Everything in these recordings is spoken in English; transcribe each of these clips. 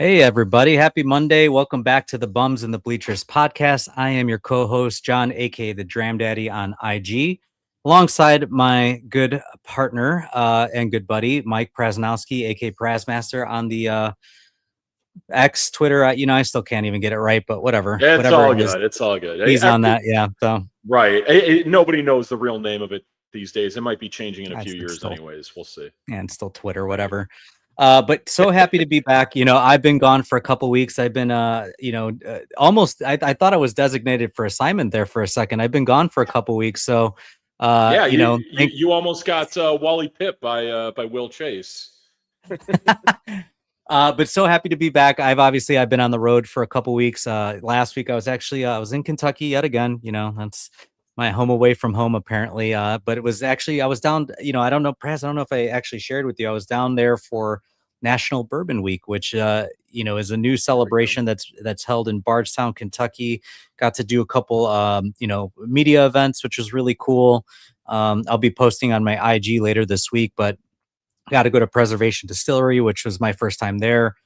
Hey, everybody. Happy Monday. Welcome back to the Bums and the Bleachers podcast. I am your co-host, John, aka the Dram Daddy on IG, alongside my good partner and good buddy, Mike Praznowski, aka Prazmaster on the X, Twitter. I still can't even get it right, but whatever. It's Whatever all it is. good. It's all good. He's on that. Yeah. So Right. Nobody knows the real name of it these days. It might be changing in a few years anyways. We'll see. and still Twitter, whatever. But so happy to be back. I've been gone for a couple weeks. I've been, almost. I thought I was designated for assignment there for a second. I've been gone for a couple weeks, so you almost got Wally Pipp by Will Chase. But so happy to be back. I've been on the road for a couple weeks. Last week I was in Kentucky yet again. That's my home away from home apparently. But it was actually I was down. I don't know, Praz. I don't know if I actually shared with you. I was down there for National Bourbon Week, which is a new celebration that's held in Bardstown, Kentucky. Got to do a couple media events, which was really cool. I'll be posting on my IG later this week, but got to go to Preservation Distillery, which was my first time there.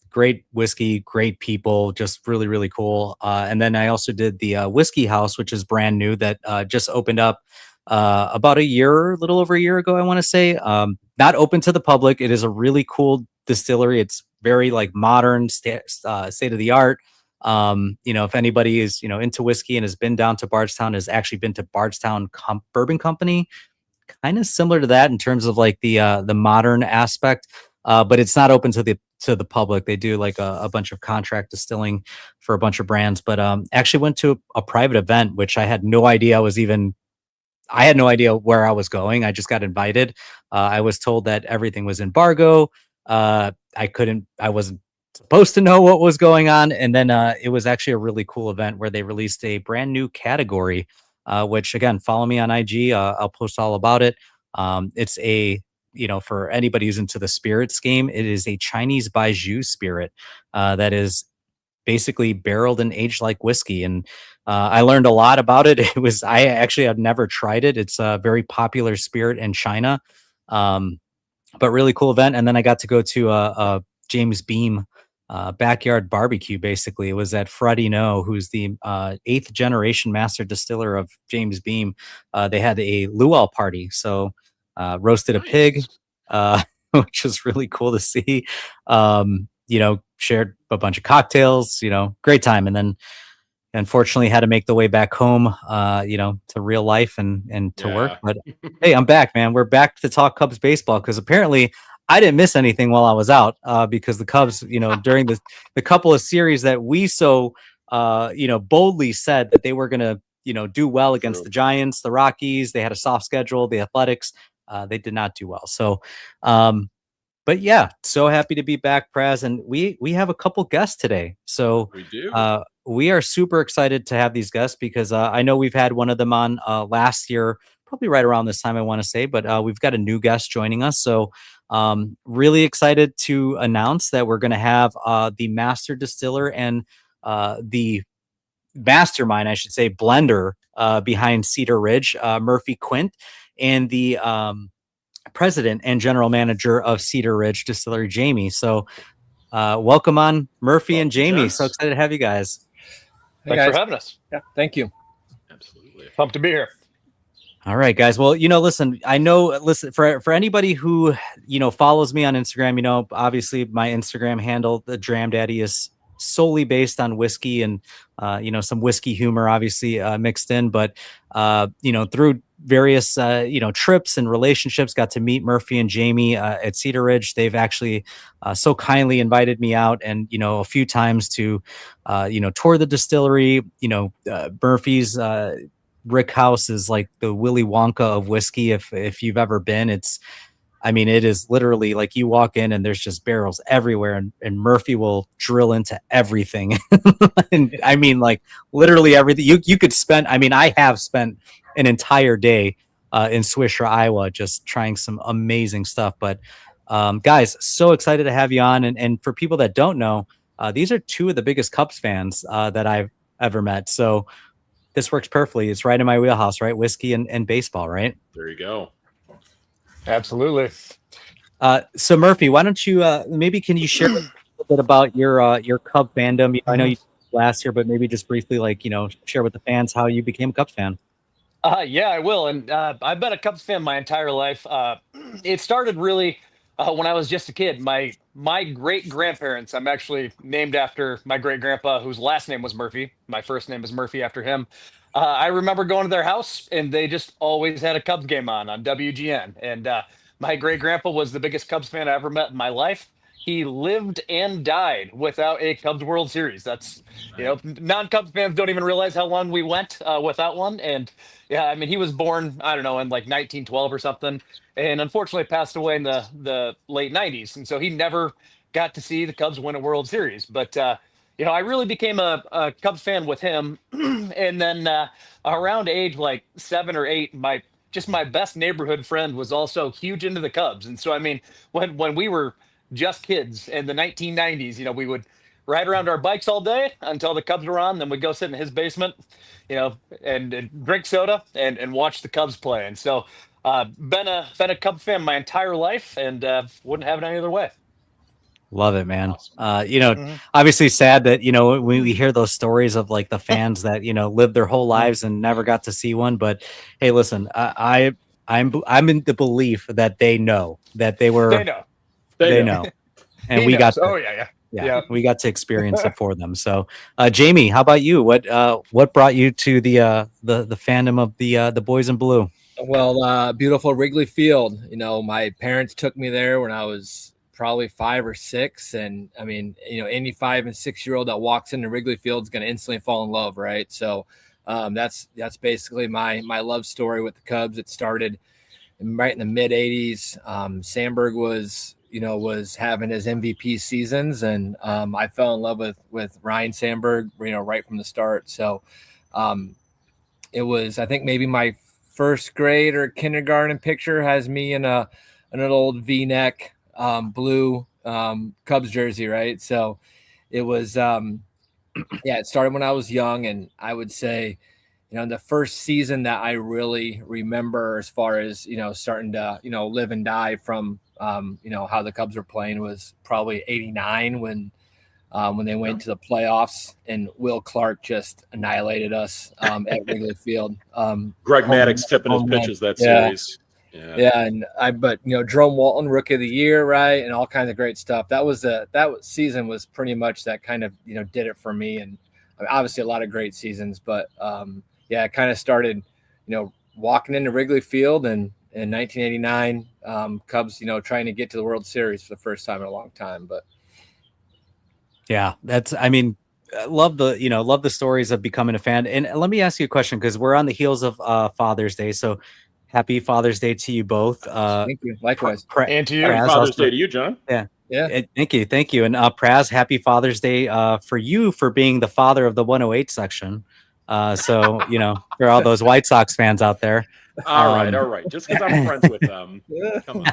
Great whiskey, great people, just really, really cool. And then I also did the Whiskey House, which is brand new that just opened up about a little over a year ago, I want to say. Not open to the public. It is a really cool distillery. It's very modern, state of the art. If anybody is, into whiskey and has been down to Bardstown, has actually been to Bardstown Bourbon Company, kind of similar to that in terms of the modern aspect, but it's not open to the public. They do a bunch of contract distilling for a bunch of brands, but actually went to a private event, which I had no idea I had no idea where I was going. I just got invited. I was told that everything was embargo. I wasn't supposed to know what was going on. And then it was actually a really cool event where they released a brand new category, which again, follow me on IG. I'll post all about it. It's for anybody who's into the spirits game, it is a Chinese Baijiu spirit that is basically barreled and aged like whiskey. And I learned a lot about it. I actually have never tried it. It's a very popular spirit in China, but really cool event. And then I got to go to a James Beam backyard barbecue. Basically, it was at Freddie No, who's the 8th generation master distiller of James Beam. They had a luau party, so roasted a pig, which was really cool to see. Shared a bunch of cocktails, great time. And then unfortunately had to make the way back home, to real life and to work. But hey, I'm back, man. We're back to talk Cubs baseball because apparently I didn't miss anything while I was out, because the Cubs, during the couple of series that we boldly said that they were going to, do well against the Giants, the Rockies. They had a soft schedule, the Athletics. They did not do well. So, but yeah, so happy to be back, Praz. And we have a couple guests today. So we do. We are super excited to have these guests because I know we've had one of them on last year, probably right around this time, I want to say, but we've got a new guest joining us. So really excited to announce that we're going to have the master distiller and the mastermind, I should say, blender behind Cedar Ridge, Murphy Quint, and the president and general manager of Cedar Ridge Distillery, Jamie. So welcome on, Murphy and Jamie. Gents. So excited to have you guys. Thanks for having us. Yeah, thank you. Absolutely. Pumped to be here. All right, guys. Well, listen, for anybody who, follows me on Instagram, obviously my Instagram handle, the Dram Daddy, is solely based on whiskey and, some whiskey humor, obviously mixed in. But, through various, trips and relationships, got to meet Murphy and Jamie at Cedar Ridge. They've actually so kindly invited me out and, a few times to, tour the distillery. Murphy's Rick House is like the Willy Wonka of whiskey. If you've ever been, it is literally like you walk in and there's just barrels everywhere, and Murphy will drill into everything. And literally everything you could spend. I have spent an entire day in Swisher, Iowa, just trying some amazing stuff. But guys, so excited to have you on. And for people that don't know, these are two of the biggest Cubs fans that I've ever met. So this works perfectly. It's right in my wheelhouse, right? Whiskey and baseball, right? There you go. Absolutely. So Murphy, why don't you maybe can you share a little bit about your Cub fandom. I know you last year, but maybe just briefly, share with the fans how you became a Cubs fan. Yeah, I will. And I've been a Cubs fan my entire life. It started really when I was just a kid. My great grandparents, I'm actually named after my great grandpa, whose last name was Murphy. My first name is Murphy after him. I remember going to their house, and they just always had a Cubs game on WGN. And my great grandpa was the biggest Cubs fan I ever met in my life. He lived and died without a Cubs World Series. That's, non-Cubs fans don't even realize how long we went without one. And yeah, I mean, he was born, I don't know, in like 1912 or something, and unfortunately passed away in the late 90s. And so he never got to see the Cubs win a World Series. But, I really became a Cubs fan with him. And then around age like 7 or 8, my best neighborhood friend was also huge into the Cubs. And so, I mean, when we were just kids in the 1990s, we would ride around our bikes all day until the Cubs were on. Then we'd go sit in his basement, and drink soda and watch the Cubs play. And so, been a Cubs fan my entire life, and wouldn't have it any other way. Love it, man. Awesome. Obviously sad that, when we hear those stories of like the fans that, lived their whole lives and never got to see one. But hey, listen, I'm in the belief that they know that they know. And we got we got to experience it for them. So, Jamie, how about you? What brought you to the fandom of the boys in blue? Well, beautiful Wrigley Field. My parents took me there when I was probably 5 or 6, and I mean, any 5 and 6-year-old that walks into Wrigley Field is going to instantly fall in love, right? So, that's basically my love story with the Cubs. It started right in the mid '80s. Sandberg was having his MVP seasons, and I fell in love with Ryan Sandberg, right from the start. So it was, I think, maybe my first grade or kindergarten picture has me in an old V-neck blue Cubs jersey, right? So it was it started when I was young, and I would say the first season that I really remember as far as starting to live and die from how the Cubs were playing was probably '89 when they went to the playoffs and Will Clark just annihilated us at Wrigley Field. Greg Maddux tipping his pitches that series. And Jerome Walton, Rookie of the Year, right, and all kinds of great stuff. That season was pretty much that kind of did it for me. And obviously a lot of great seasons, but it kind of started walking into Wrigley Field and in 1989, Cubs trying to get to the World Series for the first time in a long time. But yeah, love the stories of becoming a fan. And let me ask you a question, because we're on the heels of Father's Day, so happy Father's Day to you both. Thank you. Likewise. And to you. Happy Father's Day to you, John. Yeah. Thank you. And Praz, happy Father's Day for you for being the father of the 108 section. So for all those White Sox fans out there. All right. Just because I'm friends with them. Come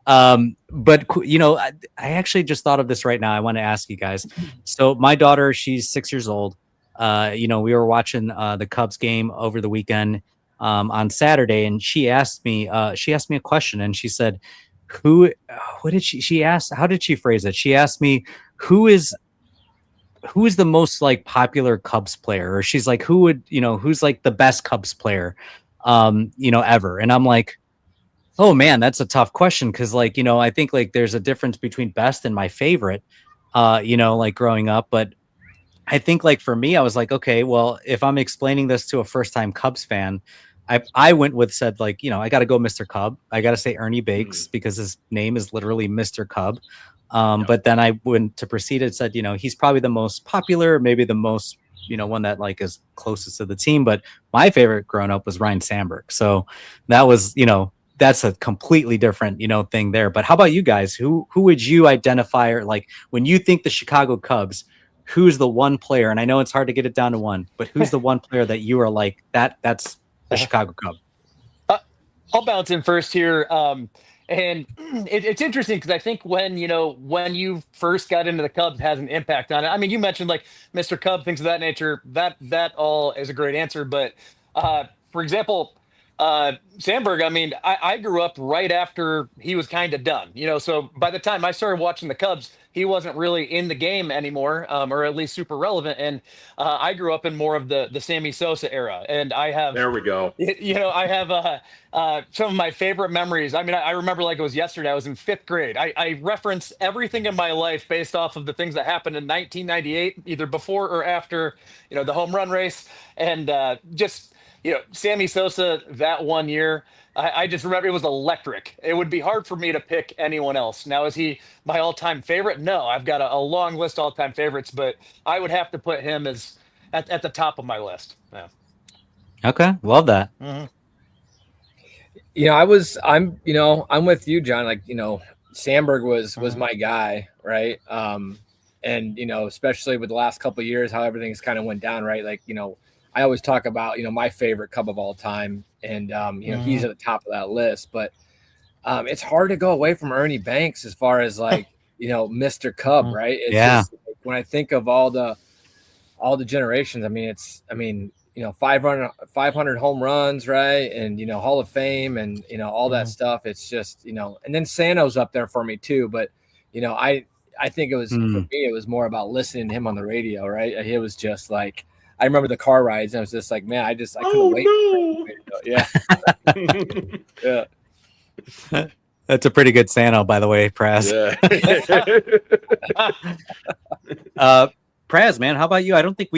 on. But I actually just thought of this right now. I want to ask you guys. So my daughter, she's 6 years old. We were watching the Cubs game over the weekend on Saturday, and she asked me a question, and she said, how did she phrase it? She asked me, who is the most like popular Cubs player? Or she's like, who's like the best Cubs player, ever? And I'm like, oh man, that's a tough question. Cause I think like there's a difference between best and my favorite, like growing up. But I think like for me, I was like, okay, well, if I'm explaining this to a first time Cubs fan, I said like, I got to go Mr. Cub. I got to say Ernie Bakes because his name is literally Mr. Cub. But then I went to proceed and said, he's probably the most popular, maybe the most, one that like is closest to the team. But my favorite growing up was Ryan Sandberg. So that was, that's a completely different, thing there. But how about you guys? Who would you identify, or like when you think the Chicago Cubs, who's the one player? And I know it's hard to get it down to one, but who's the one player that you are like, that's the Chicago Cub? I'll bounce in first here. And it's interesting because I think when you first got into the Cubs has an impact on it. I mean, you mentioned like Mr. Cub, things of that nature. That all is a great answer. But for example, Sandberg, I mean, I grew up right after he was kind of done, so by the time I started watching the Cubs, he wasn't really in the game anymore, or at least super relevant. And I grew up in more of the Sammy Sosa era. And I have, There we go. I have some of my favorite memories. I mean, I remember like it was yesterday. I was in fifth grade. I reference everything in my life based off of the things that happened in 1998, either before or after, the home run race. And just, Sammy Sosa that one year, I just remember it was electric. It would be hard for me to pick anyone else. Now, is he my all-time favorite? No, I've got a long list of all-time favorites, but I would have to put him as at the top of my list. Yeah. Okay, love that. Mm-hmm. I'm with you, John. Like, Sandberg was my guy, right? And especially with the last couple of years, how everything's kind of went down, right? Like, I always talk about, my favorite Cub of all time, and he's at the top of that list. But it's hard to go away from Ernie Banks as far as like, Mr. Cub, right? It's just, like, when I think of all the generations, 500 home runs, right? And Hall of Fame and all that stuff. It's just, and then Sano's up there for me too. But I think it was for me, it was more about listening to him on the radio, right? It was just like, I remember the car rides, and I was just like, man, I couldn't wait. No. Yeah. Yeah. That's a pretty good Sano, by the way, Praz. Yeah. Praz, man, how about you? I don't think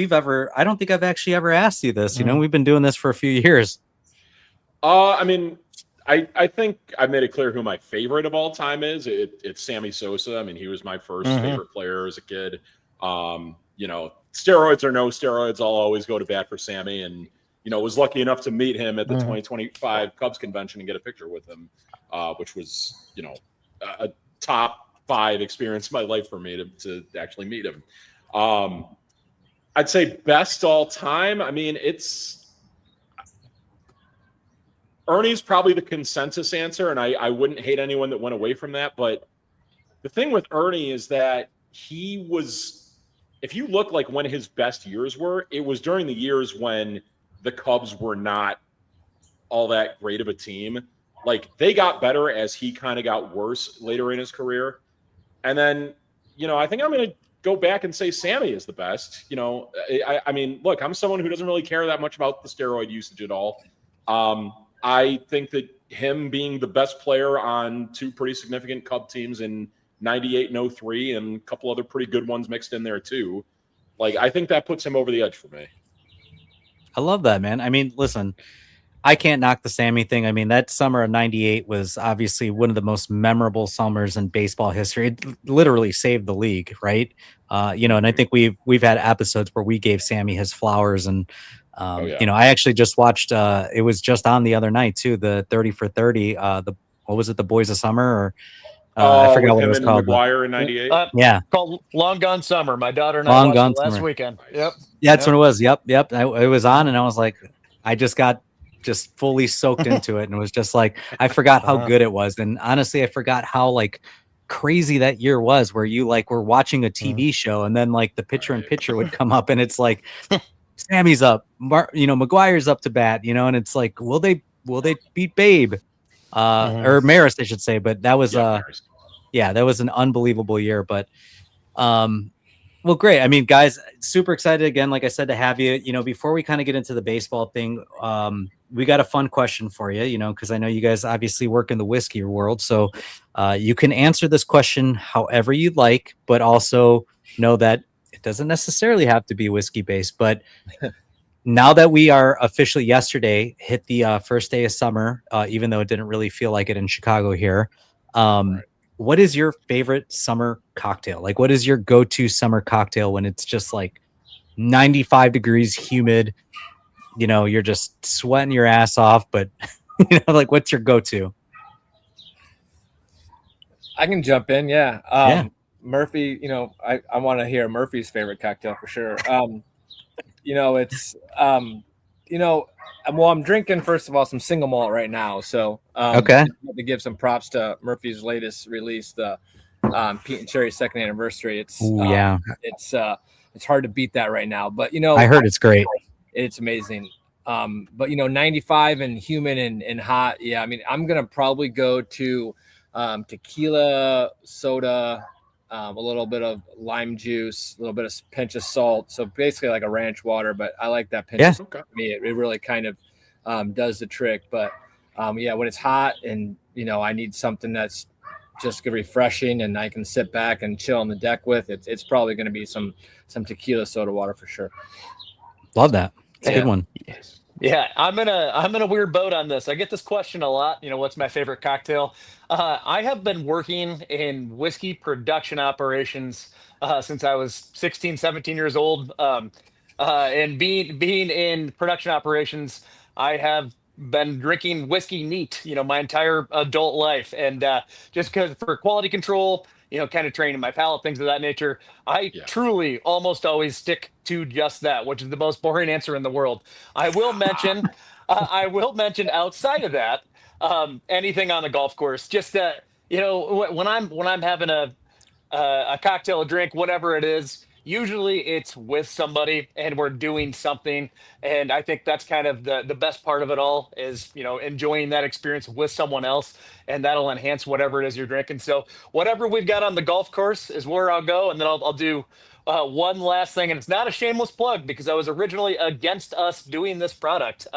I've actually ever asked you this. We've been doing this for a few years. I think I made it clear who my favorite of all time is. It's Sammy Sosa. I mean, he was my first favorite player as a kid. Steroids or no steroids, I'll always go to bat for Sammy. And, was lucky enough to meet him at the 2025 Cubs convention and get a picture with him, which was, a top 5 experience of my life for me to actually meet him. I'd say best all time. I mean, Ernie's probably the consensus answer, and I wouldn't hate anyone that went away from that. But the thing with Ernie is that he was, if you look like when his best years were, it was during the years when the Cubs were not all that great of a team. Like, they got better as he kind of got worse later in his career. And then, I think I'm going to go back and say Sammy is the best. I mean, look, I'm someone who doesn't really care that much about the steroid usage at all. I think that him being the best player on 2 pretty significant Cub teams in 98 and 03 and a couple other pretty good ones mixed in there too. Like, I think that puts him over the edge for me. I love that, man. I mean, listen, I can't knock the Sammy thing. I mean, that summer of 98 was obviously one of the most memorable summers in baseball history. It literally saved the league, right? And I think we've had episodes where we gave Sammy his flowers. And, I actually just watched, it was just on the other night too, the 30 for 30, what was it? The Boys of Summer, or I forgot what it was called. McGuire in 98. Yeah. Called Long Gone Summer. My daughter and I watched it last weekend. Yep. Yeah, that's what it was. Yep. It was on, and I was like, I just got fully soaked into it, and it was just like, I forgot how good it was. And honestly, I forgot how like crazy that year was, where you like were watching a TV show, and then like the pitcher and pitcher would come up, and it's like, Sammy's up, McGuire's up to bat, and it's like, will they beat Babe? Or Maris, I should say, but that was that was an unbelievable year. But well, great. I mean, guys, super excited again, like I said, to have you. Before we kind of get into the baseball thing, we got a fun question for you, because I know you guys obviously work in the whiskey world, so you can answer this question however you'd like, but also know that it doesn't necessarily have to be whiskey based. But now that we are officially yesterday hit the first day of summer, even though it didn't really feel like it in Chicago here. What is your favorite summer cocktail? Like, what is your go-to summer cocktail when it's just like 95 degrees humid, you're just sweating your ass off, but like, what's your go-to? I can jump in. Yeah. Murphy, I want to hear Murphy's favorite cocktail for sure. It's well, I'm drinking, first of all, some single malt right now. So okay, to give some props to Murphy's latest release, the Pete and Cherry second anniversary. It's it's hard to beat that right now. But I heard it's great. It's amazing. But 95 and humid and hot. Yeah. I mean, I'm going to probably go to tequila, soda, a little bit of lime juice, a little bit of pinch of salt. So basically like a ranch water, but I like that pinch of salt. For me. It really kind of does the trick. But when it's hot and, I need something that's just refreshing and I can sit back and chill on the deck with, it's probably going to be some tequila soda water for sure. Love that. It's a good one. Yeah, I'm in a weird boat on this. I get this question a lot. What's my favorite cocktail? I have been working in whiskey production operations since I was 16, 17 years old. And being in production operations, I have been drinking whiskey neat, my entire adult life. And just because for quality control, kind of training my palate, things of that nature, I truly almost always stick to just that, which is the most boring answer in the world. I will mention, outside of that, anything on the golf course. Just that, when I'm having a cocktail, a drink, whatever it is. Usually it's with somebody and we're doing something. And I think that's kind of the best part of it all is, enjoying that experience with someone else, and that'll enhance whatever it is you're drinking. So whatever we've got on the golf course is where I'll go. And then I'll do one last thing. And it's not a shameless plug because I was originally against us doing this product.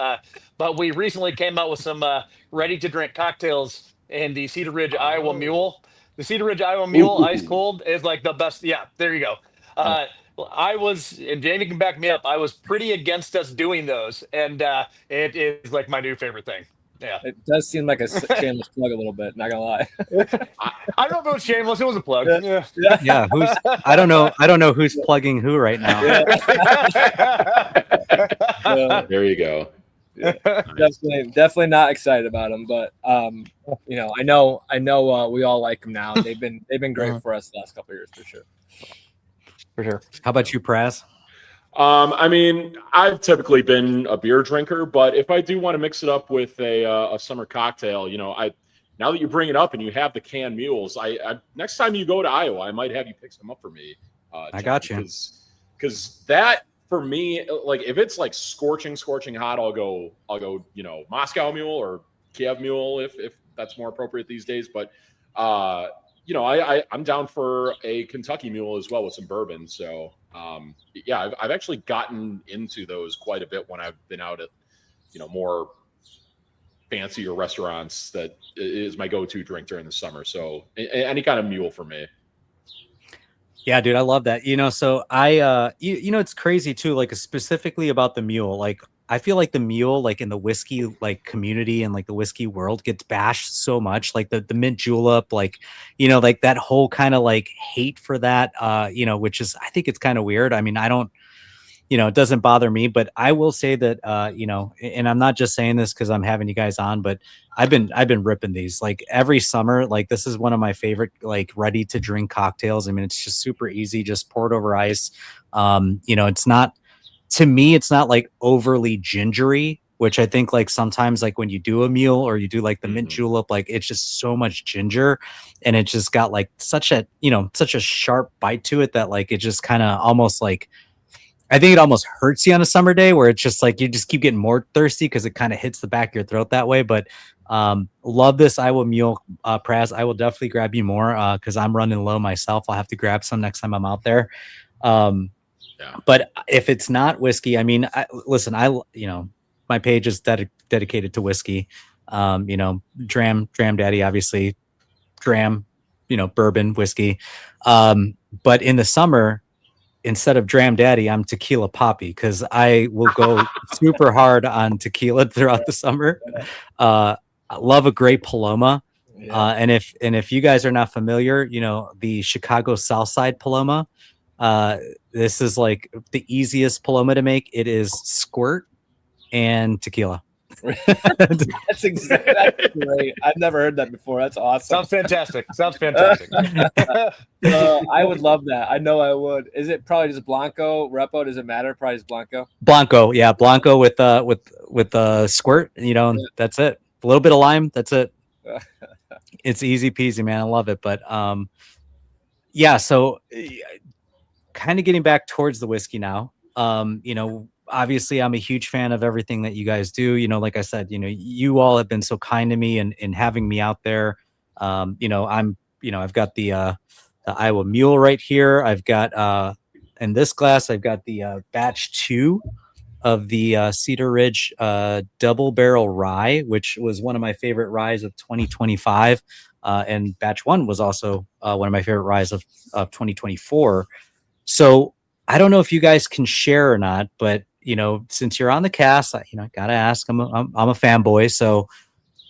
But we recently came out with some ready to drink cocktails in the Cedar Ridge, Iowa Mule. The Cedar Ridge Iowa Mule Ice Cold is like the best. Yeah, there you go. I was, and Jamie can back me up, I was pretty against us doing those. And it is like my new favorite thing. Yeah. It does seem like a shameless plug a little bit, not gonna lie. I don't know if it's shameless. It was a plug. Yeah. I don't know who's plugging who right now. There you go. Yeah, definitely not excited about them, but I know we all like them now. They've been great for us the last couple of years for sure. How about you, Praz? I mean, I've typically been a beer drinker, but if I do want to mix it up with a summer cocktail, now that you bring it up and you have the canned mules, I next time you go to Iowa, I might have you pick some up for me. I got you. Because that, for me, like if it's like scorching hot, I'll go, Moscow Mule or Kiev Mule if that's more appropriate these days. But I'm down for a Kentucky Mule as well with some bourbon. So I've actually gotten into those quite a bit when I've been out at more fancier restaurants. That is my go-to drink during the summer. So any kind of mule for me. Yeah, dude, I love that. So I, it's crazy too, like specifically about the mule. Like, I feel like the mule, like in the whiskey, like community and like the whiskey world gets bashed so much, like the mint julep, like, like that whole kind of like hate for that, which is, I think it's kind of weird. I mean, I don't, it doesn't bother me, but I will say that, and I'm not just saying this because I'm having you guys on, but I've been ripping these like every summer. Like this is one of my favorite, like ready to drink cocktails. I mean, it's just super easy. Just pour it over ice. It's not, to me, it's not like overly gingery, which I think like sometimes like when you do a mule or you do like the mint julep, like it's just so much ginger and it just got like such a sharp bite to it that like it just kind of almost like, I think it almost hurts you on a summer day where it's just like you just keep getting more thirsty because it kind of hits the back of your throat that way. But love this Iowa Mule, Praz. I will definitely grab you more because I'm running low myself. I'll have to grab some next time I'm out there. But if it's not whiskey, I mean, my page is dedicated to whiskey. Dram Daddy, obviously, bourbon, whiskey. But in the summer, instead of Dram Daddy, I'm Tequila Poppy because I will go super hard on tequila throughout the summer. I love a great Paloma. And if you guys are not familiar, the Chicago Southside Paloma, this is like the easiest Paloma to make. It is squirt and tequila. That's great. I've never heard that before. That's awesome. Sounds fantastic. I would love that. I know I would. Is it probably just Blanco? Repo? Does it matter? Probably just Blanco. Blanco, yeah, Blanco with squirt. That's it. A little bit of lime. That's it. It's easy peasy, man. I love it. But So kind of getting back towards the whiskey now. obviously I'm a huge fan of everything that you guys do. Like I said, you all have been so kind to me and in having me out there. I've got the Iowa Mule right here. I've got in this glass, I've got the batch 2 of the Cedar Ridge double barrel rye, which was one of my favorite ryes of 2025. And batch 1 was also one of my favorite ryes of 2024. So I don't know if you guys can share or not, but since you're on the cast, I gotta ask. I'm a fanboy. So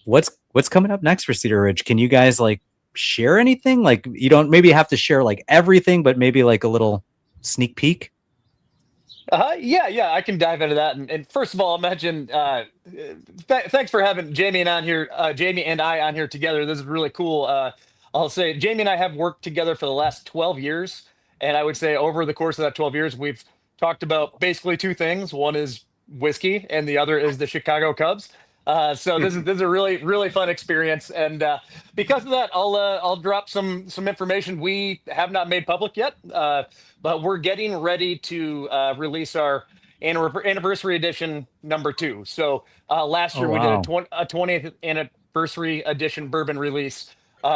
what's coming up next for Cedar Ridge? Can you guys like share anything? Like, you don't maybe have to share like everything, but maybe like a little sneak peek. Yeah, I can dive into that. And first of all, imagine, thanks for having Jamie and Jamie and I on here together. This is really cool. I'll say Jamie and I have worked together for the last 12 years. And I would say over the course of that 12 years, we've talked about basically two things. One is whiskey and the other is the Chicago Cubs. So this is a really, really fun experience. And because of that, I'll drop some information we have not made public yet. But we're getting ready to release our anniversary edition #2. So last year we did a 20th anniversary edition bourbon release,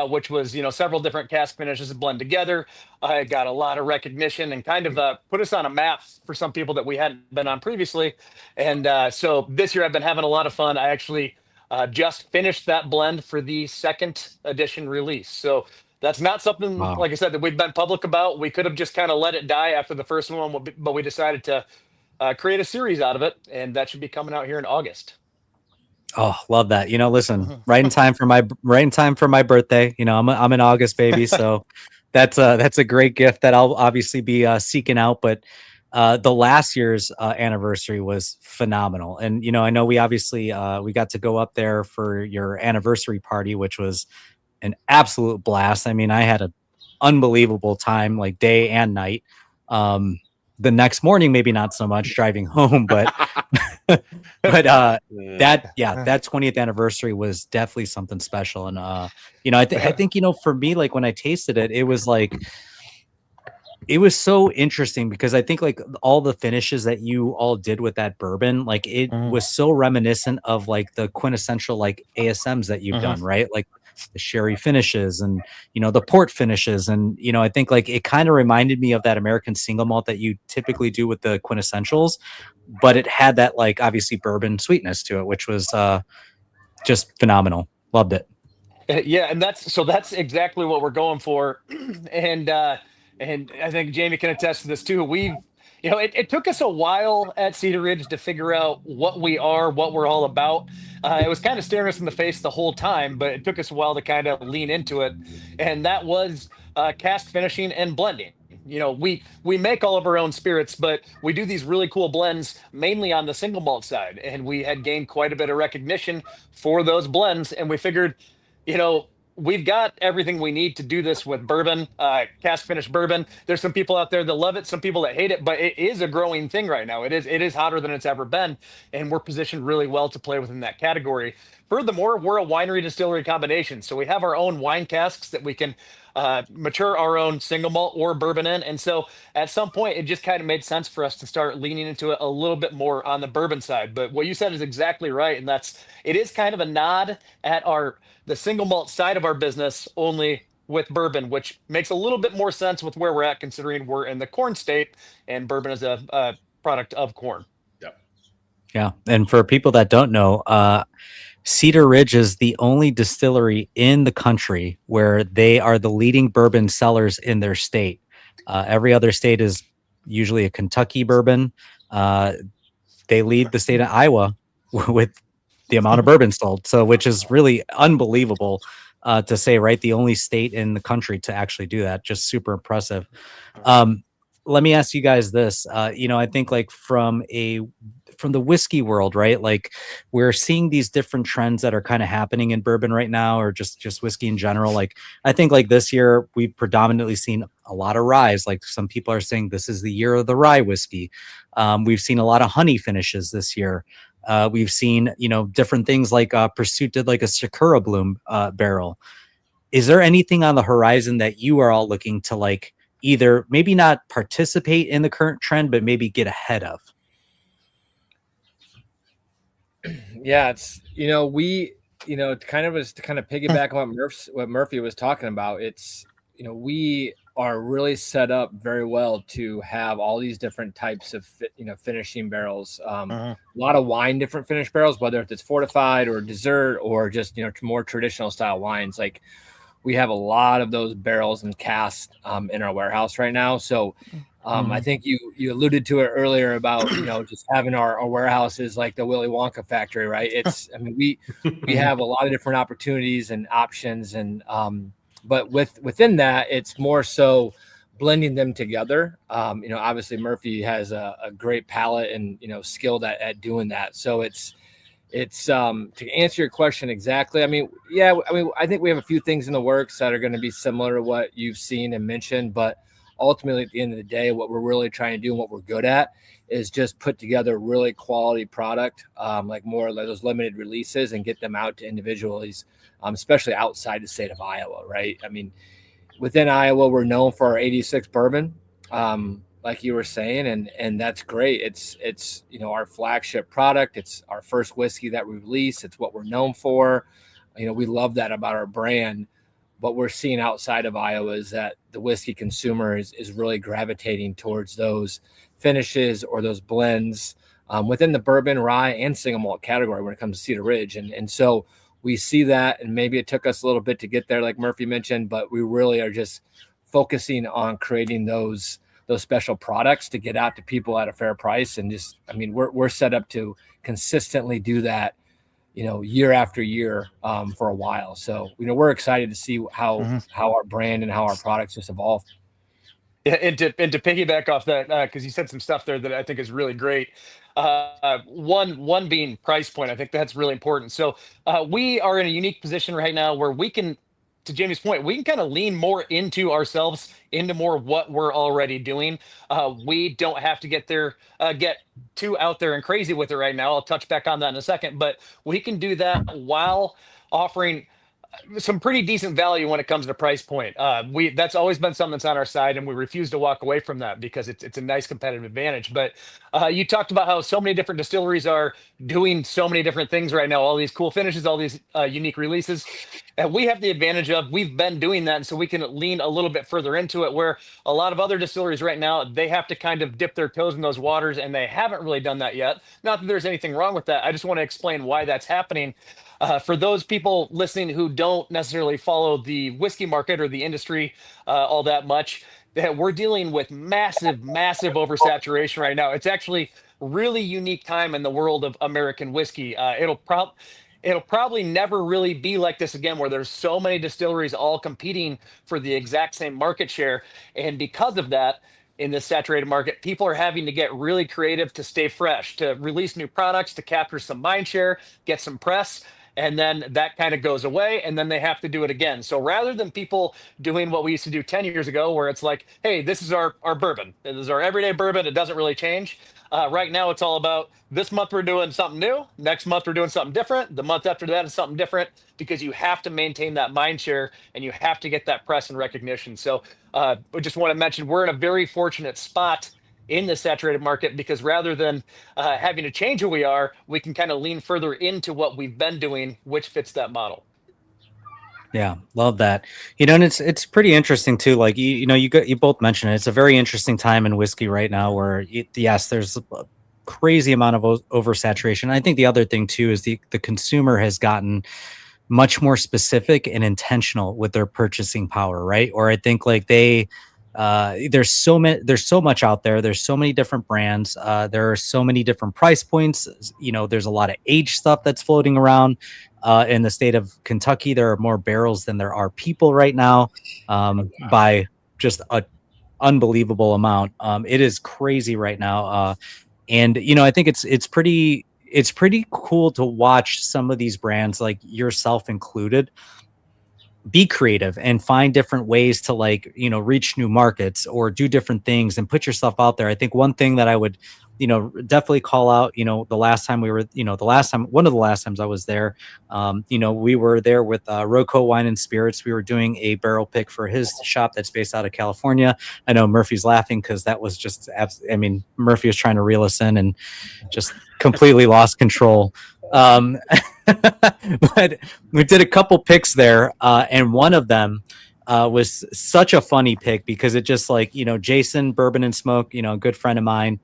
which was several different cask finishes blend together. I got a lot of recognition and kind of put us on a map for some people that we hadn't been on previously. And so this year I've been having a lot of fun. I actually just finished that blend for the second edition release. So that's not something, like I said, that we've been public about. We could have just kind of let it die after the first one, but we decided to create a series out of it, and that should be coming out here in August. Oh, love that. Listen, right in time for my birthday. I'm an August baby, so that's a great gift that I'll obviously be seeking out. But the last year's anniversary was phenomenal, and I know we obviously we got to go up there for your anniversary party, which was an absolute blast. I mean, I had an unbelievable time, like day and night. The next morning, maybe not so much driving home, but that 20th anniversary was definitely something special. And I think for me, like when I tasted it, it was so interesting because I think like all the finishes that you all did with that bourbon, like it was so reminiscent of like the quintessential like ASMs that you've done, right? Like the sherry finishes and the port finishes, and I think like it kind of reminded me of that American single malt that you typically do with the quintessentials, but it had that like obviously bourbon sweetness to it, which was just phenomenal. Loved it. Yeah, and that's exactly what we're going for. And I think Jamie can attest to this too. It took us a while at Cedar Ridge to figure out what we are, what we're all about. It was kind of staring us in the face the whole time, but it took us a while to kind of lean into it. And that was cask finishing and blending. We make all of our own spirits, but we do these really cool blends mainly on the single malt side. And we had gained quite a bit of recognition for those blends. And we figured, we've got everything we need to do this with bourbon, cask finished bourbon. There's some people out there that love it, some people that hate it, but it is a growing thing right now. It is hotter than it's ever been, and we're positioned really well to play within that category. Furthermore, we're a winery distillery combination, so we have our own wine casks that we can mature our own single malt or bourbon in. And so at some point, it just kind of made sense for us to start leaning into it a little bit more on the bourbon side. But what you said is exactly right, and it is kind of a nod at the single malt side of our business, only with bourbon, which makes a little bit more sense with where we're at, considering we're in the corn state and bourbon is a product of corn. Yeah. And for people that don't know, Cedar Ridge is the only distillery in the country where they are the leading bourbon sellers in their state. Every other state is usually a Kentucky bourbon. They lead the state of Iowa with the amount of bourbon sold. So, which is really unbelievable to say, right? The only state in the country to actually do that. Just super impressive. Let me ask you guys this. I think like from the whiskey world, right? Like we're seeing these different trends that are kind of happening in bourbon right now, or just whiskey in general. Like I think like this year we've predominantly seen a lot of ryes. Like some people are saying this is the year of the rye whiskey. We've seen a lot of honey finishes this year. We've seen, different things like Pursuit did like a Sakura Bloom barrel. Is there anything on the horizon that you are all looking to like either maybe not participate in the current trend, but maybe get ahead of? Yeah, it's we kind of was to kind of piggyback on what Murphy was talking about. It's we are really set up very well to have all these different types of finishing barrels. A lot of wine, different finish barrels, whether it's fortified or dessert or just more traditional style wines. Like we have a lot of those barrels and casks in our warehouse right now. So I think you alluded to it earlier about just having our warehouse is like the Willy Wonka factory, right? I mean we have a lot of different opportunities and options, and but within that, it's more so blending them together. Obviously Murphy has a great palate and skilled at doing that. So it's to answer your question exactly. I mean, I think we have a few things in the works that are going to be similar to what you've seen and mentioned, but ultimately at the end of the day, what we're really trying to do and what we're good at is just put together really quality product, like more like those limited releases, and get them out to individuals, especially outside the state of Iowa, right? I mean, within Iowa, we're known for our 86 bourbon, like you were saying, and that's great. It's our flagship product. It's our first whiskey that we release. It's what we're known for. We love that about our brand. What we're seeing outside of Iowa is that the whiskey consumer is really gravitating towards those finishes or those blends within the bourbon, rye, and single malt category when it comes to Cedar Ridge. And so we see that, and maybe it took us a little bit to get there, like Murphy mentioned, but we really are just focusing on creating those special products to get out to people at a fair price. And we're set up to consistently do that, year after year for a while. So, we're excited to see how our brand and how our products just evolve. Yeah, and to piggyback off that, because you said some stuff there that I think is really great. One being price point. I think that's really important. So we are in a unique position right now where we can, to Jamie's point, we can kind of lean more into ourselves, into more of what we're already doing. We don't have to get too out there and crazy with it right now. I'll touch back on that in a second, but we can do that while offering some pretty decent value when it comes to price point. That's always been something that's on our side, and we refuse to walk away from that because it's a nice competitive advantage. But you talked about how so many different distilleries are doing so many different things right now, all these cool finishes, all these unique releases. And we have the advantage of we've been doing that, and so we can lean a little bit further into it, where a lot of other distilleries right now, they have to kind of dip their toes in those waters, and they haven't really done that yet. Not that there's anything wrong with that. I just want to explain why that's happening. For those people listening who don't necessarily follow the whiskey market or the industry all that much, that we're dealing with massive oversaturation right now. It's actually really unique time in the world of American whiskey. It'll probably never really be like this again, where there's so many distilleries all competing for the exact same market share. And because of that, in this saturated market, people are having to get really creative to stay fresh, to release new products, to capture some mind share, get some press. And then that kind of goes away, and then they have to do it again. So rather than people doing what we used to do 10 years ago, where it's like, hey, this is our bourbon. This is our everyday bourbon. It doesn't really change. Right now, it's all about this month we're doing something new. Next month we're doing something different. The month after that is something different, because you have to maintain that mind share and you have to get that press and recognition. So I just want to mention we're in a very fortunate spot in the saturated market, because rather than having to change who we are, we can kind of lean further into what we've been doing, which fits that model. Yeah, love that. And it's pretty interesting too. Like you both mentioned it. It's a very interesting time in whiskey right now, where yes, there's a crazy amount of oversaturation. I think the other thing too is the consumer has gotten much more specific and intentional with their purchasing power, right? Or I think like there's so much out there. There's so many different brands. There are so many different price points. There's a lot of age stuff that's floating around. In the state of Kentucky, there are more barrels than there are people right now, by just an unbelievable amount. It is crazy right now. And I think it's pretty cool to watch some of these brands, like yourself included, be creative and find different ways to reach new markets or do different things and put yourself out there. I think one thing that I would, definitely call out, one of the last times I was there, we were there with Roco Wine and Spirits. We were doing a barrel pick for his shop that's based out of California. I know Murphy's laughing because that was just, Murphy was trying to reel us in and just completely lost control. Um, but we did a couple picks there, and one of them was such a funny pick because it just like, Jason Bourbon and Smoke, a good friend of mine,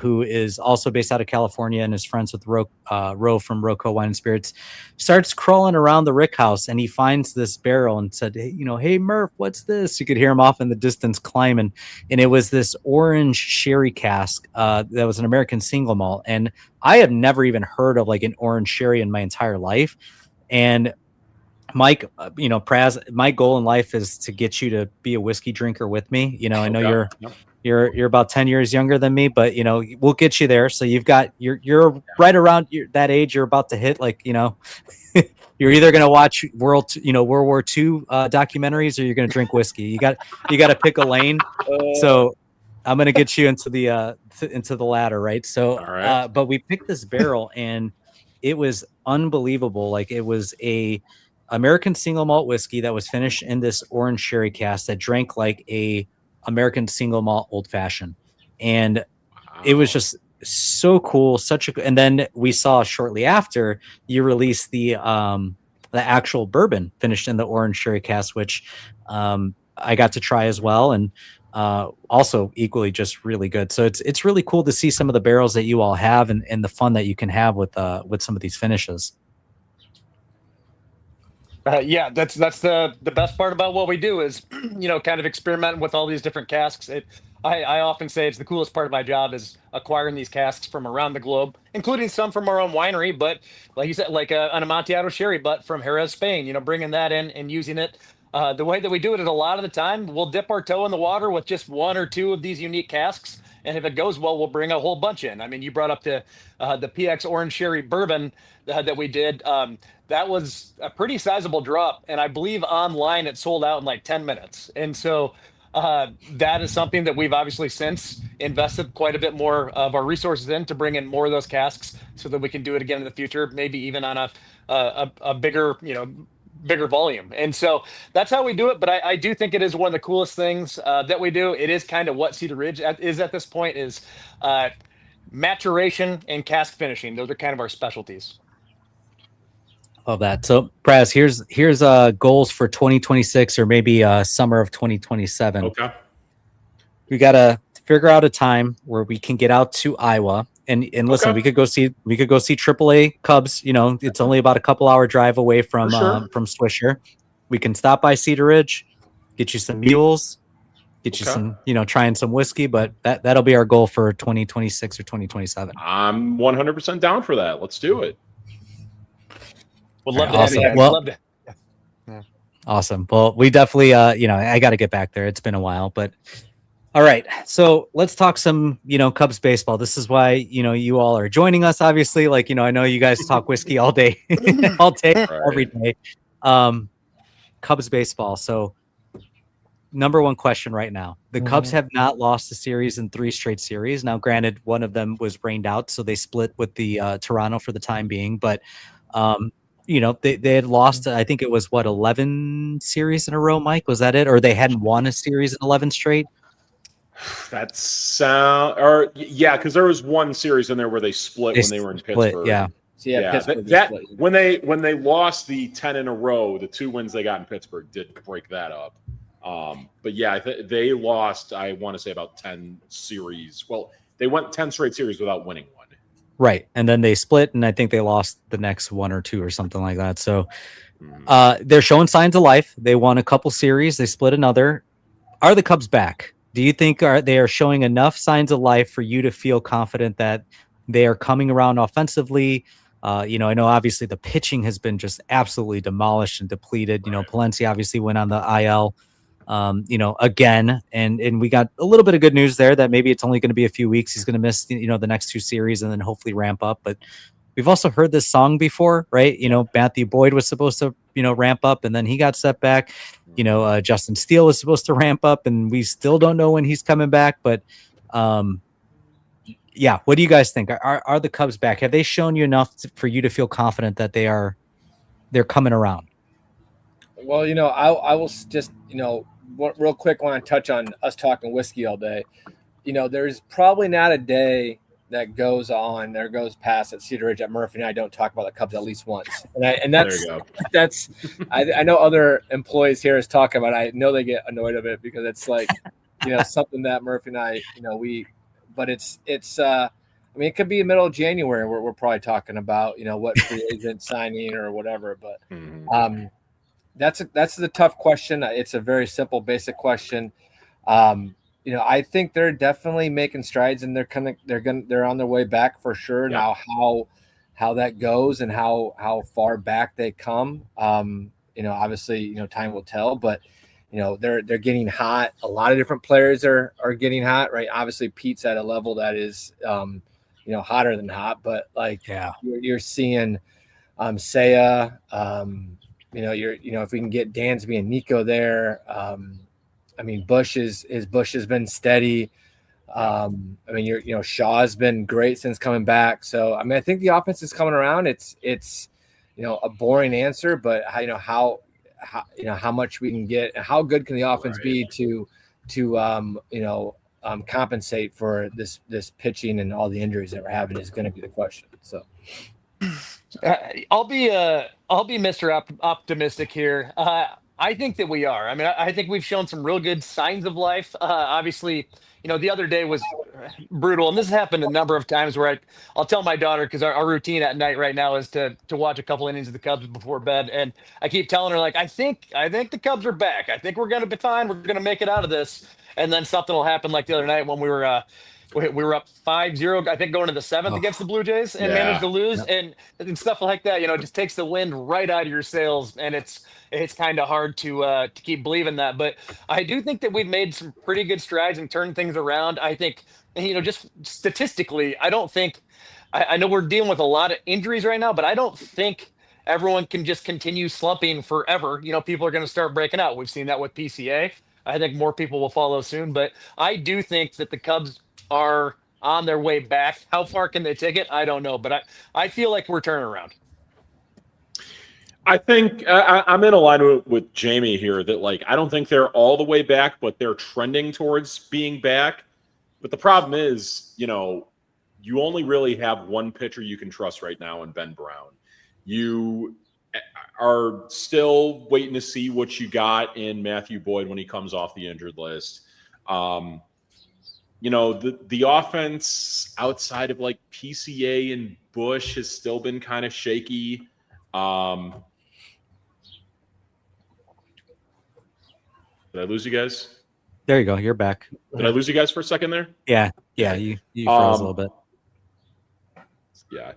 who is also based out of California and is friends with Ro from Roco Wine and Spirits, starts crawling around the Rick house and he finds this barrel and said, hey Murph, what's this? You could hear him off in the distance climbing, and it was this orange sherry cask that was an American single malt, and I have never even heard of like an orange sherry in my entire life. And Mike, Praz, my goal in life is to get you to be a whiskey drinker with me. I know you're about 10 years younger than me, but we'll get you there. So you're right around that age. You're about to hit, like, you're either going to watch World War II documentaries, or you're going to drink whiskey. You got to pick a lane. So I'm going to get you into the latter. Right. So, right. But we picked this barrel and it was unbelievable. Like, it was a American single malt whiskey that was finished in this orange sherry cask that drank like a American single malt old fashioned. And it was just so cool. And then we saw shortly after you released the actual bourbon finished in the orange sherry cask, which I got to try as well. And also equally just really good. So it's really cool to see some of the barrels that you all have and the fun that you can have with some of these finishes. Yeah, that's the best part about what we do is, kind of experimenting with all these different casks. I often say it's the coolest part of my job is acquiring these casks from around the globe, including some from our own winery. But like you said, like an Amontillado sherry butt from Jerez, Spain, bringing that in and using it. The way that we do it is a lot of the time we'll dip our toe in the water with just one or two of these unique casks. And if it goes well, we'll bring a whole bunch in. I mean, you brought up the PX Orange Sherry Bourbon that we did. That was a pretty sizable drop. And I believe online it sold out in like 10 minutes. And so that is something that we've obviously since invested quite a bit more of our resources in to bring in more of those casks so that we can do it again in the future, maybe even on a bigger, bigger volume. And so that's how we do it. But I do think it is one of the coolest things that we do. It is kind of what Cedar Ridge is at this point is maturation and cask finishing. Those are kind of our specialties. Love that. So Praz, here's goals for 2026 or maybe summer of 2027. Okay. We got to figure out a time where we can get out to Iowa and listen, Okay. we could go see AAA Cubs. It's only about a couple hour drive away from Swisher. We can stop by Cedar Ridge, get you some mules, get you some, trying some whiskey, but that'll be our goal for 2026 or 2027. I'm 100% down for that. Let's do it. Would love to Awesome. have you. Well, Love to. Yeah. Awesome. Well, we definitely, I got to get back there. It's been a while, but all right. So let's talk some, Cubs baseball. This is why, you all are joining us. Obviously, like, I know you guys talk whiskey all day, every day. Cubs baseball. So number one question right now, the Cubs have not lost a series in 3 straight series. Now, granted, one of them was rained out, so they split with the Toronto for the time being, but they had lost, I think it was 11 series in a row, Mike, was that it? Or they hadn't won a series in 11 straight? Because there was one series in there where they split when they were in Pittsburgh. Yeah. When they lost the 10 in a row, the 2 wins they got in Pittsburgh did break that up. But yeah, they lost, I want to say, about 10 series. Well, they went 10 straight series without winning one. Right. And then they split, and I think they lost the next 1 or 2 or something like that. So they're showing signs of life. They won a couple series. They split another. Are the Cubs back? Do you think they are showing enough signs of life for you to feel confident that they are coming around offensively? I know obviously the pitching has been just absolutely demolished and depleted. Palencia obviously went on the IL. Again, and we got a little bit of good news there that maybe it's only going to be a few weeks. He's going to miss, the next 2 series and then hopefully ramp up. But we've also heard this song before, right? Matthew Boyd was supposed to, ramp up and then he got set back. Justin Steele was supposed to ramp up and we still don't know when he's coming back. But yeah, what do you guys think? Are the Cubs back? Have they shown you enough for you to feel confident that they're coming around? Well, I will just, real quick, want to touch on us talking whiskey all day. There's probably not a day that goes on or goes past at Cedar Ridge that Murphy and I don't talk about the Cubs at least once. And that's There you go. that's I know other employees here is talking about it. I know they get annoyed of it because it's like, something that Murphy and I, but it's I mean, it could be the middle of January where we're probably talking about, what free agent signing or whatever. But that's the tough question. It's a very simple, basic question. I think they're definitely making strides, and they're on their way back for sure. Yeah. Now, how that goes and how far back they come, obviously, time will tell. But they're getting hot. A lot of different players are getting hot, right? Obviously, Pete's at a level that is hotter than hot, but you're seeing Saya, if we can get Dansby and Nico there, I mean, Bush has been steady. Shaw's been great since coming back. So, I mean, I think the offense is coming around. It's a boring answer, but how much we can get, how good can the offense be to compensate for this pitching and all the injuries that we're having is going to be the question. So I'll be Mr. Optimistic here. I think that we are. I mean, I think we've shown some real good signs of life. Obviously, the other day was brutal, and this has happened a number of times where I'll tell my daughter, because our routine at night right now is to watch a couple innings of the Cubs before bed, and I keep telling her, like, I think the Cubs are back. I think we're going to be fine. We're going to make it out of this. And then something will happen, like the other night when we were up 5-0, I think, going to the seventh against the Blue Jays, and managed to lose, and stuff like that. It just takes the wind right out of your sails, and it's kind of hard to keep believing that. But I do think that we've made some pretty good strides and turned things around. I think, just statistically, I don't think I know we're dealing with a lot of injuries right now, but I don't think everyone can just continue slumping forever. People are going to start breaking out. We've seen that with PCA. I think more people will follow soon, but I do think that the Cubs are on their way back. How far can they take it? I don't know, but I feel like we're turning around. I think I'm in alignment with Jamie here that, like, I don't think they're all the way back, but they're trending towards being back. But the problem is, you only really have one pitcher you can trust right now in Ben Brown. You are still waiting to see what you got in Matthew Boyd when he comes off the injured list. The offense outside of like PCA and Bush has still been kind of shaky. Did I lose you guys? There you go. You're back. Did I lose you guys for a second there? Yeah. You froze a little bit. Yeah.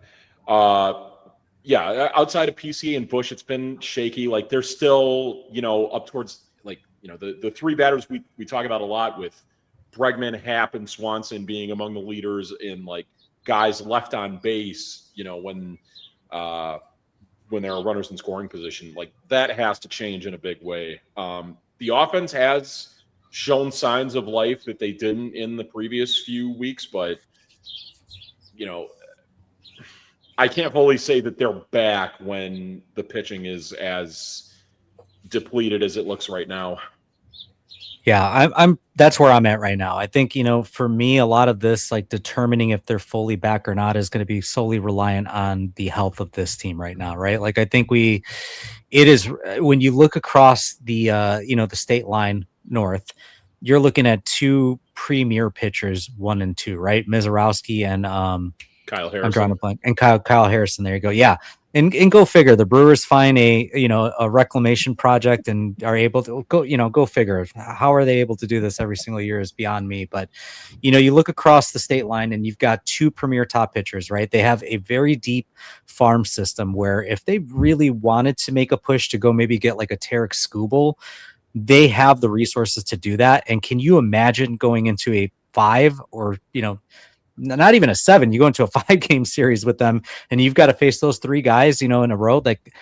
Outside of PCA and Bush, it's been shaky. Like, they're still, up towards, like, the three batters we talk about a lot with Bregman, Happ, and Swanson being among the leaders in, like, guys left on base, when there are runners in scoring position. Like, that has to change in a big way. The offense has shown signs of life that they didn't in the previous few weeks, but, I can't fully say that they're back when the pitching is as depleted as it looks right now. Yeah, I'm that's where I'm at right now. I think, for me, a lot of this, like, determining if they're fully back or not is going to be solely reliant on the health of this team right now, right? Like, I think it is, when you look across the the state line north, you're looking at two premier pitchers, 1 and 2, right? Mizorowski and Kyle Harrison. I'm drawing a blank. And Kyle Harrison. There you go. Yeah. And go figure, the Brewers find a reclamation project and are able to go figure. How are they able to do this every single year is beyond me. But, you look across the state line and you've got two premier top pitchers, right? They have a very deep farm system where if they really wanted to make a push to go maybe get like a Tarek Skubal, they have the resources to do that. And can you imagine going into a 5 or, not even a 7, you go into a 5-game series with them and you've got to face those 3 guys, in a row. Like,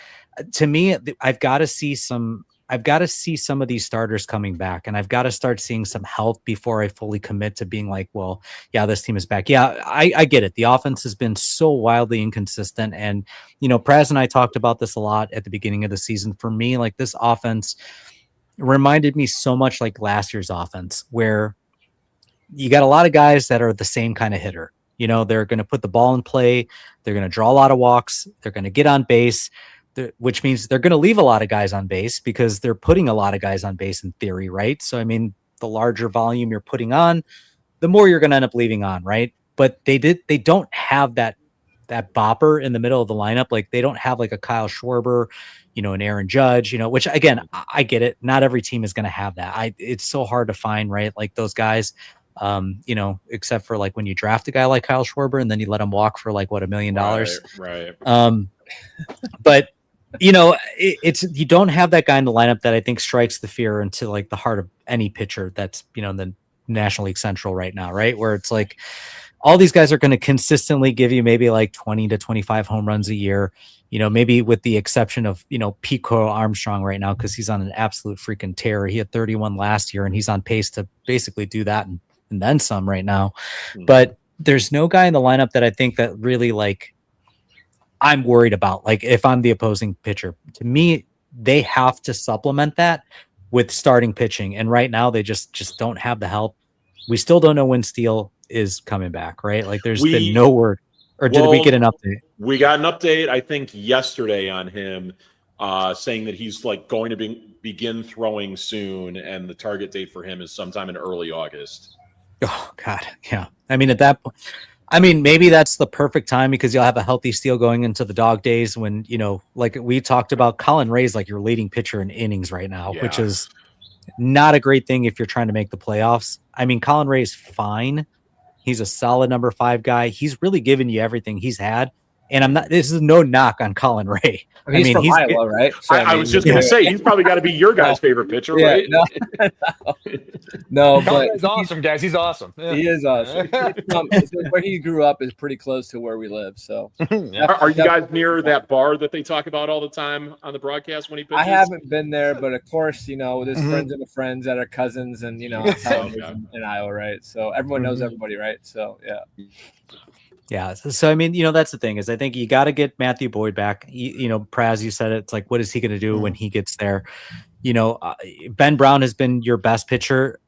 to me, I've got to see some of these starters coming back, and I've got to start seeing some health before I fully commit to being like, well, yeah, this team is back. Yeah, I get it. The offense has been so wildly inconsistent. And, Praz and I talked about this a lot at the beginning of the season. For me, like, this offense reminded me so much like last year's offense, where you got a lot of guys that are the same kind of hitter. They're going to put the ball in play. They're going to draw a lot of walks. They're going to get on base, which means they're going to leave a lot of guys on base because they're putting a lot of guys on base in theory, right? So, I mean, the larger volume you're putting on, the more you're going to end up leaving on, right? But they don't have that bopper in the middle of the lineup. Like they don't have like a Kyle Schwarber, an Aaron Judge, which again, I get it. Not every team is going to have that. It's so hard to find, right? Like those guys, except for like when you draft a guy like Kyle Schwarber and then you let him walk for like what, $1 million. Right. But it's you don't have that guy in the lineup that I think strikes the fear into like the heart of any pitcher that's in the National League Central right now, right? Where it's like all these guys are going to consistently give you maybe like 20 to 25 home runs a year, maybe with the exception of, Pico Armstrong right now, because he's on an absolute freaking tear. He had 31 last year and he's on pace to basically do that and then some right now. Mm-hmm. But there's no guy in the lineup that I think that really like I'm worried about. Like if I'm the opposing pitcher, to me, they have to supplement that with starting pitching. And right now they just don't have the help. We still don't know when Steele is coming back, right? Like there's been no word, or did we get an update? We got an update, I think yesterday on him saying that he's like going to begin throwing soon. And the target date for him is sometime in early August. Oh God. Yeah. I mean, at that point, maybe that's the perfect time because you'll have a healthy Steele going into the dog days when, like we talked about, Colin Ray's like your leading pitcher in innings right now, which is not a great thing if you're trying to make the playoffs. I mean, Colin Ray's fine. He's a solid number 5 guy. He's really given you everything he's had. And this is no knock on Colin Ray. He's from Iowa, right? So, I was just going to say, he's probably got to be your guy's favorite pitcher, right? No, but he's awesome, guys. He's awesome. Yeah. He is awesome. Where he grew up is pretty close to where we live. So, Are you guys near that bar that they talk about all the time on the broadcast when he pitches? I haven't been there, but of course, with his friends and the friends that are cousins, and that's how it is in Iowa, right? So everyone knows everybody, right? So Yeah. So, I mean, that's the thing is I think you got to get Matthew Boyd back. Praz, you said it. It's like, what is he going to do when he gets there? Ben Brown has been your best pitcher.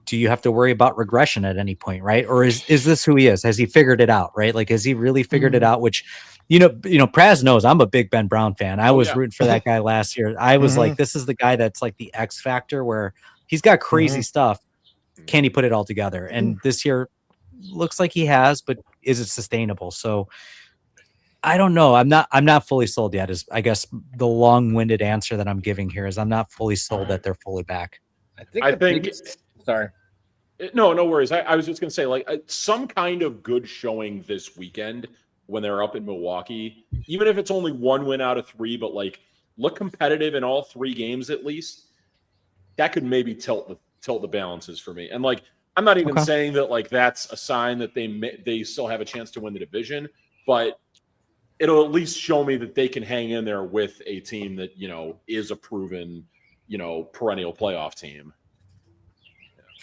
Do you have to worry about regression at any point? Right. Or is this who he is? Has he figured it out? Right. Like, has he really figured it out? Which, Praz knows I'm a big Ben Brown fan. I was rooting for that guy last year. I was like, this is the guy that's like the X factor where he's got crazy stuff. Can he put it all together? And this year looks like he has, but is it sustainable? So I don't know. I'm not fully sold yet is I guess the long-winded answer that I'm giving here is I'm not fully sold that they're fully back. I think sorry. No worries. I was just going to say like some kind of good showing this weekend when they're up in Milwaukee, even if it's only 1 win out of 3, but like look competitive in all 3 games at least. That could maybe tilt the balances for me. And like I'm not even saying that like that's a sign that they still have a chance to win the division, but it'll at least show me that they can hang in there with a team that, is a proven, perennial playoff team.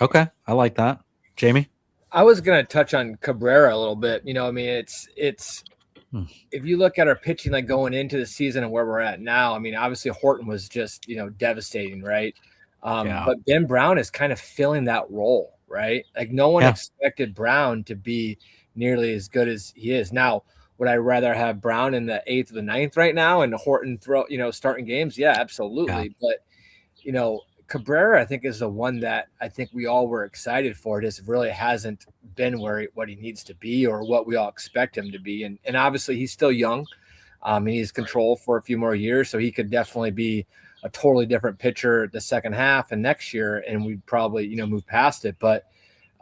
Okay. I like that. Jamie? I was going to touch on Cabrera a little bit. It's if you look at our pitching, like going into the season and where we're at now, obviously Horton was just, devastating, right? But Ben Brown is kind of filling that role, right? Like no one expected Brown to be nearly as good as he is. Now, would I rather have Brown in the 8th or the 9th right now and Horton starting games? Yeah, absolutely. Yeah. But, Cabrera, I think, is the one that I think we all were excited for. It just really hasn't been what he needs to be or what we all expect him to be. And obviously he's still young. He's control for a few more years, so he could definitely be a totally different pitcher the second half and next year, and we'd probably, move past it. But,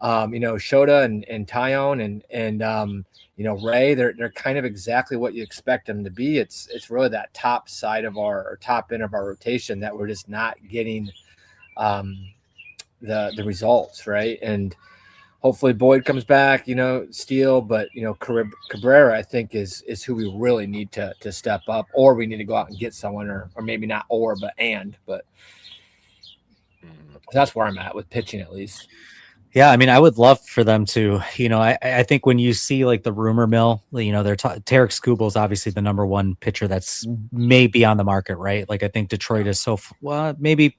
Shota and Tyone and Ray, they're kind of exactly what you expect them to be. It's really that top side of or top end of our rotation that we're just not getting the results, right? And hopefully Boyd comes back, Steele, but Cabrera, I think is who we really need to step up, or we need to go out and get someone, or maybe not but that's where I'm at with pitching at least. Yeah, I would love for them to, I think when you see like the rumor mill, they're Tarek Skubal is obviously the number 1 pitcher that's maybe on the market, right? Like I think Detroit is maybe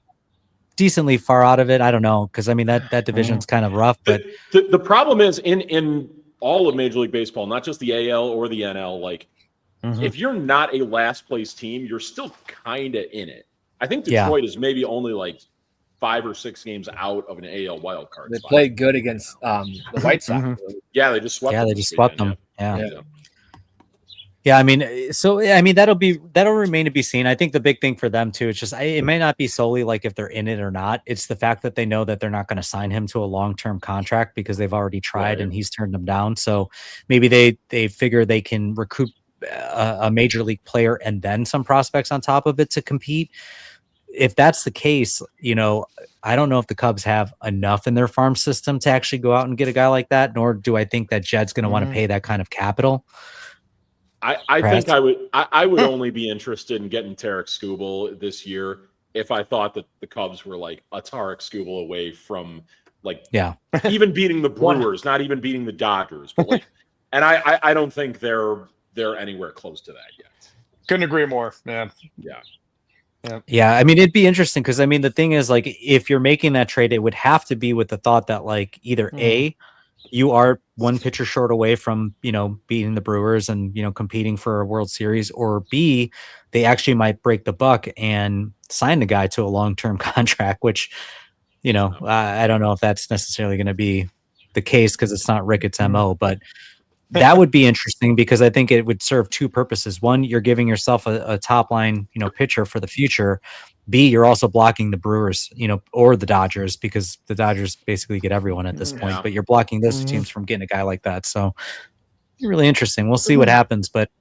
decently far out of it. I don't know, because that division's kind of rough. But the problem is in all of Major League Baseball, not just the AL or the NL, like if you're not a last place team, you're still kind of in it. I think Detroit is maybe only like 5 or 6 games out of an AL wild card. They played good against the White Sox. Yeah, they just swept. Yeah, they just swept them. Yeah. Yeah, I mean, so I mean that'll remain to be seen. I think the big thing for them too, it's just it may not be solely like if they're in it or not. It's the fact that they know that they're not going to sign him to a long-term contract because they've already tried and he's turned them down. So maybe they figure they can recoup a major league player and then some prospects on top of it to compete. If that's the case, you know, I don't know if the Cubs have enough in their farm system to actually go out and get a guy like that, nor do I think that Jed's going to want to pay that kind of capital. I think I would only be interested in getting Tarek Skubal this year if I thought that the Cubs were like a Tarek Skubal away from like even beating the Brewers, not even beating the Dodgers, but like, and I don't think they're anywhere close to that yet. Couldn't agree more. Yeah. I mean, it'd be interesting because I mean the thing is like if you're making that trade, it would have to be with the thought that like either A, you are one pitcher short away from, you know, beating the Brewers and, you know, competing for a World Series, or B, they actually might break the buck and sign the guy to a long-term contract, which, you know, I don't know if that's necessarily going to be the case because it's not Ricketts' MO, but that would be interesting because I think it would serve two purposes. One, you're giving yourself a top line, you know, pitcher for the future. B, you're also blocking the Brewers, you know, or the Dodgers because the Dodgers basically get everyone at this point, but you're blocking those two teams from getting a guy like that. So really interesting. We'll see what happens, but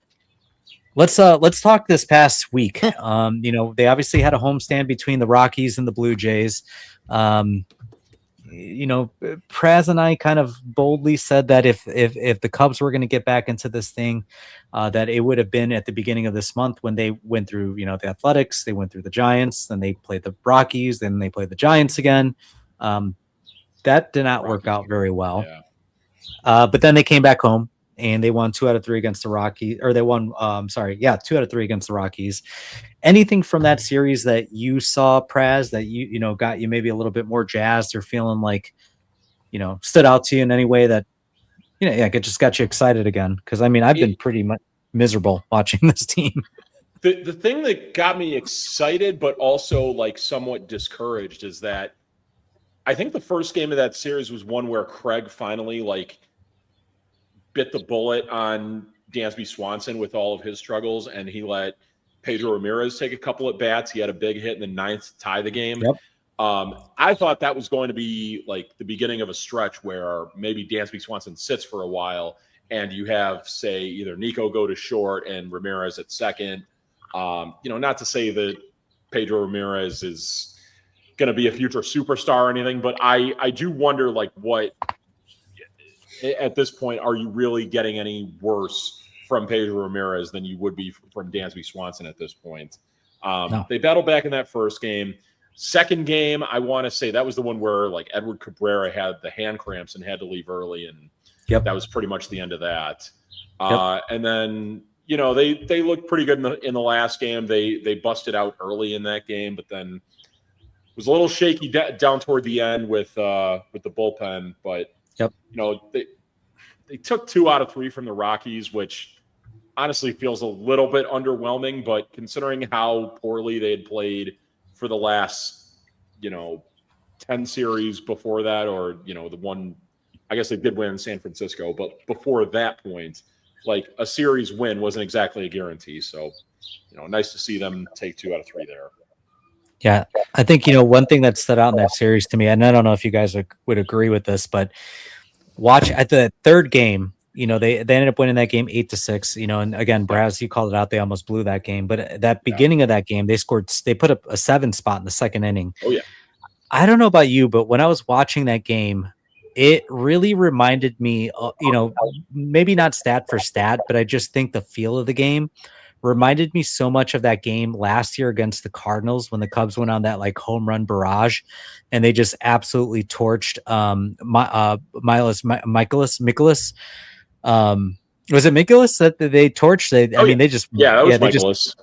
let's talk this past week. You know, they obviously had a homestand between the Rockies and the Blue Jays. You know, Praz and I kind of boldly said that if the Cubs were going to get back into this thing, that it would have been at the beginning of this month when they went through, you know, the Athletics, they went through the Giants, then they played the Rockies, then they played the Giants again. That did not work out very well. But then they came back home and they won 2 out of 3 against the Rockies, or they won, 2 out of 3 against the Rockies. Anything from that series that you saw, Praz, that you know got you maybe a little bit more jazzed or feeling like, you know, stood out to you in any way that, you know, it just got you excited again? Because I mean, I've been pretty much miserable watching this team. The thing that got me excited, but also like somewhat discouraged, is that I think the first game of that series was one where Craig finally like bit the bullet on Dansby Swanson with all of his struggles, and he let Pedro Ramirez take a couple at bats. He had a big hit in the 9th to tie the game. I thought that was going to be like the beginning of a stretch where maybe Dansby Swanson sits for a while and you have, say, either Nico go to short and Ramirez at second. You know, not to say that Pedro Ramirez is going to be a future superstar or anything, but I do wonder, like, what at this point, are you really getting any worse from Pedro Ramirez than you would be from Dansby Swanson at this point? No. They battled back in that first game. Second game, I want to say that was the one where like Edward Cabrera had the hand cramps and had to leave early, and that was pretty much the end of that. And then, you know, they looked pretty good in the last game. They busted out early in that game, but then it was a little shaky down toward the end with the bullpen. But you know, they took 2 out of 3 from the Rockies, which honestly feels a little bit underwhelming. But considering how poorly they had played for the last, you know, 10 series before that, or, you know, the one, I guess they did win in San Francisco, but before that point, like a series win wasn't exactly a guarantee. So, you know, nice to see them take 2 out of 3 there. Yeah, I think, you know, one thing that stood out in that series to me, and I don't know if you guys would agree with this, but watch at the third game, you know, they ended up winning that game 8-6, you know, and again, Praz, you called it out. They almost blew that game, but at that beginning of that game, they put up a 7 spot in the second inning. Oh yeah. I don't know about you, but when I was watching that game, it really reminded me, you know, maybe not stat for stat, but I just think the feel of the game reminded me so much of that game last year against the Cardinals when the Cubs went on that like home run barrage and they just absolutely torched Mikolas. Was it Mikolas that they torched? They just that was Mikolas.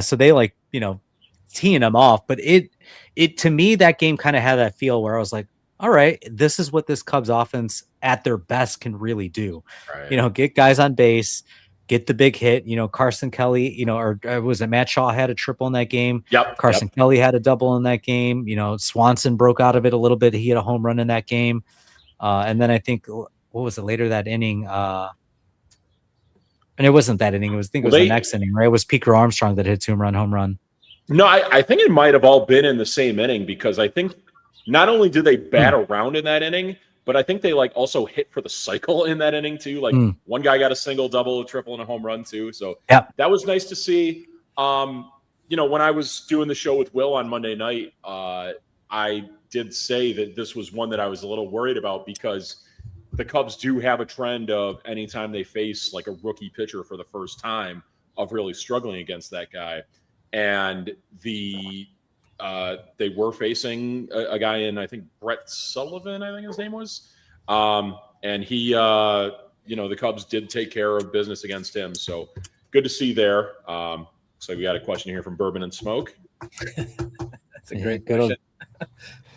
So they like, you know, teeing them off, but it to me that game kind of had that feel where I was like, all right, this is what this Cubs offense at their best can really do. Right. Get guys on base, get the big hit. Carson Kelly, or was it Matt Shaw had a triple in that game? Yep. Carson Kelly had a double in that game. Swanson broke out of it a little bit. He had a home run in that game. And then I think, what was it later that inning? And it wasn't that inning. It was the next inning, right? It was Peter Armstrong that hit 2-run home run. No, I think it might have all been in the same inning, because I think not only did they bat around in that inning, but I think they also hit for the cycle in that inning too. One guy got a single, double, a triple, and a home run too. So that was nice to see. When I was doing the show with Will on Monday night, I did say that this was one that I was a little worried about, because the Cubs do have a trend of anytime they face a rookie pitcher for the first time of really struggling against that guy. And they were facing a guy in, I think, Brett Sullivan, I think his name was. And he, the Cubs did take care of business against him. So good to see there. So we got a question here from Bourbon and Smoke. That's a great question.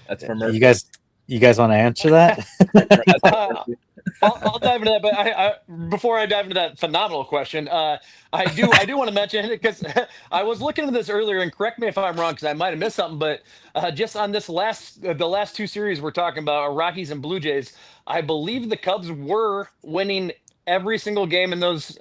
That's from Murphy. You guys want to answer that? I'll dive into that, but before I dive into that phenomenal question, I do want to mention, because I was looking at this earlier, and correct me if I'm wrong, because I might have missed something, but just on the last two series we're talking about, Rockies and Blue Jays, I believe the Cubs were winning every single game in those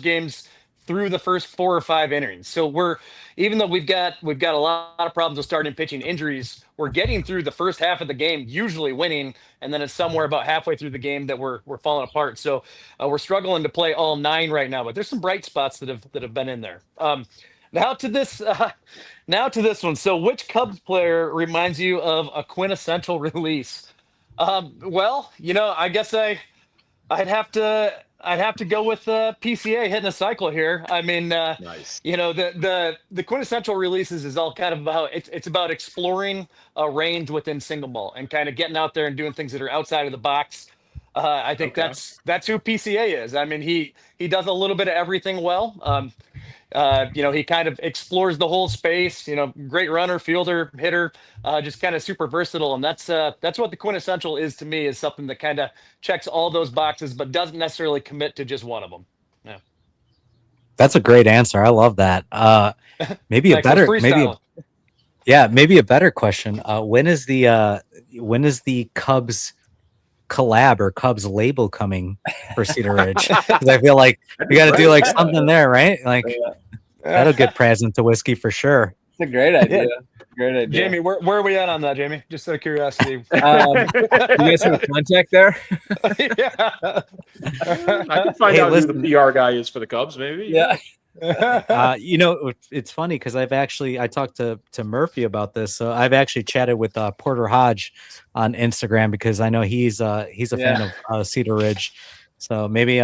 games through the first 4 or 5 innings. So even though we've got a lot of problems with starting pitching injuries, we're getting through the first half of the game, usually winning, and then it's somewhere about halfway through the game that we're falling apart. So we're struggling to play all 9 right now, but there's some bright spots that have been in there. Now to this one. So which Cubs player reminds you of a quintessential release? Well, I guess I'd have to go with PCA hitting a cycle here. I mean, nice. The quintessential releases is all kind of about it's about exploring a range within single ball and kind of getting out there and doing things that are outside of the box. I think that's who PCA is. I mean, he does a little bit of everything well. He kind of explores the whole space, great runner, fielder, hitter, just kind of super versatile. And that's what the quintessential is to me, is something that kind of checks all those boxes, but doesn't necessarily commit to just one of them. Yeah. That's a great answer. I love that. Maybe a better question. When is the Cubs collab or Cubs label coming for Cedar Ridge? Because I feel like we got to do something there, right? That'll get Praz into whiskey for sure. It's a great idea. Great idea. Jamie, where are we at on that, Jamie? Just out of curiosity. You guys have a contact there? I can find out who the PR guy is for the Cubs, maybe. Yeah. It's funny because I talked to Murphy about this. So I've actually chatted with Porter Hodge on Instagram, because I know he's a fan of Cedar Ridge. So maybe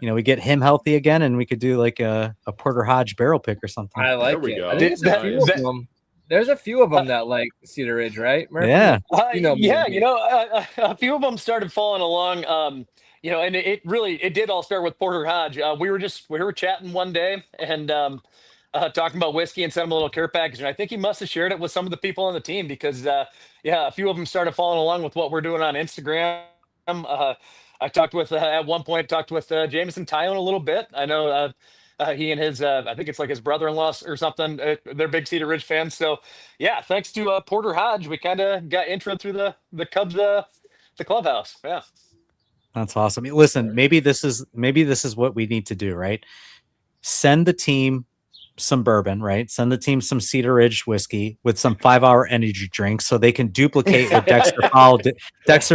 we get him healthy again, and we could do a Porter Hodge barrel pick or something. I like it. I think there's a few of them that like Cedar Ridge, right, Murphy? Yeah. A few of them started following along. And it did all start with Porter Hodge. We were chatting one day and talking about whiskey, and sent him a little care package. And I think he must have shared it with some of the people on the team, because a few of them started following along with what we're doing on Instagram. I talked with at one point Jameson Tyone a little bit. I know he and his I think it's his brother-in-law or something. They're big Cedar Ridge fans. So thanks to Porter Hodge, we kind of got intro through the Cubs the clubhouse. Yeah. That's awesome. Listen, maybe this is what we need to do, right? Send the team some bourbon, right? Send the team some Cedar Ridge whiskey with some 5-hour energy drinks, so they can duplicate what Dexter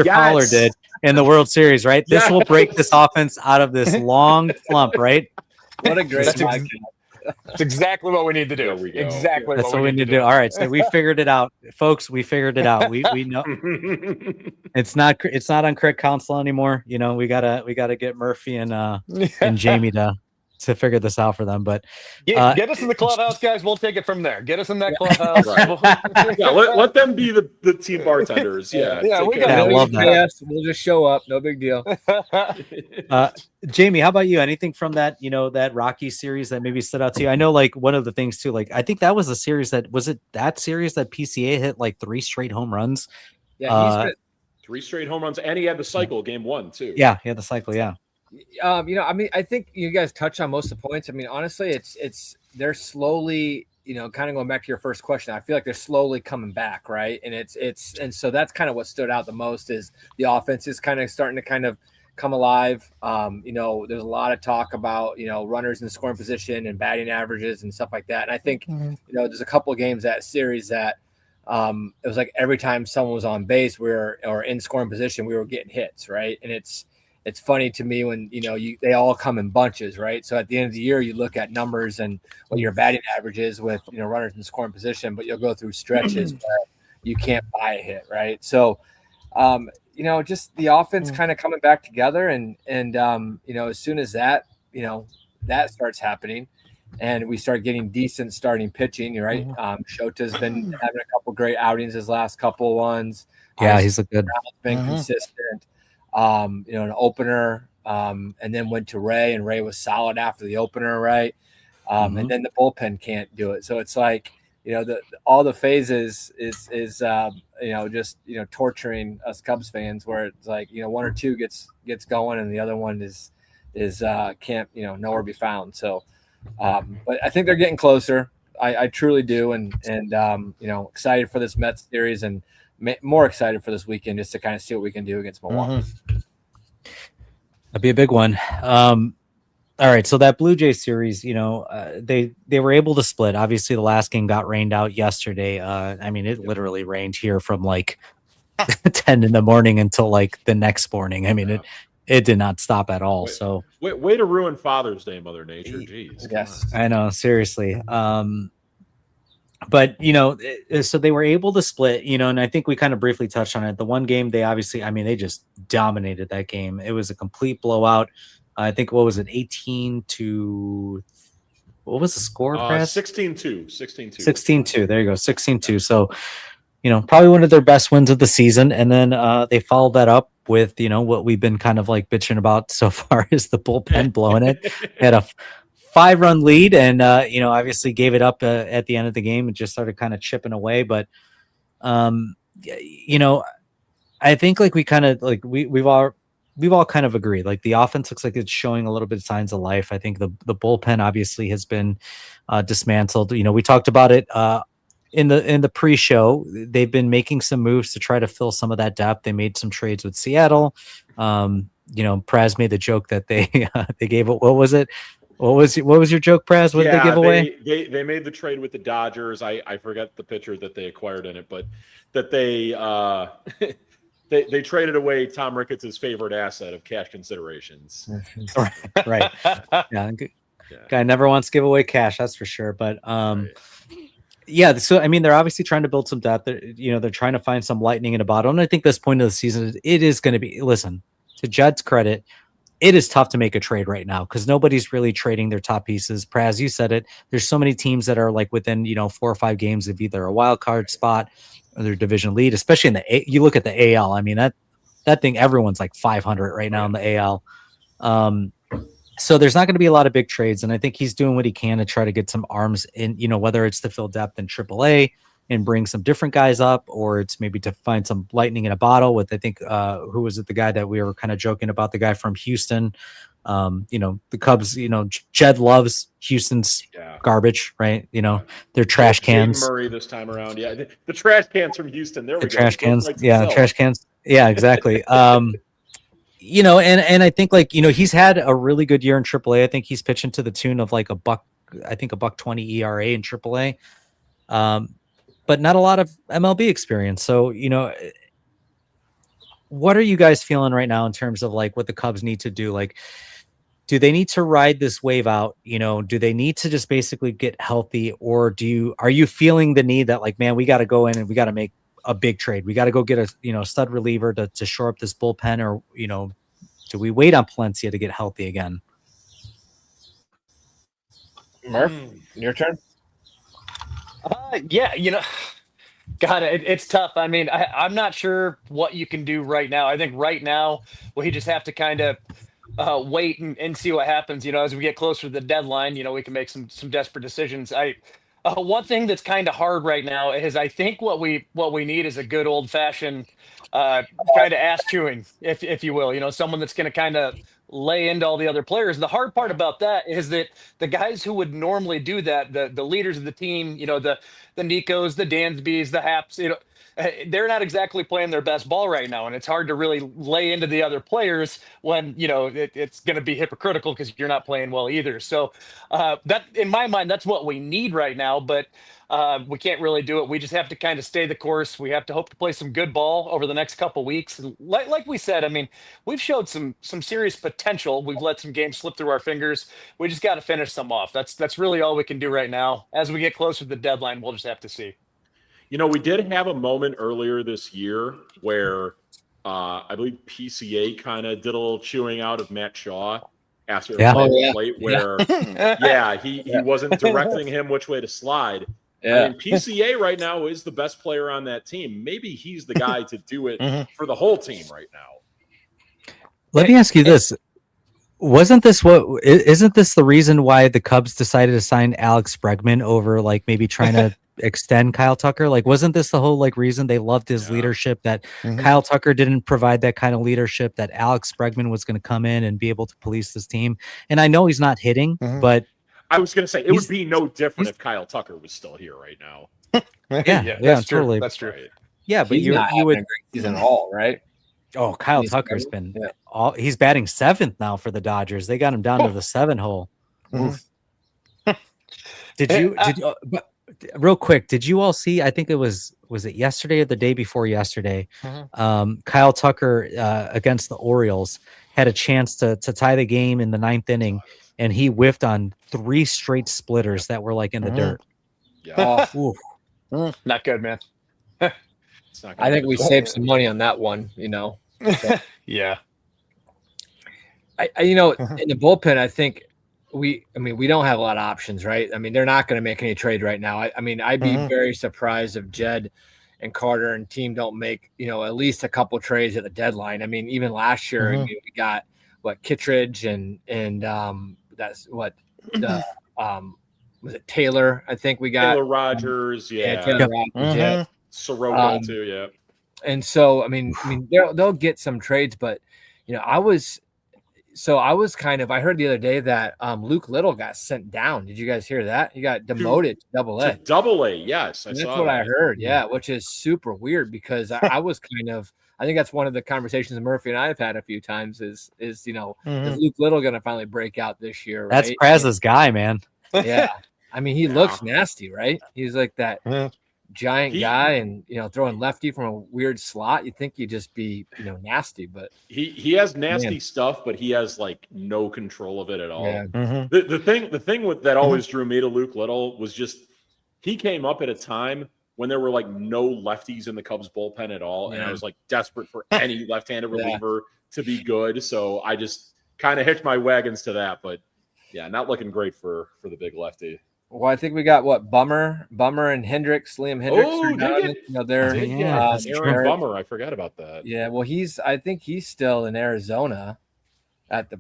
Fowler did in the World Series, right? This will break this offense out of this long slump, right? What a great podcast. That's exactly what we need to do. There we go. Exactly. That's what we need to do. All right, so we figured it out, folks. We figured it out. We know it's not on Craig Council anymore. We gotta get Murphy and Jamie to figure this out for them. But get us in the clubhouse, guys. We'll take it from there. Get us in that clubhouse. Right. let them be the team bartenders. Yeah. I love that. We'll just show up. No big deal. Jamie, how about you? Anything from that Rocky series that maybe stood out to you? I know one of the things too, I think that series that PCA hit 3 straight home runs. Yeah, 3 straight home runs, and he had the cycle game 1 too. Yeah, he had the cycle. Yeah. I mean, I think you guys touched on most of the points. I mean, honestly, they're slowly, kind of going back to your first question. I feel like they're slowly coming back, right? And and so that's kind of what stood out the most is the offense is kind of starting to kind of come alive. There's a lot of talk about, runners in scoring position and batting averages and stuff like that. And I think, there's a couple of games that series that it was like every time someone was on base, or in scoring position, we were getting hits, right? And it's funny to me when, they all come in bunches, right? So at the end of the year, you look at numbers and what your batting average is with, runners in scoring position, but you'll go through stretches where you can't buy a hit, right? So, just the offense kind of coming back together and as soon as that, that starts happening and we start getting decent starting pitching, right? Shota's been having a couple great outings his last couple ones. Yeah, he's a good. Been consistent. An opener, and then went to Ray, and Ray was solid after the opener, right? And then the bullpen can't do it. So it's like, all the phases is torturing us Cubs fans, where it's like, one or two gets going, and the other one is can't nowhere be found. So, but I think they're getting closer. I truly do, and excited for this Mets series and more excited for this weekend just to kind of see what we can do against Milwaukee. That'd be a big one. All right, so that Blue Jay series, they were able to split. Obviously, the last game got rained out yesterday. I mean, it literally rained here from like 10 in the morning until like the next morning. I mean, it did not stop at all. So way to ruin Father's Day, Mother Nature. Jeez. Yes, I know, seriously. But so they were able to split, and I think we kind of briefly touched on it. The one game they obviously, I mean, they just dominated that game. It was a complete blowout. I think, what was it, 18 to what was the score? 16-2. 16-2. There you go, 16-2. So, probably one of their best wins of the season. And then they followed that up with, what we've been kind of like bitching about so far is the bullpen blowing it. Had a 5-run lead and, obviously gave it up at the end of the game and just started kind of chipping away. But, I think like we kind of like we've all kind of agreed, like the offense looks like it's showing a little bit of signs of life. I think the bullpen obviously has been dismantled. We talked about it in the pre-show. They've been making some moves to try to fill some of that depth. They made some trades with Seattle. Praz made the joke that they gave it. What was it? What was your joke, Praz? What did they give away? They made the trade with the Dodgers. I forget the pitcher that they acquired in it, but that they they traded away Tom Ricketts' favorite asset of cash considerations. Right. Yeah. Guy never wants to give away cash, that's for sure. But yeah, so I mean, they're obviously trying to build some depth. They're trying to find some lightning in a bottle. And I think this point of the season, it is going to be, listen, to Judd's credit, it is tough to make a trade right now because nobody's really trading their top pieces. Praz, you said it. There's so many teams that are like within 4 or 5 games of either a wild card spot or their division lead, especially in you look at the AL. I mean, that thing, everyone's like 500 right now in the AL. So there's not going to be a lot of big trades, and I think he's doing what he can to try to get some arms in, whether it's to fill depth in AAA and bring some different guys up, or it's maybe to find some lightning in a bottle with, I think, who was it? The guy that we were kind of joking about, the guy from Houston. The Cubs, Jed loves Houston's garbage, right? They're trash cans. Murray this time around. Yeah. The trash cans from Houston. There we go. Trash cans. Yeah. Trash cans. Yeah, exactly. And I think he's had a really good year in AAA. I think he's pitching to the tune of like $1.20 ERA in AAA. But not a lot of MLB experience. So, what are you guys feeling right now in terms of like what the Cubs need to do? Like, do they need to ride this wave out? Do they need to just basically get healthy, or are you feeling the need that like, man, we got to go in and we got to make a big trade. We got to go get a stud reliever to shore up this bullpen, or, do we wait on Palencia to get healthy again? Murph, your turn. God, it's tough. I mean, I'm not sure what you can do right now. I think right now we just have to kind of wait and see what happens. As we get closer to the deadline, we can make some desperate decisions. One thing that's kind of hard right now is I think what we need is a good old fashioned kind of ass chewing, if you will. Someone that's going to kind of lay into all the other players. The hard part about that is that the guys who would normally do that, the leaders of the team, the Nikos, the Dansbys, the Haps, they're not exactly playing their best ball right now, and it's hard to really lay into the other players when it's going to be hypocritical because you're not playing well either. So that, in my mind, that's what we need right now. But we can't really do it. We just have to kind of stay the course. We have to hope to play some good ball over the next couple weeks. And like we said, I mean, we've showed some serious potential. We've let some games slip through our fingers. We just got to finish some off. That's really all we can do right now. As we get closer to the deadline, we'll just have to see. We did have a moment earlier this year where I believe PCA kind of did a little chewing out of Matt Shaw after the plate where, he wasn't directing him which way to slide. Yeah. I mean, PCA right now is the best player on that team. Maybe he's the guy to do it for the whole team right now. Let me ask you this. Isn't this the reason why the Cubs decided to sign Alex Bregman over like maybe trying to extend Kyle Tucker? Like, wasn't this the whole like reason they loved his leadership, that Kyle Tucker didn't provide that kind of leadership, that Alex Bregman was going to come in and be able to police this team? And I know he's not hitting, but I was going to say it would be no different if Kyle Tucker was still here right now. That's totally. True. That's true. Right. Yeah, but you would. He's an all right. Oh, Kyle Tucker's been he's batting 7th now for the Dodgers. They got him down to the 7 hole. But real quick, did you all see, I think it was it yesterday or the day before yesterday? Kyle Tucker against the Orioles had a chance to tie the game in the 9th inning, and he whiffed on 3 straight splitters that were like in the dirt. Yeah. Not good, man. I think we saved some money on that one, So. Yeah. In the bullpen, I think we don't have a lot of options, right? I mean, they're not going to make any trade right now. I'd be very surprised if Jed and Carter and team don't make, at least a couple trades at the deadline. I mean, even last year, we got Kittredge and that's what the was it Taylor? I think we got Taylor Rogers, Taylor Rogers, Soroka too, yeah. And so, I mean, they'll get some trades, but I heard the other day that Luke Little got sent down. Did you guys hear that? He got demoted to Double A. To Double A, yes, that's what I heard. Yeah, which is super weird because I was I think that's one of the conversations Murphy and I have had a few times is is Luke Little going to finally break out this year? Right? That's Praz's guy, man. Yeah, I mean, he looks nasty, right? He's like that giant guy, and throwing lefty from a weird slot. You think he'd just be nasty, but he has nasty stuff, but he has like no control of it at all. Yeah. The thing that always drew me to Luke Little was just he came up at a time when there were like no lefties in the Cubs bullpen at all, and I was like desperate for any left-handed reliever to be good. So I just kind of hitched my wagons to that, but not looking great for the big lefty. Well, I think we got Bummer and Hendricks, Liam Hendricks. They're Aaron Bummer. I forgot about that. Yeah, well, I think he's still in Arizona at the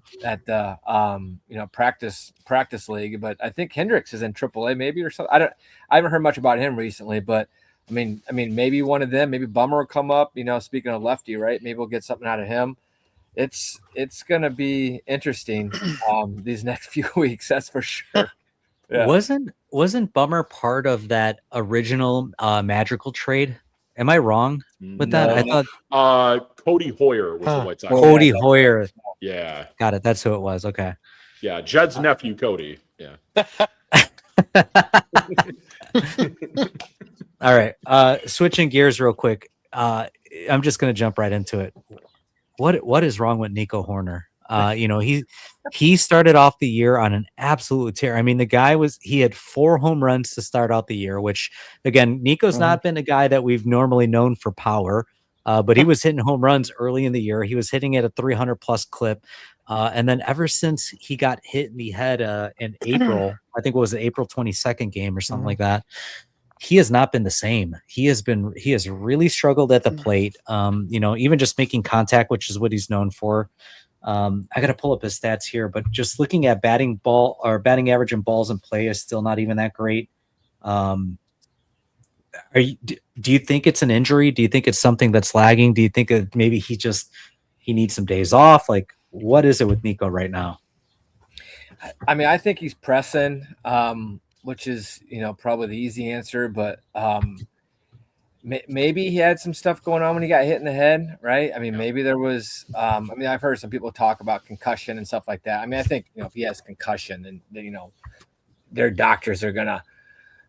practice league, but I think Hendricks is in AAA maybe or something. I haven't heard much about him recently, but I mean maybe one of them, maybe Bummer will come up. Speaking of lefty, right? Maybe we'll get something out of him. It's gonna be interesting these next few weeks, that's for sure. Yeah. Wasn't Bummer part of that original Madrigal trade? Am I wrong with that? I thought Cody Hoyer was the White Sox. Cody Hoyer. Yeah. Got it. That's who it was. Okay. Yeah, Jed's nephew, Cody. Yeah. All right. Switching gears real quick. I'm just gonna jump right into it. What is wrong with Nico Horner? He started off the year on an absolute tear. I mean, the guy he had 4 home runs to start out the year, which again, Nico's not been a guy that we've normally known for power, but he was hitting home runs early in the year. He was hitting at a 300 plus clip. And then ever since he got hit in the head in April, I think it was the April 22nd game or something like that, he has not been the same. He has really struggled at the plate. Even just making contact, which is what he's known for. I got to pull up his stats here, but just looking at batting average and balls in play is still not even that great. Do you think it's an injury? Do you think it's something that's lagging? Do you think that maybe he needs some days off? Like, what is it with Nico right now? I mean, I think he's pressing, which is, probably the easy answer, but maybe he had some stuff going on when he got hit in the head, right? I mean, maybe there was, I've heard some people talk about concussion and stuff like that. I mean, I think, if he has concussion, then, their doctors are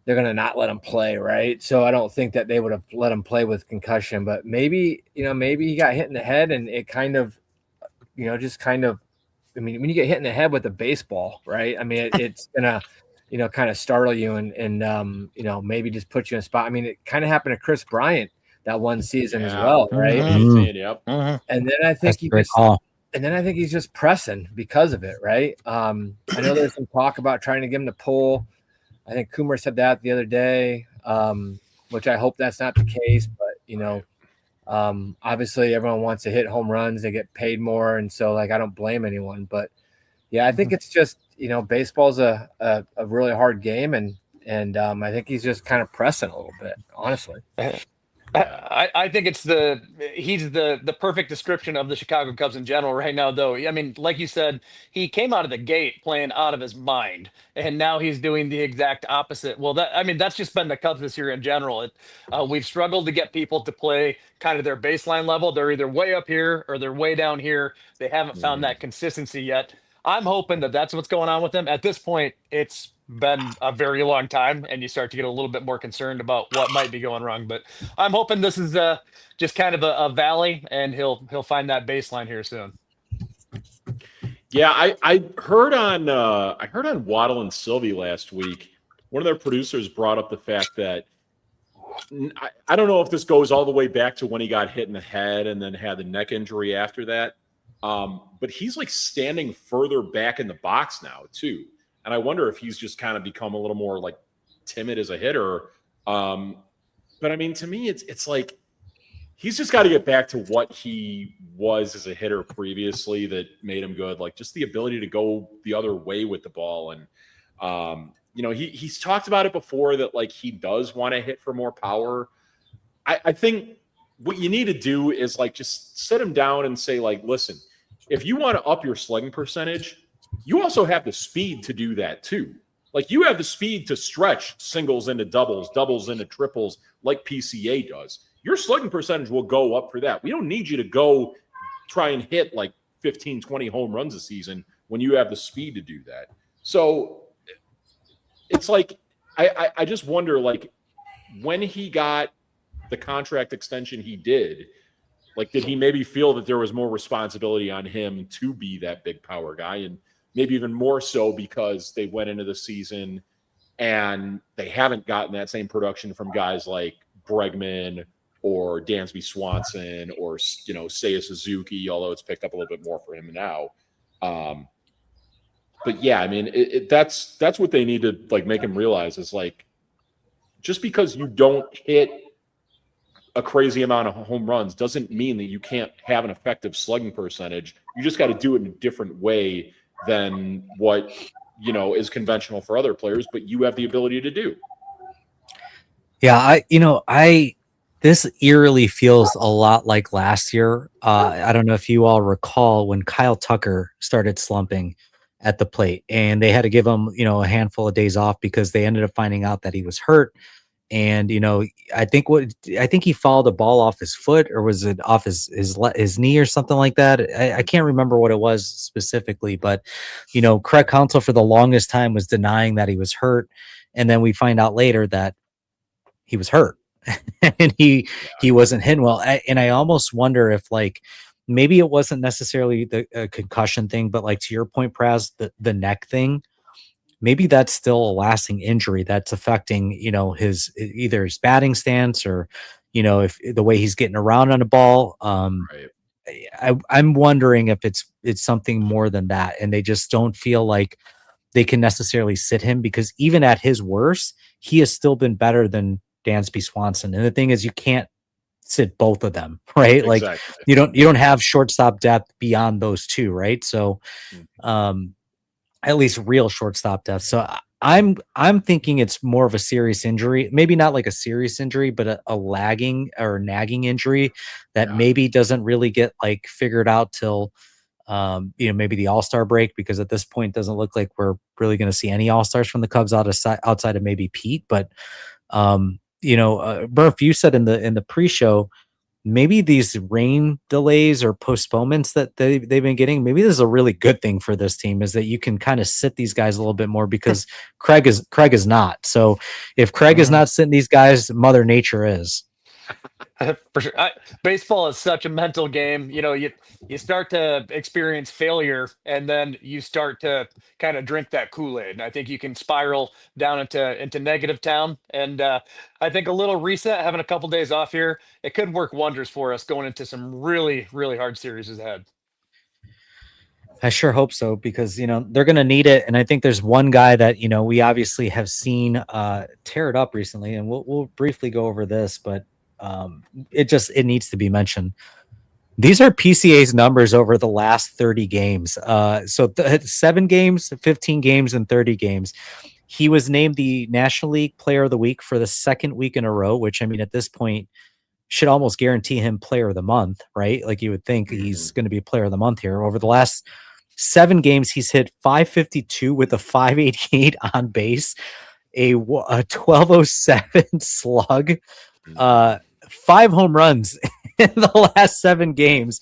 they're going to not let him play, right? So I don't think that they would have let him play with concussion, but maybe he got hit in the head and it kind of, I mean, when you get hit in the head with a baseball, right? I mean, it's going to, kind of startle you and maybe just put you in a spot. I mean, it kind of happened to Chris Bryant that one season as well, right? Yep. And then I think he's just pressing because of it, right? I know there's some talk about trying to get him to pull. I think Coomer said that the other day, which I hope that's not the case. But, obviously everyone wants to hit home runs. They get paid more. And so, I don't blame anyone. But, yeah, I think it's just, baseball's a really hard game. And I think he's just kind of pressing a little bit, honestly. I think he's the perfect description of the Chicago Cubs in general right now, though. I mean, like you said, he came out of the gate playing out of his mind, and now he's doing the exact opposite. Well, that's just been the Cubs this year in general. We've struggled to get people to play kind of their baseline level. They're either way up here or they're way down here. They haven't found that consistency yet. I'm hoping that that's what's going on with him. At this point, it's been a very long time, and you start to get a little bit more concerned about what might be going wrong. But I'm hoping this is just kind of a valley, and he'll find that baseline here soon. Yeah, I heard on Waddle and Sylvie last week. One of their producers brought up the fact that I don't know if this goes all the way back to when he got hit in the head and then had the neck injury after that. But he's standing further back in the box now too. And I wonder if he's just kind of become a little more timid as a hitter. But I mean, to me, it's he's just got to get back to what he was as a hitter previously that made him good. Just the ability to go the other way with the ball. And, he's talked about it before that he does want to hit for more power. I think what you need to do is just sit him down and say, listen, if you want to up your slugging percentage, you also have the speed to do that too. You have the speed to stretch singles into doubles, doubles into triples, like PCA does. Your slugging percentage will go up for that. We don't need you to go try and hit 15, 20 home runs a season when you have the speed to do that. So it's I just wonder, when he got the contract extension he did he maybe feel that there was more responsibility on him to be that big power guy? And maybe even more so because they went into the season and they haven't gotten that same production from guys like Bregman or Dansby Swanson or, Seiya Suzuki, although it's picked up a little bit more for him now. But yeah, I mean, that's what they need to make him realize is just because you don't hit a crazy amount of home runs doesn't mean that you can't have an effective slugging percentage. You just got to do it in a different way than what is conventional for other players, but you have the ability to do. Yeah, this eerily feels a lot like last year. I don't know if you all recall when Kyle Tucker started slumping at the plate, and they had to give him a handful of days off because they ended up finding out that he was hurt. And I think he fouled a ball off his foot, or was it off his knee or something like that? I can't remember what it was specifically, but correct counsel for the longest time was denying that he was hurt, and then we find out later that he was hurt and he wasn't hitting well. And I almost wonder if maybe it wasn't necessarily the concussion thing, but to your point, Praz, the neck thing. Maybe that's still a lasting injury that's affecting, his either his batting stance or, if the way he's getting around on a ball. Right. I'm wondering if it's something more than that, and they just don't feel like they can necessarily sit him, because even at his worst, he has still been better than Dansby Swanson. And the thing is, you can't sit both of them, right? Exactly. You don't have shortstop depth beyond those two, right? So, at least real shortstop depth. So I'm thinking it's more of a serious injury, maybe not like a serious injury, but a lagging or nagging injury that maybe doesn't really get like figured out till maybe the All-Star break, because at this point it doesn't look like we're really going to see any All-Stars from the Cubs outside of maybe Pete. But Murph, you said in the pre-show, maybe these rain delays or postponements that they've been getting, maybe this is a really good thing for this team, is that you can kind of sit these guys a little bit more, because Craig is not. So if Craig is not sitting these guys, Mother Nature is. For sure. Baseball is such a mental game. You start to experience failure, and then you start to kind of drink that Kool-Aid. And I think you can spiral down into negative town. And I think a little reset, having a couple days off here, it could work wonders for us going into some really, really hard series ahead. I sure hope so, because they're going to need it. And I think there's one guy that we obviously have seen tear it up recently, and we'll briefly go over this, but it needs to be mentioned. These are PCA's numbers over the last 30 games. So 7 games, 15 games, and 30 games. He was named the National League Player of the Week for the second week in a row, which, I mean, at this point should almost guarantee him Player of the Month, right? Like, you would think he's going to be Player of the Month here. Over the last 7 games, he's hit .552 with a .588 on base, a 1207 slug, 5 home runs in the last 7 games.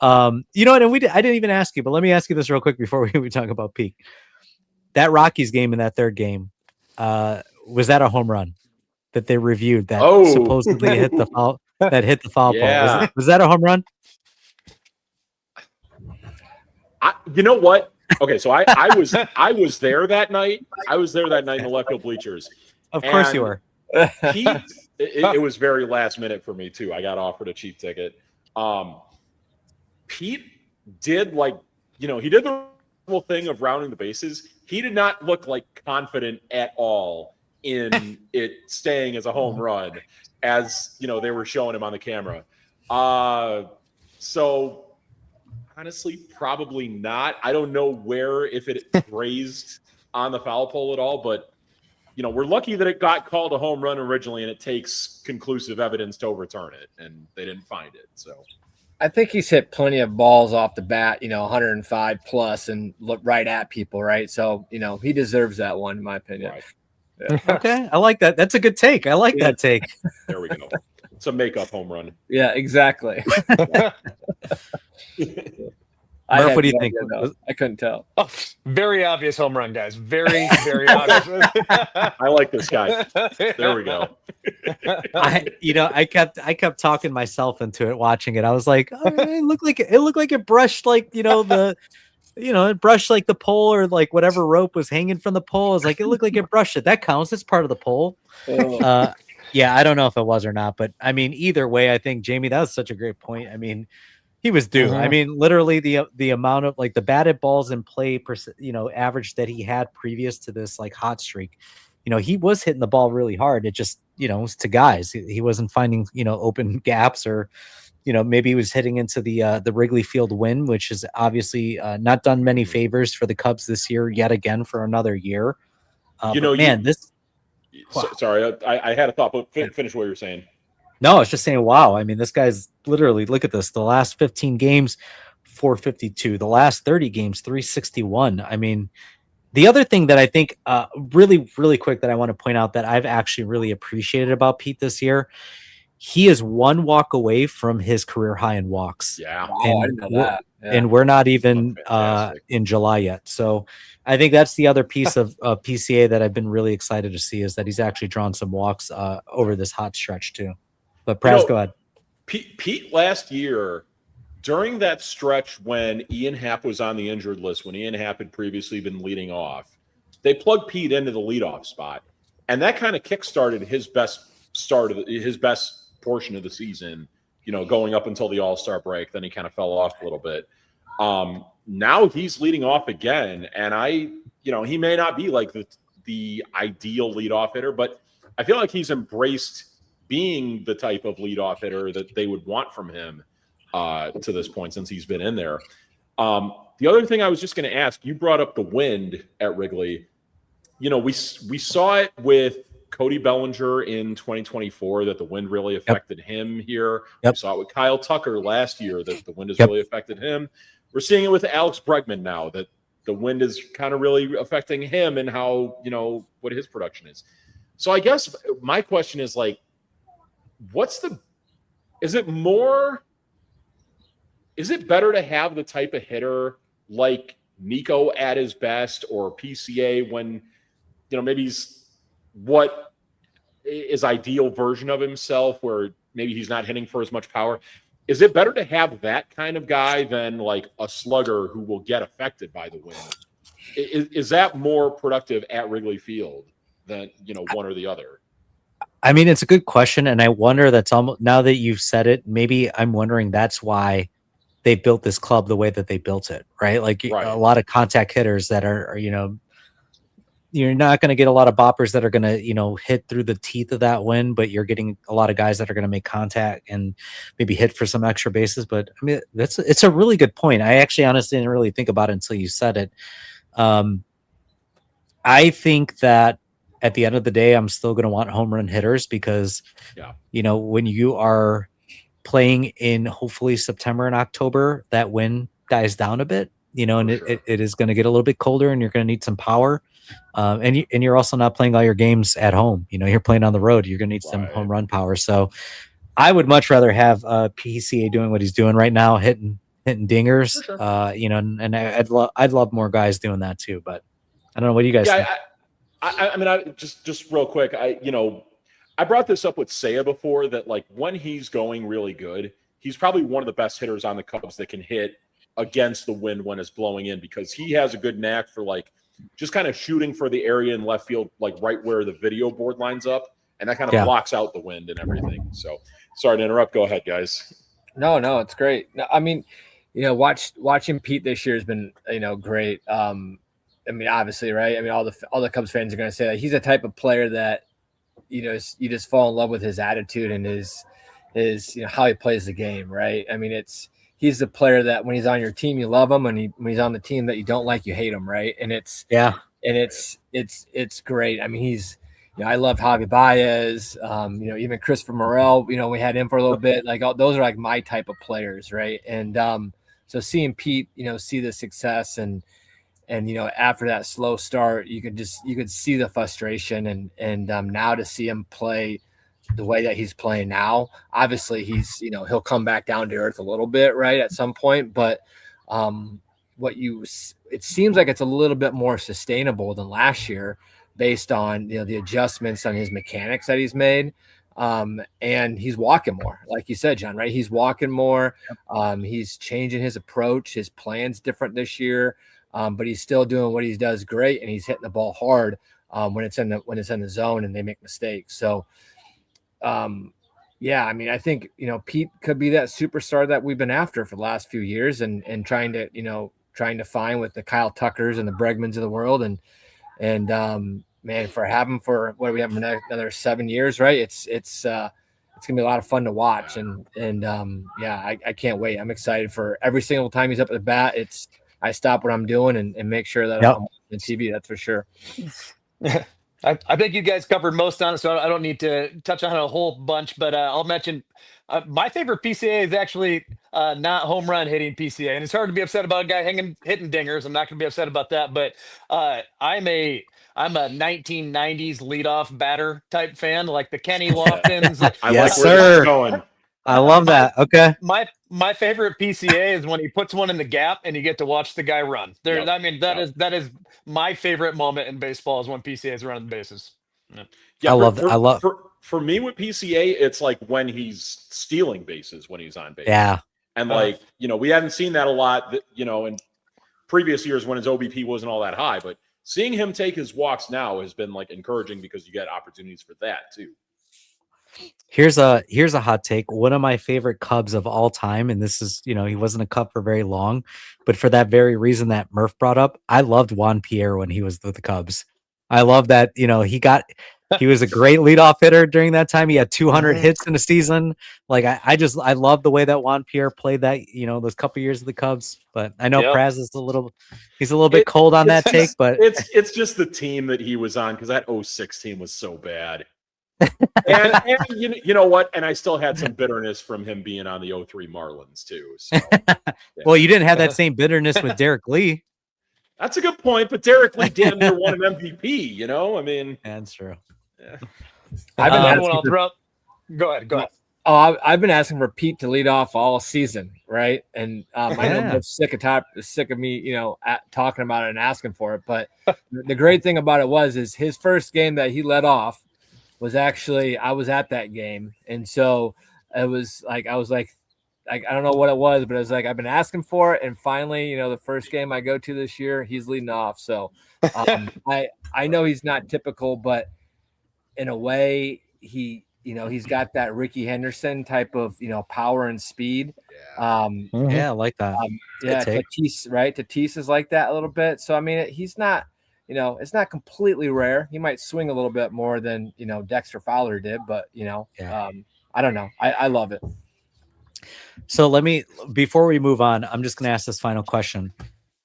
And I didn't even ask you, but let me ask you this real quick before we talk about peak. That Rockies game in that 3rd game, was that a home run that they reviewed that supposedly hit the foul ball? Was that a home run? You know what? Okay, so I was there that night. I was there that night in the left field bleachers. Of course you were. It was very last minute for me too. I got offered a cheap ticket. Pete did he did the whole thing of rounding the bases. He did not look like confident at all in it staying as a home run, as they were showing him on the camera. So honestly, probably not. I don't know if it grazed on the foul pole at all, but we're lucky that it got called a home run originally, and it takes conclusive evidence to overturn it, and they didn't find it. So I think he's hit plenty of balls off the bat, 105 plus, and look right at people, right? So, he deserves that one, in my opinion. Right. Yeah. Okay, I like that. That's a good take. I like that take. There we go. It's a makeup home run. Yeah, exactly. Murph, what do you think? I couldn't tell. Oh, very obvious home run, guys. Very, very obvious. I like this guy. There we go. I kept talking myself into it, watching it. I was like, it looked like it brushed it brushed like the pole, or like whatever rope was hanging from the pole. It looked like it brushed it. That counts. It's part of the pole. Yeah, I don't know if it was or not, but I mean, either way, I think, Jamie, that was such a great point. I mean, he was due. I mean, literally the amount of the batted balls in play, average that he had previous to this hot streak. He was hitting the ball really hard. It just, was to guys. He wasn't finding, open gaps, or, maybe he was hitting into the Wrigley Field wind, which is obviously not done many favors for the Cubs this year yet again for another year. Sorry, I had a thought, but finish what you were saying. No, I was just saying, wow. I mean, this guy's literally, look at this. The last 15 games, 452. The last 30 games, 361. I mean, the other thing that I think really, really quick that I want to point out that I've actually really appreciated about Pete this year, he is 1 walk away from his career high in walks. Yeah. I didn't know that. Yeah. And we're not even in July yet. So I think that's the other piece of PCA that I've been really excited to see, is that he's actually drawn some walks over this hot stretch too. But Praz, go ahead. Pete last year, during that stretch when Ian Happ was on the injured list, when Ian Happ had previously been leading off, they plugged Pete into the leadoff spot, and that kind of kickstarted his best portion of the season. Going up until the All-Star break, then he kind of fell off a little bit. Now he's leading off again, and he may not be like the ideal leadoff hitter, but I feel like he's embraced being the type of leadoff hitter that they would want from him to this point, since he's been in there. The other thing I was just going to ask, you brought up the wind at Wrigley. we saw it with Cody Bellinger in 2024 that the wind really affected him here. Yep. We saw it with Kyle Tucker last year that the wind has really affected him. We're seeing it with Alex Bregman now that the wind is kind of really affecting him and how, what his production is. So I guess my question is like, is it better to have the type of hitter like Nico at his best or PCA when, maybe he's what is ideal version of himself where maybe he's not hitting for as much power? Is it better to have that kind of guy than like a slugger who will get affected by the wind? Is that more productive at Wrigley Field than, one or the other? I mean, it's a good question. And I wonder that's almost, now that you've said it, maybe I'm wondering that's why they built this club the way that they built it, right? Like a lot of contact hitters that are you're not going to get a lot of boppers that are going to, hit through the teeth of that wind, but you're getting a lot of guys that are going to make contact and maybe hit for some extra bases. But I mean, it's a really good point. I actually honestly didn't really think about it until you said it. I think that at the end of the day, I'm still going to want home run hitters because, when you are playing in hopefully September and October, that wind dies down a bit, and it is going to get a little bit colder and you're going to need some power. And you're also not playing all your games at home. You're playing on the road. You're going to need some home run power. So I would much rather have PCA doing what he's doing right now, hitting dingers. Sure. And I'd love more guys doing that too. But I don't know. What do you guys think? I mean, just real quick. I brought this up with Seiya before that like when he's going really good, he's probably one of the best hitters on the Cubs that can hit against the wind when it's blowing in because he has a good knack for like just kind of shooting for the area in left field, like right where the video board lines up. And that kind of blocks out the wind and everything. So sorry to interrupt. Go ahead, guys. No, it's great. No, I mean, watching Pete this year has been, great. I mean, obviously, right. I mean, all the Cubs fans are going to say that he's the type of player that, you just fall in love with his attitude and his how he plays the game. Right. I mean, he's the player that when he's on your team, you love him. And when he's on the team that you don't like, you hate him. Right. And it's great. I mean, I love Javi Baez, even Christopher Morel, we had him for a little bit. Like those are like my type of players. Right. And so seeing Pete, see the success and after that slow start, you could see the frustration and now to see him play the way that he's playing now, obviously he's, he'll come back down to earth a little bit, right, at some point, but it seems like it's a little bit more sustainable than last year based on, the adjustments on his mechanics that he's made. And he's walking more, like you said, John, right? He's walking more. He's changing his approach. His plan's different this year. But he's still doing what he does great, and he's hitting the ball hard when it's in the zone and they make mistakes. So, I mean, I think Pete could be that superstar that we've been after for the last few years, and trying to find with the Kyle Tuckers and the Bregmans of the world, and man, for having for what do we have another 7 years, right? It's gonna be a lot of fun to watch, and I can't wait. I'm excited for every single time he's up at the bat. I stop what I'm doing and make sure that I'm on the TV. That's for sure. I think you guys covered most on it, so I don't need to touch on it a whole bunch. But I'll mention my favorite PCA is actually not home run hitting PCA, and it's hard to be upset about a guy hitting dingers. I'm not going to be upset about that. But I'm a 1990s leadoff batter type fan, like the Kenny Loftons. Yes, sir. I love that. Okay. My favorite PCA is when he puts one in the gap and you get to watch the guy run. I mean, that is my favorite moment in baseball is when PCA is running the bases. Yeah, I love that. For me with PCA, it's like when he's stealing bases when he's on base. Yeah. And we haven't seen that a lot, in previous years when his OBP wasn't all that high, but seeing him take his walks now has been like encouraging because you get opportunities for that too. Here's a hot take. One of my favorite Cubs of all time, and this is, he wasn't a Cub for very long, but for that very reason that Murph brought up, I loved Juan Pierre when he was with the Cubs. I love that, he got He was a great leadoff hitter during that time. He had 200 hits in a season. Like I love the way that Juan Pierre played that, those couple years of the Cubs. But I know Yep. Praz is he's a little bit cold on that take, but it's just the team that he was on, because that 06 team was so bad. and you know what? And I still had some bitterness from him being on the 03 Marlins too. So, yeah. Well, you didn't have that same bitterness with Derek Lee. That's a good point, but Derek Lee damn near won an MVP. I mean, that's true. Yeah. I've been I'll throw up. Go ahead. Oh, I've been asking for Pete to lead off all season, right? And I know I'm sick of me, talking about it and asking for it. But the great thing about it is his first game that he led off was actually, I was at that game, and so it was like I don't know what it was, but it was like I've been asking for it, and finally, the first game I go to this year, he's leading off. So I know he's not typical, but in a way, he's got that Ricky Henderson type of power and speed. Yeah, I like that. Tatis, right? Tatis is like that a little bit. So I mean, he's not. It's not completely rare. He might swing a little bit more than Dexter Fowler did, but I don't know. I love it. So before we move on, I'm just going to ask this final question.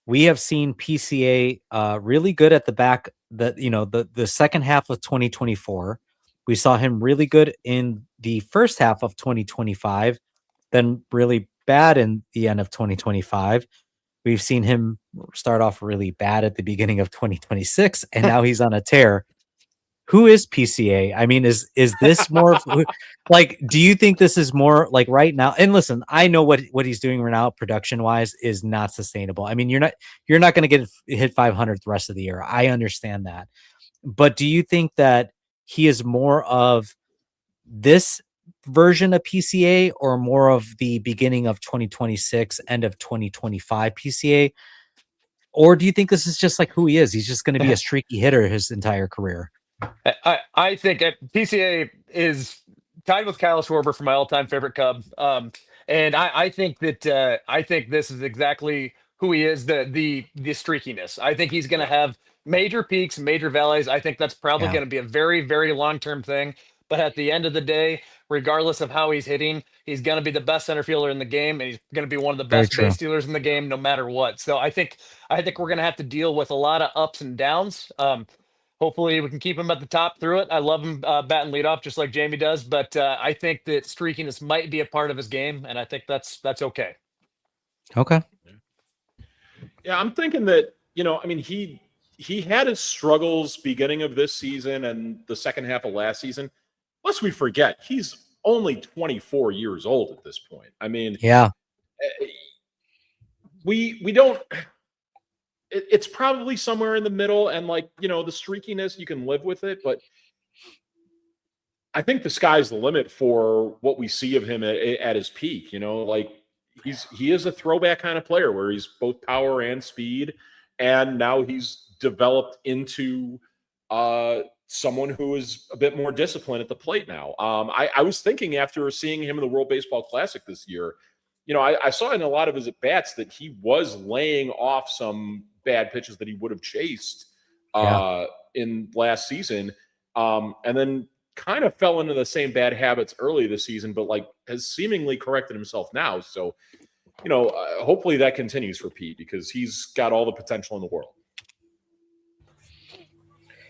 We have seen PCA really good at the back. The second half of 2024. We saw him really good in the first half of 2025, then really bad in the end of 2025. We've seen him start off really bad at the beginning of 2026, and now he's on a tear. Who is PCA? I mean, is this more like, do you think this is more like right now? And listen, I know what he's doing right now, production wise, is not sustainable. I mean, you're not going to hit 500 the rest of the year. I understand that. But do you think that he is more of this version of PCA or more of the beginning of 2026, end of 2025 PCA? Or do you think this is just like who he is? He's just going to be a streaky hitter his entire career. I think PCA is tied with Kyle Schwarber for my all-time favorite Cub. And I think that I think this is exactly who he is, the streakiness. I think he's going to have major peaks, major valleys. I think that's probably going to be a very, very long-term thing. But at the end of the day, regardless of how he's hitting, he's going to be the best center fielder in the game, and he's going to be one of the best base stealers in the game, no matter what. So I think we're going to have to deal with a lot of ups and downs. Hopefully we can keep him at the top through it. I love him batting leadoff just like Jamie does, but I think that streakiness might be a part of his game, and I think that's okay. Okay. Yeah, I'm thinking that, I mean, he had his struggles beginning of this season and the second half of last season. Lest we forget, he's only 24 years old at this point. I mean, yeah, we don't. It's probably somewhere in the middle, and the streakiness, you can live with it, but I think the sky's the limit for what we see of him at his peak. He is a throwback kind of player where he's both power and speed, and now he's developed into someone who is a bit more disciplined at the plate now. I was thinking after seeing him in the World Baseball Classic this year, I saw in a lot of his at-bats that he was laying off some bad pitches that he would have chased in last season, and then kind of fell into the same bad habits early this season, but has seemingly corrected himself now. So, hopefully that continues for Pete, because he's got all the potential in the world.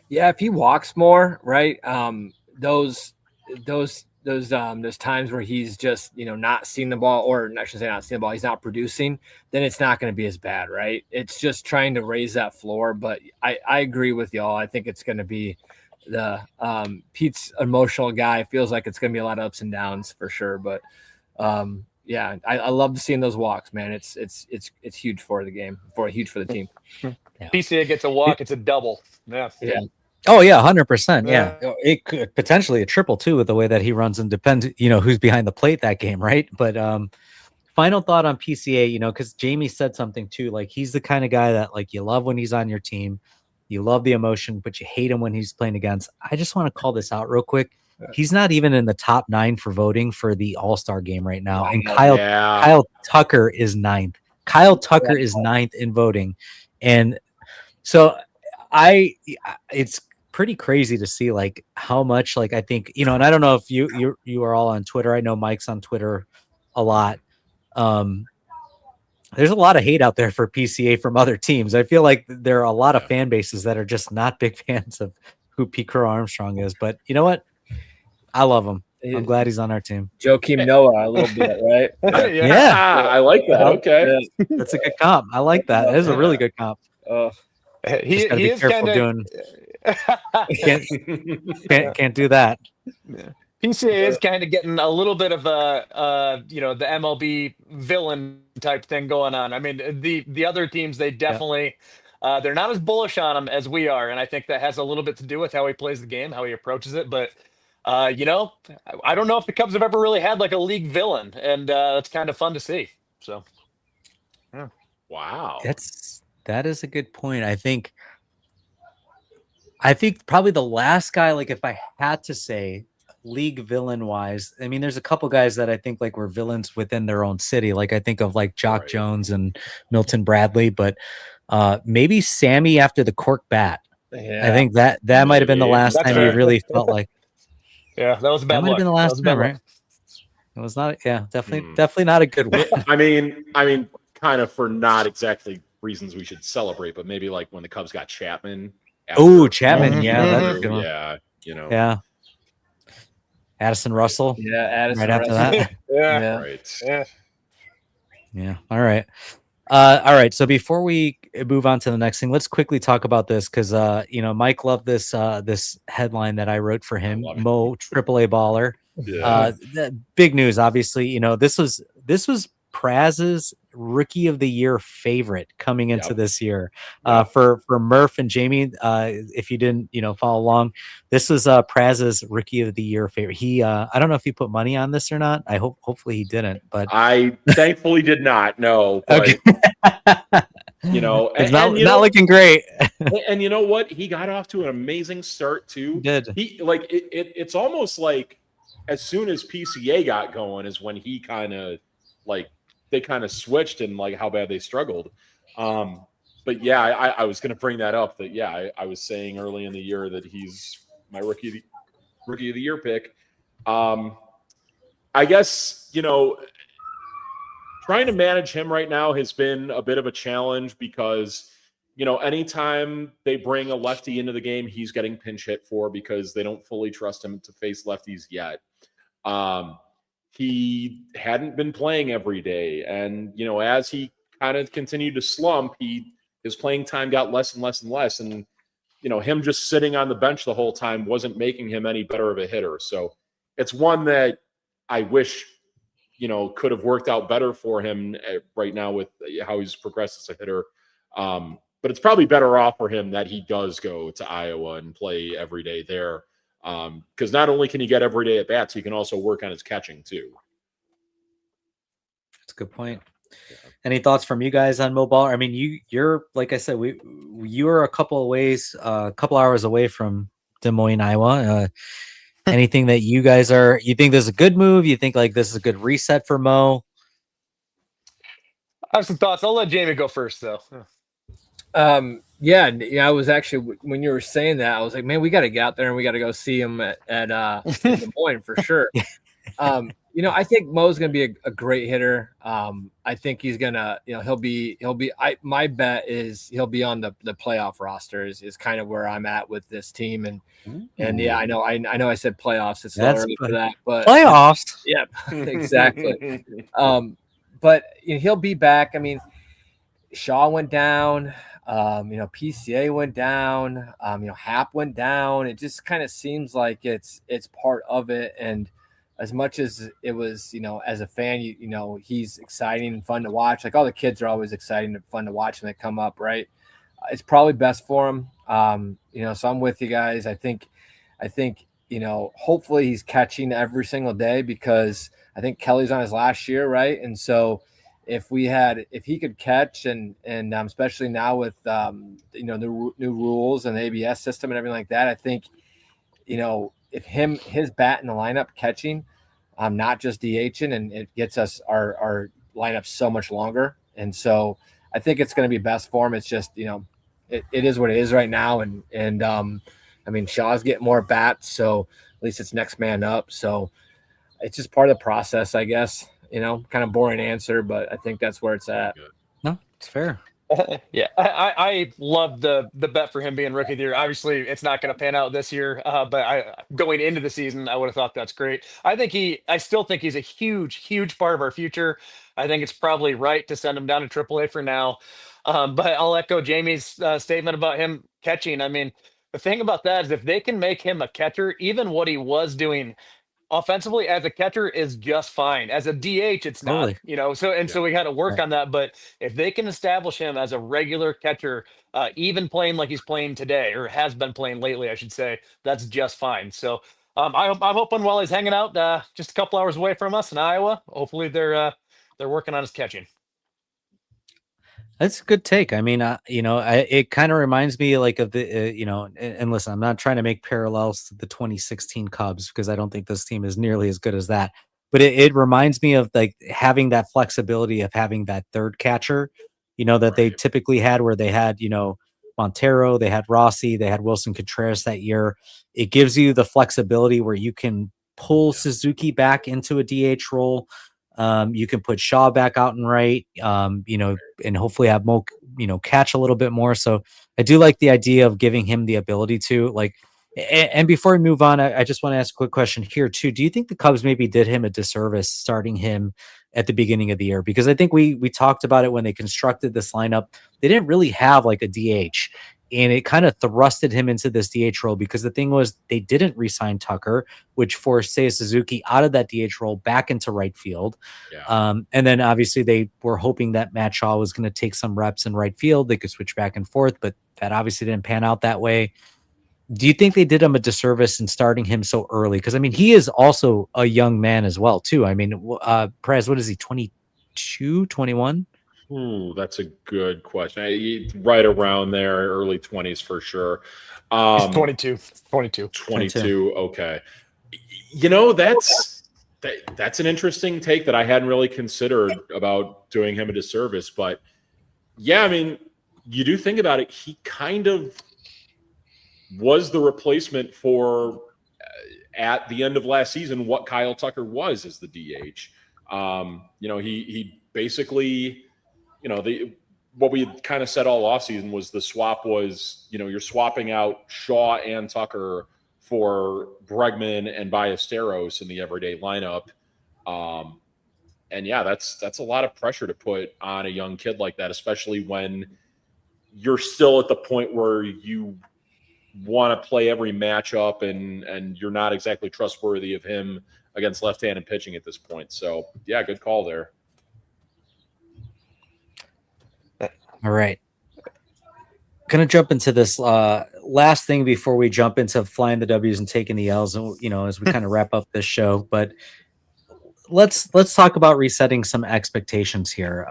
Yeah, if he walks more, right? Those times where he's just not seeing the ball, or I should say not seeing the ball, he's not producing, then it's not going to be as bad, right? It's just trying to raise that floor. But I agree with y'all. I think it's going to be the Pete's emotional guy. Feels like it's going to be a lot of ups and downs for sure. But yeah, I love seeing those walks, man. It's huge for the game, huge for the team. Yeah. PCA gets a walk, it's a double. Yeah. Oh yeah, 100%. Yeah, it could potentially a triple too with the way that he runs, and depends, who's behind the plate that game, right? But final thought on PCA, because Jamie said something too, like he's the kind of guy that you love when he's on your team, you love the emotion, but you hate him when he's playing against. I just want to call this out real quick. He's not even in the top 9 for voting for the All-Star game right now, and Kyle Tucker is 9th. Kyle Tucker is 9th in voting, and so it's pretty crazy to see like how much like I think, you know, and I don't know if you are all on Twitter. I know Mike's on Twitter a lot. There's a lot of hate out there for PCA from other teams. I feel like there are a lot of fan bases that are just not big fans of who Pete Crow Armstrong is. But you know what? I love him. I'm glad he's on our team. Joakim Noah a little bit, right? Yeah. I like that. Okay. That's a good comp. I like that. That is a really good comp. He is kind of can't do that. Yeah. PCA is kind of getting a little bit of a the MLB villain type thing going on. I mean, the other teams, they definitely they're not as bullish on him as we are, and I think that has a little bit to do with how he plays the game, how he approaches it. But I don't know if the Cubs have ever really had like a league villain, and it's kind of fun to see. So, yeah. Wow, that is a good point. I think probably the last guy, like if I had to say league villain wise, I mean, there's a couple guys that I think like were villains within their own city. Like I think of like Jock Jones and Milton Bradley, but maybe Sammy after the cork bat. Yeah. I think that might have been the last time we really felt like. Yeah, that was a bad luck. That might have been the last time, right? It was not. Yeah, definitely not a good one. I mean, kind of for not exactly reasons we should celebrate, but maybe like when the Cubs got Chapman. Oh, Chapman. Yeah, that's a good one. Yeah, you know. Yeah. Addison Russell. Yeah, Addison right Russell. After that. Yeah. Right. Yeah. All right. All right. So before we move on to the next thing, let's quickly talk about this because Mike loved this this headline that I wrote for him. Mo AAA baller. Yeah. Big news, obviously. This was Praz's Rookie of the Year favorite coming into this year. For Murph and Jamie, if you didn't follow along, this was Praz's Rookie of the Year favorite. He I don't know if he put money on this or not. Hopefully he didn't, but I thankfully did not. No, but, okay. It's not looking great. And you know what? He got off to an amazing start too. He did. He like it's almost like as soon as PCA got going is when he kind of like they kind of switched and like how bad they struggled. But yeah, I was going to bring that up that, I was saying early in the year that he's my rookie of the year pick. I guess, trying to manage him right now has been a bit of a challenge because, anytime they bring a lefty into the game, he's getting pinch hit for because they don't fully trust him to face lefties yet. He hadn't been playing every day. And, as he kind of continued to slump, his playing time got less and less and less. And, him just sitting on the bench the whole time wasn't making him any better of a hitter. So it's one that I wish, could have worked out better for him right now with how he's progressed as a hitter. But it's probably better off for him that he does go to Iowa and play every day there. Because not only can he get every day at bats, he can also work on his catching too. That's a good point. Yeah. Any thoughts from you guys on Mo Baller? I mean, you're like I said, you're a couple hours away from Des Moines, Iowa. Anything that you guys you think this is a good move? You think like this is a good reset for Mo? I have some thoughts. I'll let Jamie go first, though. I was actually, when you were saying that, I was like, man, we got to get out there and we got to go see him at Des Moines for sure. I think Mo's going to be a great hitter. I think he's going to, my bet is he'll be on the playoff roster is kind of where I'm at with this team. And yeah, I know I said playoffs. It's early for that, but playoffs. Yeah, exactly. But he'll be back. I mean, Shaw went down. PCA went down. Hap went down. It just kind of seems like it's part of it. And as much as it was, as a fan, he's exciting and fun to watch. Like all the kids are always exciting and fun to watch when they come up, right? It's probably best for him. So I'm with you guys. I think, hopefully he's catching every single day because I think Kelly's on his last year, right? And so if he could catch and especially now with the new rules and the ABS system and everything like that, I think if his bat in the lineup catching, not just DHing, and it gets us our lineup so much longer. And so I think it's going to be best for him. It's just it is what it is right now, and I mean, Shaw's getting more bats, so at least it's next man up. So it's just part of the process, I guess. Kind of boring answer, but I think that's where it's at. No, it's fair. Yeah, I love the bet for him being rookie of the year. Obviously, it's not going to pan out this year, but going into the season, I would have thought that's great. I still think he's a huge part of our future. I think it's probably right to send him down to AAA for now. But I'll echo Jamie's statement about him catching. I mean, the thing about that is if they can make him a catcher, even what he was doing offensively as a catcher is just fine. As a DH, it's not, Totally. so we got to work Right. on that. But if they can establish him as a regular catcher, even playing like he's playing today or has been playing lately, I should say, that's just fine. So I'm hoping while he's hanging out, just a couple hours away from us in Iowa, hopefully they're working on his catching. That's a good take. I mean, it kind of reminds me like of the, and listen, I'm not trying to make parallels to the 2016 Cubs because I don't think this team is nearly as good as that. But it reminds me of like having that flexibility of having that third catcher, that they Right. typically had where they had, Montero, they had Rossi, they had Wilson Contreras that year. It gives you the flexibility where you can pull Yeah. Suzuki back into a DH role. You can put Shaw back out and right, and hopefully have Mo, catch a little bit more. So I do like the idea of giving him the ability to like. And before we move on, I just want to ask a quick question here too. Do you think the Cubs maybe did him a disservice starting him at the beginning of the year? Because I think we talked about it when they constructed this lineup. They didn't really have like a DH. And it kind of thrusted him into this DH role because the thing was they didn't re-sign Tucker, which forced Seiya Suzuki out of that DH role back into right field. Yeah. And then obviously they were hoping that Matt Shaw was going to take some reps in right field. They could switch back and forth, but that obviously didn't pan out that way. Do you think they did him a disservice in starting him so early? Because I mean, he is also a young man as well, too. I mean, Praz, what is he, 22, 21? That's a good question. Right around there, early 20s for sure. He's 22. 22. Okay. That's an interesting take that I hadn't really considered about doing him a disservice. But yeah, I mean, you do think about it. He kind of was the replacement for at the end of last season what Kyle Tucker was as the DH. He basically, what we kind of said all offseason was the swap was, you're swapping out Shaw and Tucker for Bregman and Ballesteros in the everyday lineup. And yeah, that's a lot of pressure to put on a young kid like that, especially when you're still at the point where you want to play every matchup and you're not exactly trustworthy of him against left-handed pitching at this point. So yeah, good call there. All right. Gonna jump into this last thing before we jump into flying the W's and taking the L's, and as we kind of wrap up this show. But let's talk about resetting some expectations here.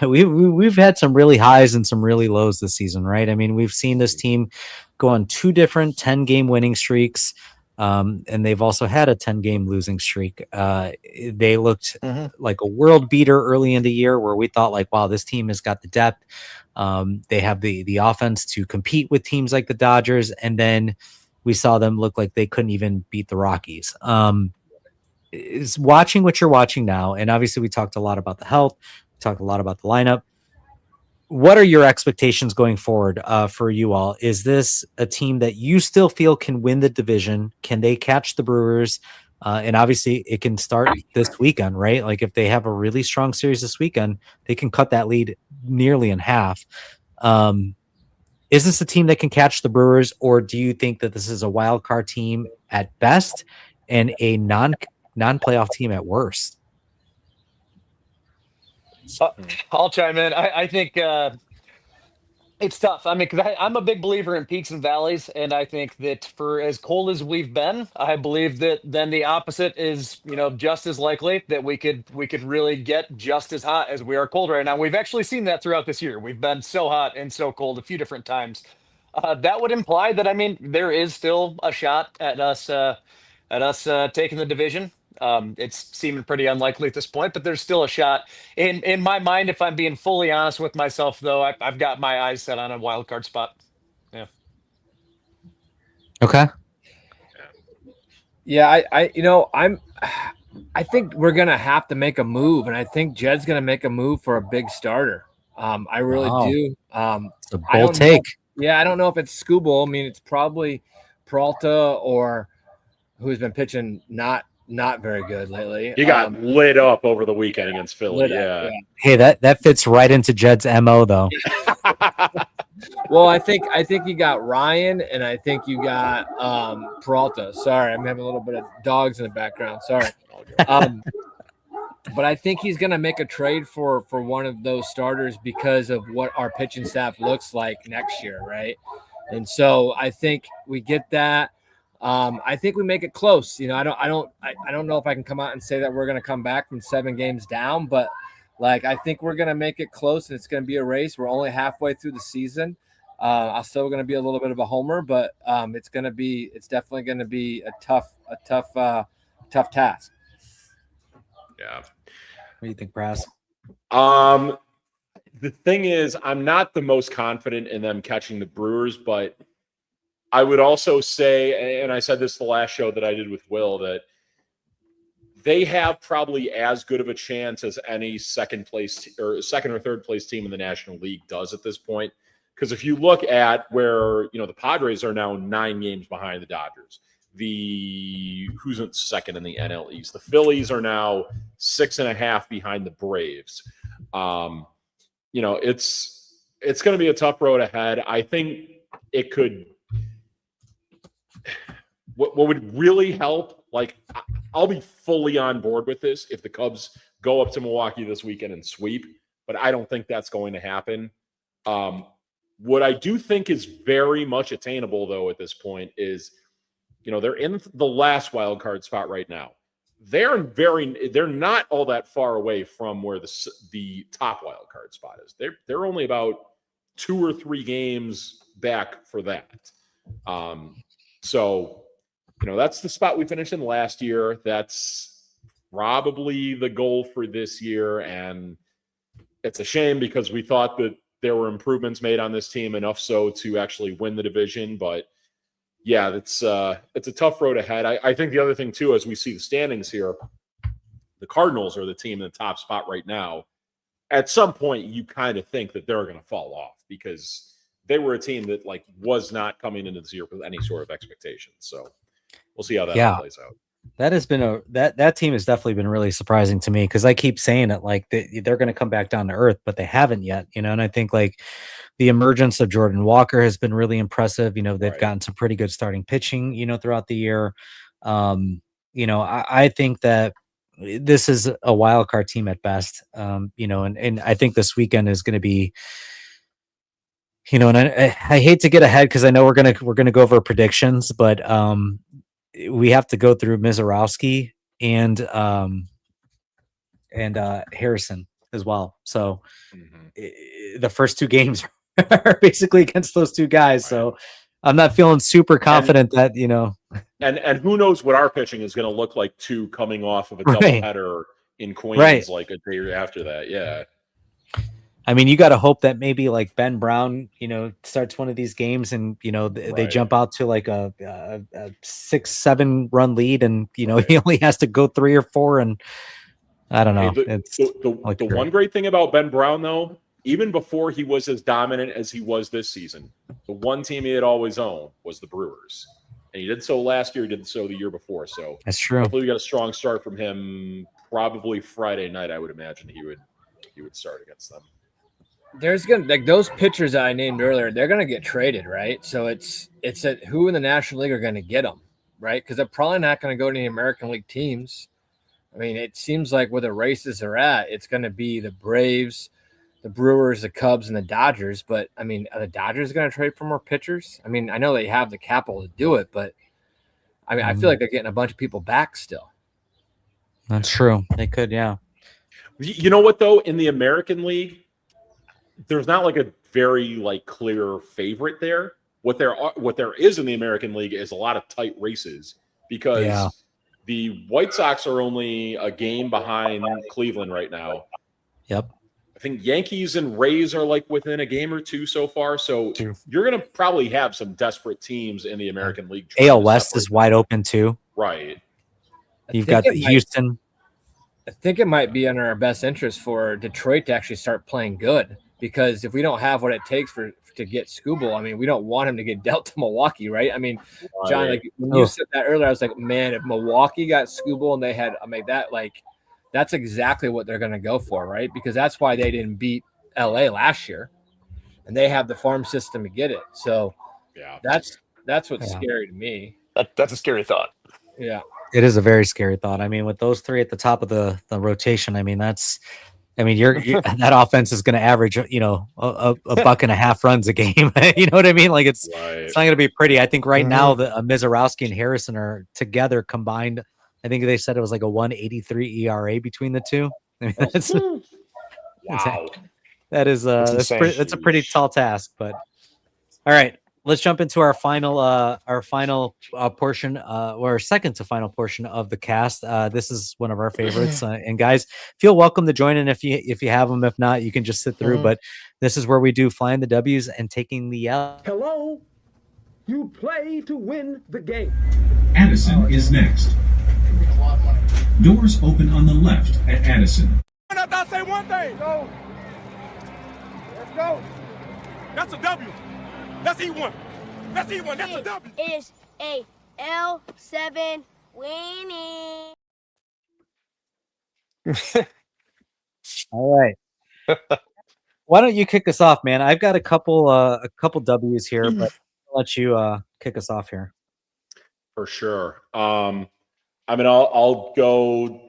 We've had some really highs and some really lows this season, right? I mean, we've seen this team go on 2 different 10-game winning streaks, and they've also had a 10-game losing streak. They looked like a world beater early in the year where we thought like, wow, this team has got the depth. They have the offense to compete with teams like the Dodgers. And then we saw them look like they couldn't even beat the Rockies. Is watching what you're watching now. And obviously we talked a lot about the health. Talked a lot about the lineup. What are your expectations going forward for you all? Is this a team that you still feel can win the division? Can they catch the Brewers? And obviously it can start this weekend, right? Like if they have a really strong series this weekend, they can cut that lead nearly in half. Is this a team that can catch the Brewers, or do you think that this is a wild card team at best and a non-playoff team at worst? I'll chime in. I think it's tough. I mean, because I'm a big believer in peaks and valleys, and I think that for as cold as we've been, I believe that then the opposite is, just as likely that we could really get just as hot as we are cold right now. We've actually seen that throughout this year. We've been so hot and so cold a few different times. That would imply that there is still a shot at us taking the division. It's seeming pretty unlikely at this point, but there's still a shot. In my mind, if I'm being fully honest with myself, though, I've got my eyes set on a wild card spot. Yeah. Okay. Yeah, I think we're gonna have to make a move, and I think Jed's gonna make a move for a big starter. I really Wow. do. It's a I bold don't know. take. Yeah, I don't know if it's Scooble. I mean, it's probably Peralta or who's been pitching not very good lately. He got lit up over the weekend against Philly. Yeah. Hey, that fits right into Jed's MO though. Well, I think you got Ryan, and I think you got Peralta. Sorry, I'm having a little bit of dogs in the background. Sorry. But I think he's going to make a trade for one of those starters because of what our pitching staff looks like next year, right? And so I think we get that. I think we make it close. You know, I don't know if I can come out and say that we're going to come back from 7 games down, but like I think we're going to make it close, and it's going to be a race. We're only halfway through the season. I'm still going to be a little bit of a homer, but it's definitely going to be a tough task. Yeah. What do you think, Praz? The thing is, I'm not the most confident in them catching the Brewers, but I would also say, and I said this the last show that I did with Will, that they have probably as good of a chance as any second or third place team in the National League does at this point. Because if you look at where, the Padres are now 9 games behind the Dodgers, who's in second in the NL East, the Phillies are now 6.5 behind the Braves. It's going to be a tough road ahead. I think it could. What would really help, like, I'll be fully on board with this if the Cubs go up to Milwaukee this weekend and sweep, but I don't think that's going to happen. What I do think is very much attainable, though, at this point is, they're in the last wild card spot right now. They're not all that far away from where the top wild card spot is. They're only about 2 or 3 games back for that. So, that's the spot we finished in last year. That's probably the goal for this year. And it's a shame because we thought that there were improvements made on this team, enough so to actually win the division. But yeah, it's a tough road ahead. I think the other thing too, as we see the standings here, the Cardinals are the team in the top spot right now. At some point, you kind of think that they're going to fall off because they were a team that was not coming into this year with any sort of expectations. So we'll see how that plays out. That has been that team has definitely been really surprising to me because I keep saying it they're going to come back down to earth, but they haven't yet, and I think the emergence of Jordan Walker has been really impressive. They've gotten some pretty good starting pitching, throughout the year. I think that this is a wild card team at best. And I think this weekend is going to be, and I hate to get ahead because I know we're gonna go over predictions, but we have to go through Mizorowski and Harrison as well. So the first 2 games are basically against those 2 guys. So I'm not feeling super confident that And who knows what our pitching is going to look like too, coming off of a doubleheader in Queens like a day after that. Yeah. I mean, you got to hope that maybe Ben Brown, starts one of these games and, they jump out to a 6-7 run lead and, he only has to go 3 or 4. And I don't know. Hey, the one great thing about Ben Brown, though, even before he was as dominant as he was this season, the one team he had always owned was the Brewers. And he did so last year. He did so the year before. So that's true. Hopefully we got a strong start from him. Probably Friday night, I would imagine he would start against them. There's those pitchers that I named earlier, they're gonna get traded, right? So it's at who in the National League are gonna get them, right? Because they're probably not gonna go to the American League teams. I mean, it seems like where the races are at, it's gonna be the Braves, the Brewers, the Cubs, and the Dodgers. But I mean, are the Dodgers gonna trade for more pitchers? I mean, I know they have the capital to do it, but I mean, I feel like they're getting a bunch of people back still. That's true. They could, yeah. You know what though? In the American League, there's not a very clear favorite there. What there is in the American League is a lot of tight races because the White Sox are only a game behind Cleveland right now. Yep. I think Yankees and Rays are like within a game or two so far. So you're going to probably have some desperate teams in the American League. AL West is wide open too. Right. You've got the Houston. I think it might be in our best interest for Detroit to actually start playing good, because if we don't have what it takes to get Skubal, I mean, we don't want him to get dealt to Milwaukee, right? I mean, John, like when you said that earlier, I was like, man, if Milwaukee got Skubal and they had, I mean, that's exactly what they're going to go for, right? Because that's why they didn't beat LA last year, and they have the farm system to get it. So yeah, that's what's scary to me. That's a scary thought. Yeah. It is a very scary thought. I mean, with those three at the top of the rotation, I mean, you're that offense is going to average, a $1.50 runs a game. You know what I mean? Like it's not going to be pretty. I think right now the Mizorowski and Harrison are together combined. I think they said it was like a 1.83 ERA between the two. I mean, that's a pretty tall task. But all right. Let's jump into our final portion, or second to final portion of the cast. This is one of our favorites, and guys, feel welcome to join in if you have them. If not, you can just sit through. But this is where we do flying the W's and taking the L. Hello, you play to win the game. Addison is next. Doors open on the left at Addison. I'll say one thing. Go. Let's go. That's a W. That's E1. That's E1. That's a W. Is a L7 winning. All right. Why don't you kick us off, man? I've got a couple W's here, but I'll let you kick us off here. For sure. I mean, I'll go,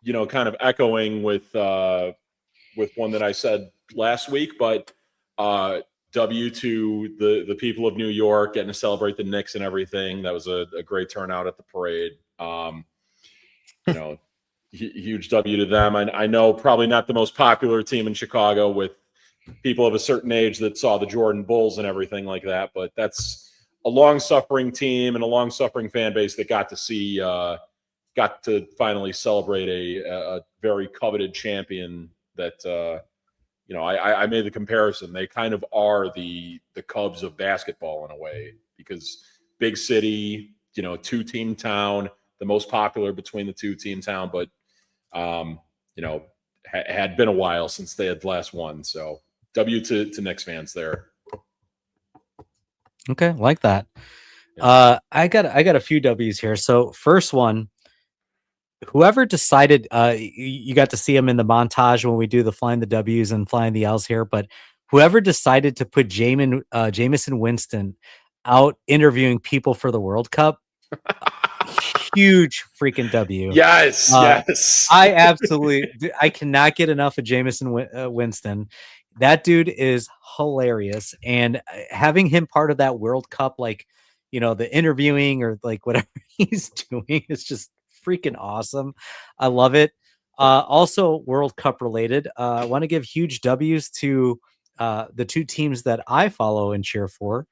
kind of echoing with one that I said last week, but W to the people of New York, getting to celebrate the Knicks and everything. That was a great turnout at the parade. Huge W to them. I know probably not the most popular team in Chicago with people of a certain age that saw the Jordan Bulls and everything like that, but that's a long-suffering team and a long-suffering fan base that got to finally celebrate a very coveted champion that I made the comparison. They kind of are the Cubs of basketball in a way, because big city, two-team town, the most popular between the two-team town, but had been a while since they had last won. So W to Knicks fans there. Okay, like that. I got a few W's here. So first one, whoever decided, you got to see him in the montage when we do the flying the W's and flying the L's here, but whoever decided to put Jameson Winston out interviewing people for the World Cup, huge freaking W. Yes. I cannot get enough of Jameson Winston. That dude is hilarious, and having him part of that World Cup, like, the interviewing or like whatever he's doing is just freaking awesome. I love it. Also World Cup related, I want to give huge W's to the two teams that I follow and cheer for.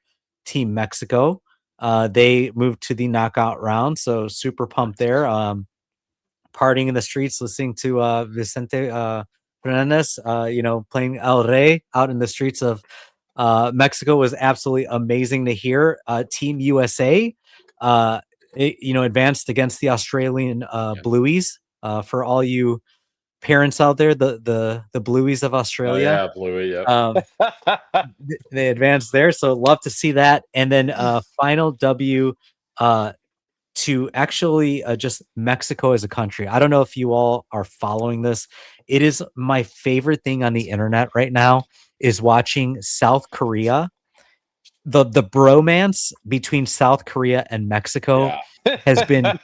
Team Mexico, they moved to the knockout round, so super pumped there. Partying in the streets, listening to Vicente Fernandez, playing El Rey out in the streets of Mexico was absolutely amazing to hear. Team USA, advanced against the Australian Blueies. For all you parents out there, the Blueies of Australia. Bluey, yeah. They advanced there, so love to see that. And then final W to actually just Mexico as a country. I don't know if you all are following this. It is my favorite thing on the internet right now is watching South Korea. The bromance between South Korea and Mexico has been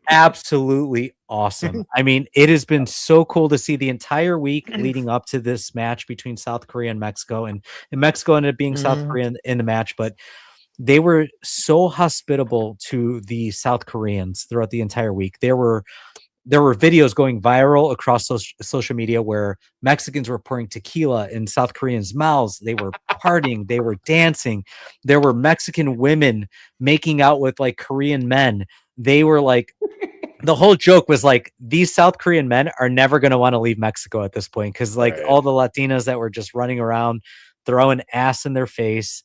absolutely awesome. I mean, it has been so cool to see the entire week leading up to this match between South Korea and Mexico, and Mexico ended up being South Korea in the match, but they were so hospitable to the South Koreans throughout the entire week. There were videos going viral across social media where Mexicans were pouring tequila in South Koreans' mouths. They were partying. They were dancing. There were Mexican women making out with like Korean men. They were like the whole joke was like these South Korean men are never going to want to leave Mexico at this point because like all the Latinas that were just running around throwing ass in their face,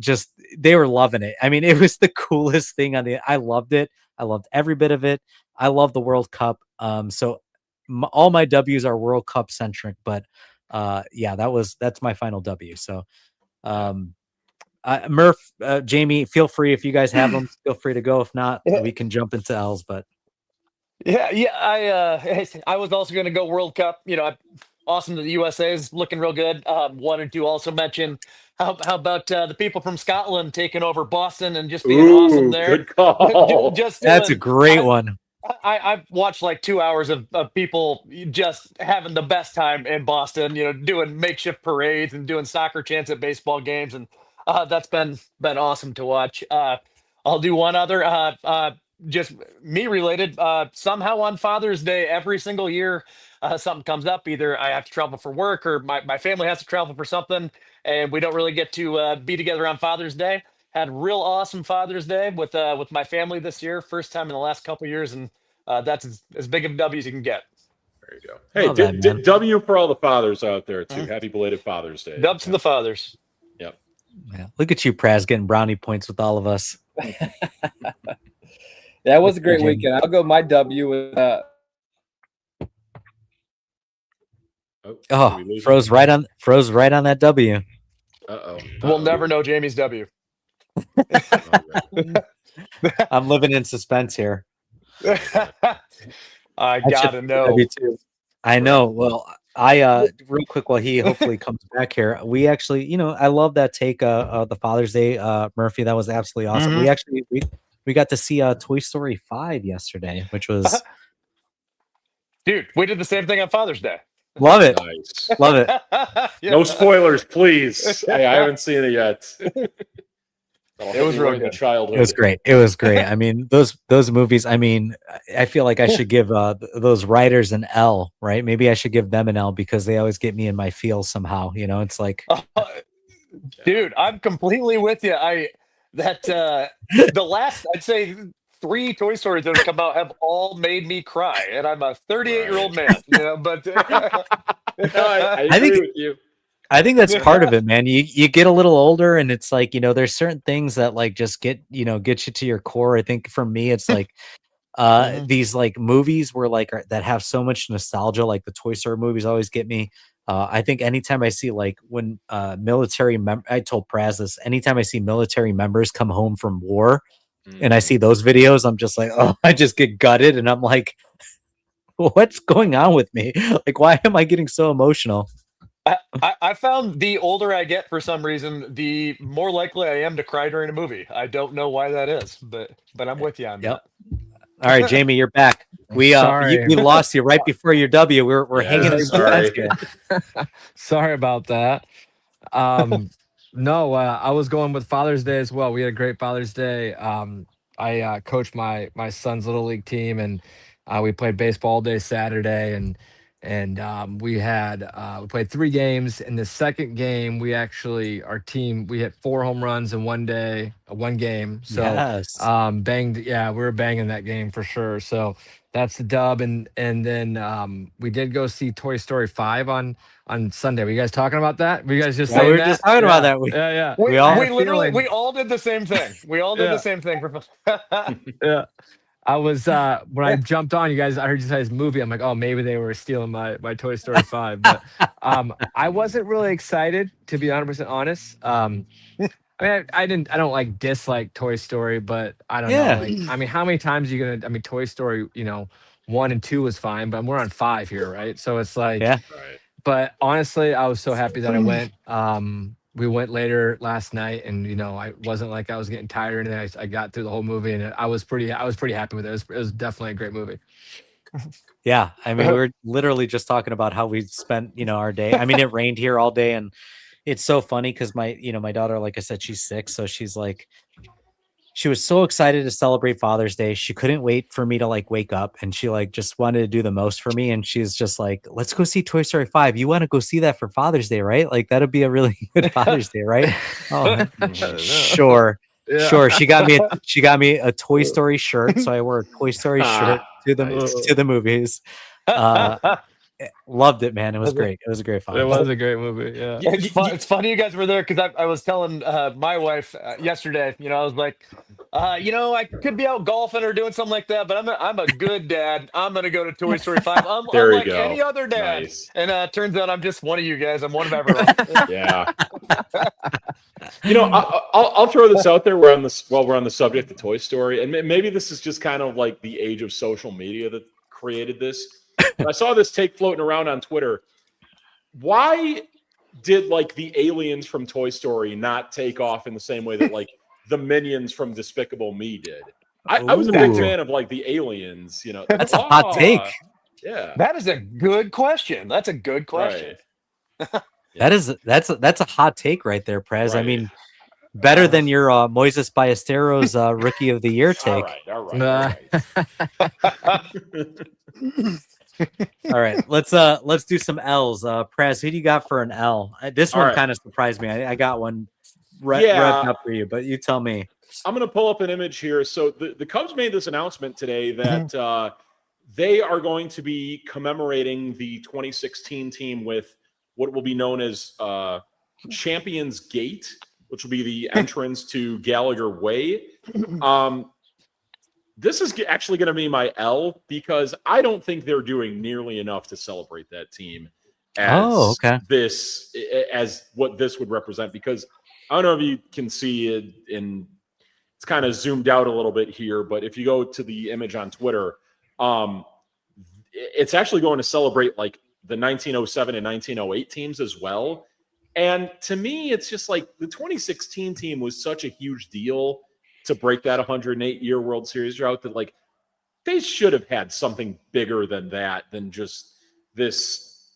just they were loving it. I mean, it was the coolest thing I loved it. I loved every bit of it. I love the World Cup. So all my W's are World Cup centric, but yeah, that's my final W. So Murph, Jamie, feel free if you guys have them, feel free to go. If not, we can jump into L's. But I was also going to go World Cup. You know, awesome that the USA is looking real good. Wanted to also mention how about the people from Scotland taking over Boston and just being awesome there. Good call. That's a great one. I've watched like 2 hours of people just having the best time in Boston, you know, doing makeshift parades and doing soccer chants at baseball games. And that's been awesome to watch. I'll do one other, just me related, somehow on Father's Day, every single year, something comes up. Either I have to travel for work or my family has to travel for something. And we don't really get to be together on Father's Day. Had real awesome Father's Day with my family this year. First time in the last couple years, and that's as big of a W as you can get. There you go. Hey, W for all the fathers out there too. Happy belated Father's Day. Dubs to the fathers. Yep. Yeah. Look at you, Praz, getting brownie points with all of us. That was a great weekend. I'll go my W with. Froze right on that W. We'll never know Jamie's W. I'm living in suspense here. I gotta know. I know. Well, real quick while he hopefully comes back here, we actually, you know, I love that take the Father's Day, Murphy. That was absolutely awesome. Mm-hmm. We actually we got to see Toy Story 5 yesterday, which was dude. We did the same thing on Father's Day. Love it. Nice. Love it. Yeah. No spoilers, please. Hey, I haven't seen it yet. It was really good. Childhood. It was great. It was great. I mean, those movies. I mean, I feel like I should give those writers an L, right? Maybe I should give them an L because they always get me in my feels somehow. You know, it's like, dude, I'm completely with you. The last, I'd say 3 Toy Stories that have come out have all made me cry, and I'm a 38-year-old man. You know, but I agree with you. I think that's part of it, man. You get a little older, and it's like, you know, there's certain things that like just get you to your core. I think for me, it's like these like movies where like that have so much nostalgia, like the Toy Story movies always get me. I think anytime I see like when military I told Praz this, anytime I see military members come home from war and I see those videos, I'm just like, oh, I just get gutted, and I'm like, what's going on with me? Like, why am I getting so emotional? I found the older I get, for some reason, the more likely I am to cry during a movie. I don't know why that is, but I'm with you on that. All right, Jamie, you're back. We lost you right before your W. We're hanging in sorry. Sorry about that. No, I was going with Father's Day as well. We had a great Father's Day. I coached my son's little league team, and we played baseball all day Saturday, and we played 3 games. In the second game, we hit 4 home runs in one game. So yes. we were banging that game for sure. So that's the dub. And then we did go see Toy Story 5 on Sunday. Were you guys talking about that? Were you guys just saying we were that? just talking about that. We all did the same thing. We all did the same thing. Yeah. I was when I jumped on you guys, I heard you say this movie. I'm like, oh, maybe they were stealing my Toy Story 5. But I wasn't really excited, to be 100% honest. I mean, I don't like dislike Toy Story, but I don't know. Like, I mean, how many times are you gonna? I mean, Toy Story, 1 and 2 was fine, but we're on 5 here, right? So it's like, But honestly, I was so happy that I went. We went later last night, and I wasn't like I was getting tired or anything. I got through the whole movie, and I was pretty happy with it. It was definitely a great movie. Yeah, I mean, we were literally just talking about how we spent our day. I mean, it rained here all day, and it's so funny because my daughter, like I said, she's 6, so she's like, she was so excited to celebrate Father's Day. She couldn't wait for me to like wake up, and she like just wanted to do the most for me. And she's just like, let's go see Toy Story 5. You want to go see that for Father's Day, right? Like that'd be a really good Father's Day, right? Oh, sure. Sure, she got me a Toy Story shirt, so I wore a Toy Story shirt to the movies. Loved it, man. It was great. It was a great It find. was a great movie. Yeah. It's funny you guys were there because I was telling my wife yesterday. I was like, I could be out golfing or doing something like that, but I'm a good dad. I'm gonna go to Toy Story 5. There you Unlike go. any other dad. Nice. And turns out I'm just one of you guys. I'm one of everyone. Yeah. I'll throw this out there. While we're on the subject of Toy Story, and maybe this is just kind of like the age of social media that created this. I saw this take floating around on Twitter. Why did like the aliens from Toy Story not take off in the same way that like the minions from Despicable Me did? I was a big fan of like the aliens. That's a hot take. Yeah, That is a good question. That's a good question. Right. That's a hot take right there, Praz. Right. I mean, better than your Moises Ballesteros Rookie of the Year take. All right. All right, let's do some L's. Praz, who do you got for an L? This All one right. kind of surprised me. I got one revved up for you, but you tell me. I'm going to pull up an image here. So the Cubs made this announcement today that they are going to be commemorating the 2016 team with what will be known as Champions Gate, which will be the entrance to Gallagher Way. This is actually going to be my L because I don't think they're doing nearly enough to celebrate that team as as what this would represent. Because I don't know if you can see it it's kind of zoomed out a little bit here, but if you go to the image on Twitter, it's actually going to celebrate like the 1907 and 1908 teams as well. And to me, it's just like the 2016 team was such a huge deal to break that 108-year World Series drought that like they should have had something bigger than that, than just this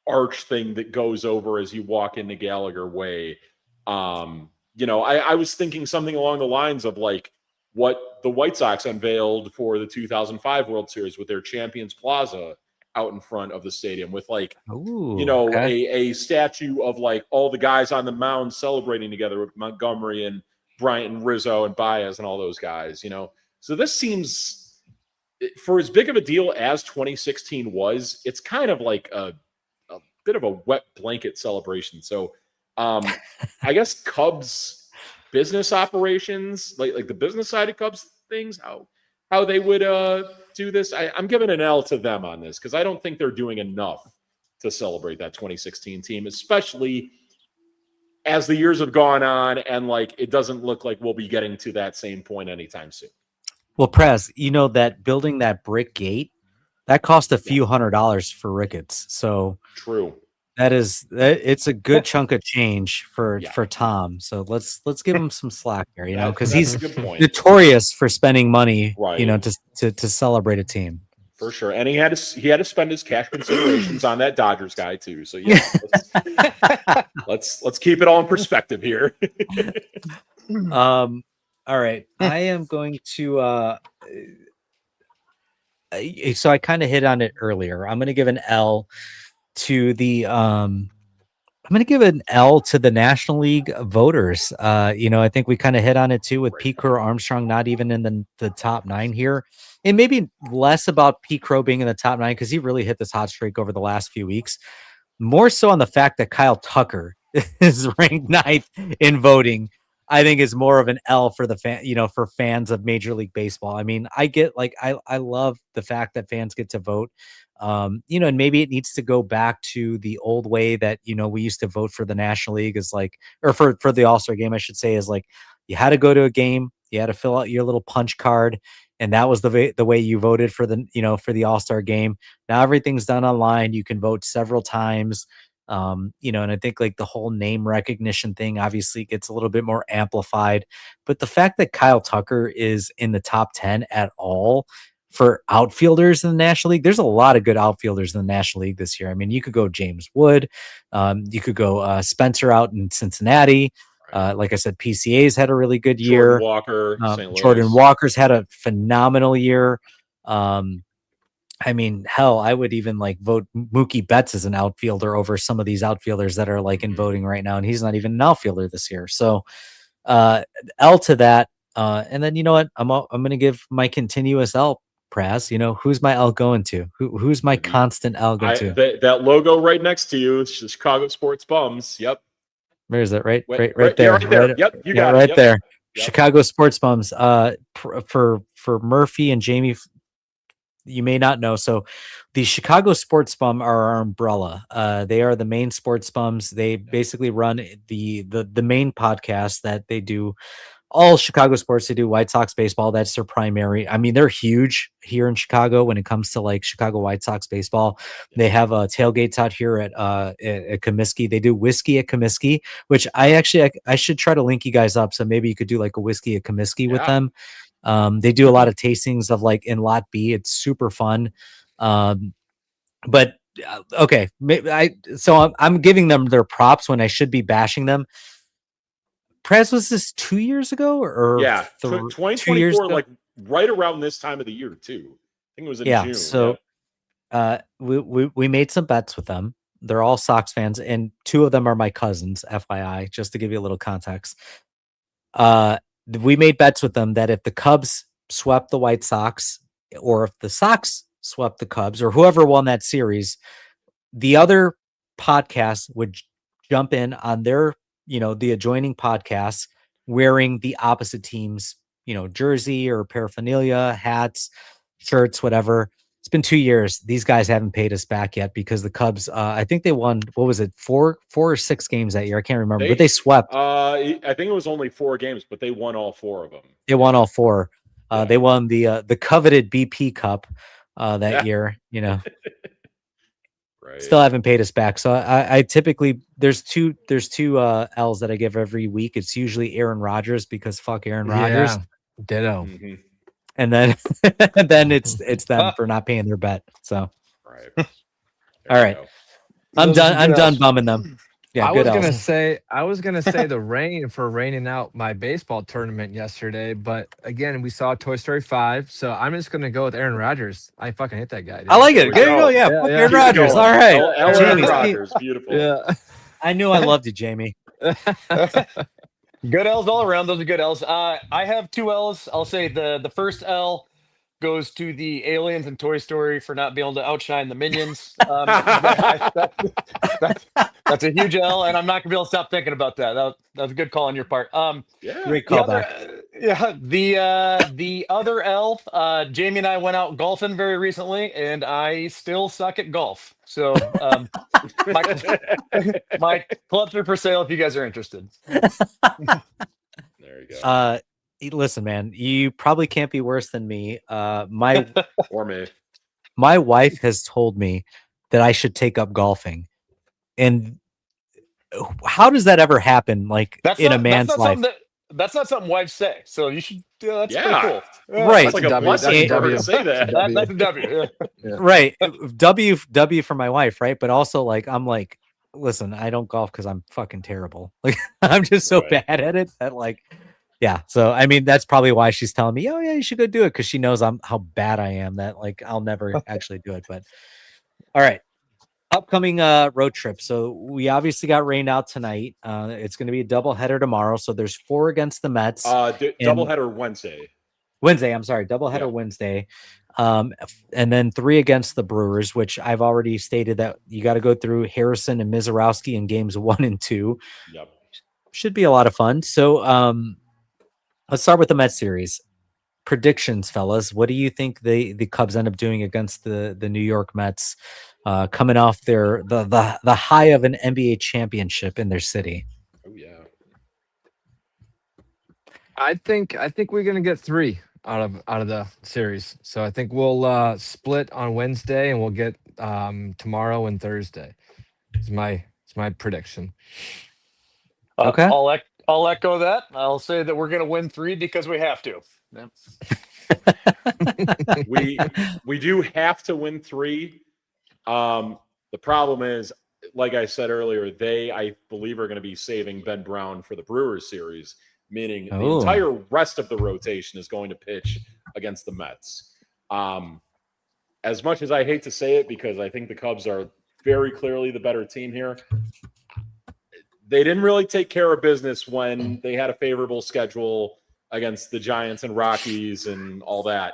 arch thing that goes over as you walk into Gallagher Way. I was thinking something along the lines of like what the White Sox unveiled for the 2005 World Series with their Champions Plaza out in front of the stadium with like, a statue of like all the guys on the mound celebrating together with Montgomery and Bryant and Rizzo and Baez and all those guys, So this seems, for as big of a deal as 2016 was, it's kind of like a bit of a wet blanket celebration. So I guess Cubs business operations, like the business side of Cubs things, how they would do this, I'm giving an L to them on this because I don't think they're doing enough to celebrate that 2016 team, especially as the years have gone on, and like it doesn't look like we'll be getting to that same point anytime soon. Well, Praz, that building that brick gate, that cost a few $100s for Ricketts. So true. It's a good chunk of change for Tom. So let's give him some slack here, because he's notorious for spending money, to celebrate a team. For sure. And he had to spend his cash considerations on that Dodgers guy too. So let's keep it all in perspective here. All right. I am going to so I kind of hit on it earlier. I'm going to give an L to the National League voters. I think we kind of hit on it too with Pete Crow Armstrong not even in the top 9 here. And maybe less about Pete Crow being in the top 9 because he really hit this hot streak over the last few weeks. More so on the fact that Kyle Tucker is ranked 9th in voting, I think is more of an L for the for fans of Major League Baseball. I mean, I get I love the fact that fans get to vote. And maybe it needs to go back to the old way that, we used to vote for the National League is or for the All-Star game, I should say, is like you had to go to a game, you had to fill out your little punch card. And that was the way you voted for the All-Star game. Now everything's done online. You can vote several times. And I think like the whole name recognition thing obviously gets a little bit more amplified, but the fact that Kyle Tucker is in the top 10 at all for outfielders in the National League, there's a lot of good outfielders in the National League this year. I mean, you could go James Wood, you could go Spencer out in Cincinnati. Like I said, PCA's had a really good year. Jordan Walker's had a phenomenal year. I mean, hell, I would even vote Mookie Betts as an outfielder over some of these outfielders that are in voting right now, and he's not even an outfielder this year. So, L to that. And then you know what? I'm going to give my continuous L, Praz. You know, who's my L going to? Who's my constant L going to? That logo right next to you, it's the Chicago Sports Bums. Yep. Where is it? Right there. Right there. Yep, you got it. Right Yep. there. Yep. Chicago Sports Bums. For Murphy and Jamie, you may not know. So the Chicago Sports Bum are our umbrella. They are the main sports bums. They basically run the main podcast that they do. All Chicago sports. They do White Sox baseball. That's their primary. I mean, they're huge here in Chicago when it comes to like Chicago White Sox baseball. They have tailgates out here at Comiskey. They do whiskey at Comiskey, which I should try to link you guys up. So maybe you could do like a whiskey at Comiskey with them. They do a lot of tastings of like in Lot B. It's super fun. But okay, I'm giving them their props when I should be bashing them. Praz, was this 2 years ago or 2024, 2 years ago? like right around this time of the year too. I think it was in June. So we made some bets with them. They're all Sox fans, and two of them are my cousins, FYI, just to give you a little context. We made bets with them that if the Cubs swept the White Sox, or if the Sox swept the Cubs, or whoever won that series, the other podcast would jump in on their, the adjoining podcasts wearing the opposite team's, jersey or paraphernalia, hats, shirts, whatever. It's been 2 years. These guys haven't paid us back yet because the Cubs, I think they won, what was it, four or six games that year? I can't remember, but they swept. I think it was only 4 games, but they won all 4 of them. They won all 4. They won the coveted BP Cup that year, Right. Still haven't paid us back. So I typically, there's two L's that I give every week. It's usually Aaron Rodgers because fuck Aaron Rodgers. Ditto. Mm-hmm. And then it's them for not paying their bet. So right. All right. I'm done bumming them. Yeah, I was gonna say the rain for raining out my baseball tournament yesterday, but again, we saw Toy Story 5, so I'm just gonna go with Aaron Rodgers. I fucking hit that guy. Dude. I like it. There you go. Yeah, fuck Aaron Rodgers. All right. Aaron Rodgers, beautiful. Yeah. I knew I loved you, Jamie. Good L's all around. Those are good L's. I have 2 L's. I'll say the first L goes to the aliens in Toy Story for not being able to outshine the Minions. That's a huge L, and I'm not gonna be able to stop thinking about that. That was a good call on your part. Great callback. The other L, Jamie and I went out golfing very recently, and I still suck at golf. So my clubs are for sale if you guys are interested. There you go. Listen, man, you probably can't be worse than me. My Or me. My wife has told me that I should take up golfing. And how does that ever happen? Like in a man's life? That's not something wives say. So you should. That's pretty cool. Right. That's like a blessing to ever say that. That's a W. Yeah. Right. W for my wife. Right. But also like, I'm like, listen, I don't golf because I'm fucking terrible. Like I'm just so bad at it that like, yeah. So, I mean, that's probably why she's telling me, oh yeah, you should go do it. Cause she knows how bad I am that like, I'll never actually do it. But all right. Upcoming road trip. So we obviously got rained out tonight. It's going to be a doubleheader tomorrow. So there's 4 against the Mets. Doubleheader Wednesday. I'm sorry, doubleheader Wednesday. And then 3 against the Brewers, which I've already stated that you got to go through Harrison and Mizorowski in games 1 and 2. Yep. Should be a lot of fun. So let's start with the Mets series. Predictions, fellas. What do you think the Cubs end up doing against the New York Mets? Coming off the high of an NBA championship in their city. Oh yeah. I think we're gonna get 3 out of the series. So I think we'll split on Wednesday and we'll get tomorrow and Thursday. It's my prediction. Okay. I'll echo that. I'll say that we're gonna win 3 because we have to. Yeah. we do have to win 3. The problem is, like I said earlier, I believe are going to be saving Ben Brown for the Brewers series, meaning the entire rest of the rotation is going to pitch against the Mets. As much as I hate to say it, because I think the Cubs are very clearly the better team here, they didn't really take care of business when they had a favorable schedule against the Giants and Rockies and all that.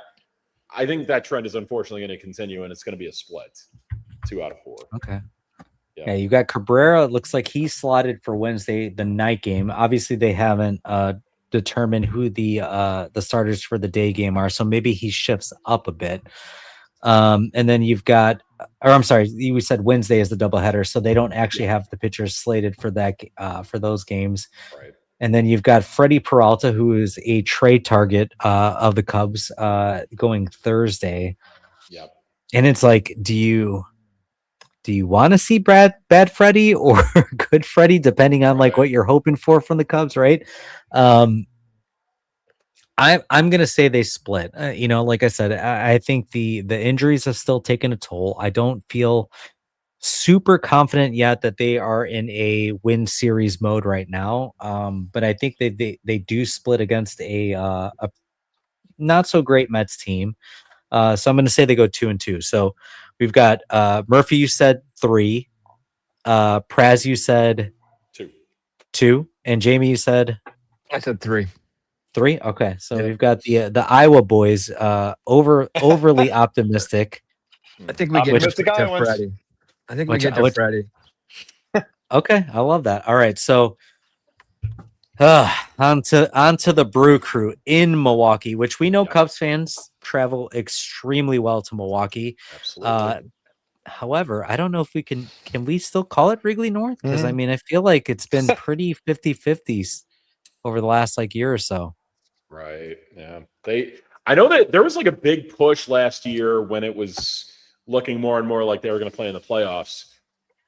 I think that trend is unfortunately going to continue, and it's going to be a split, 2 out of 4. Okay. Yeah. Yeah, you got Cabrera. It looks like he's slotted for Wednesday, the night game. Obviously, they haven't determined who the starters for the day game are, so maybe he shifts up a bit. And then you've got, or I'm sorry, you said Wednesday is the doubleheader, so they don't actually have the pitchers slated for that for those games. Right. And then you've got Freddie Peralta, who is a trade target of the Cubs, going Thursday. Yep. And it's like, do you want to see bad Freddie or good Freddie, depending on like what you're hoping for from the Cubs, right? I'm gonna say they split. Like I said, I think the injuries have still taken a toll. I don't feel super confident yet that they are in a win series mode right now. But I think they do split against a not so great Mets team. So I'm going to say they go 2-2. So we've got Murphy. You said 3. Praz, you said 2, and Jamie, you said I said 3. 3. Okay, so we've got the Iowa boys overly optimistic. I think we get to Freddie. I think we get to Freddie. Okay, I love that. All right, so onto the Brew Crew in Milwaukee, which we know Cubs fans travel extremely well to Milwaukee. Absolutely. However, I don't know if we can we still call it Wrigley North? Because I mean, I feel like it's been pretty 50-50s over the last like year or so. Right. Yeah. I know that there was like a big push last year when it was looking more and more like they were going to play in the playoffs,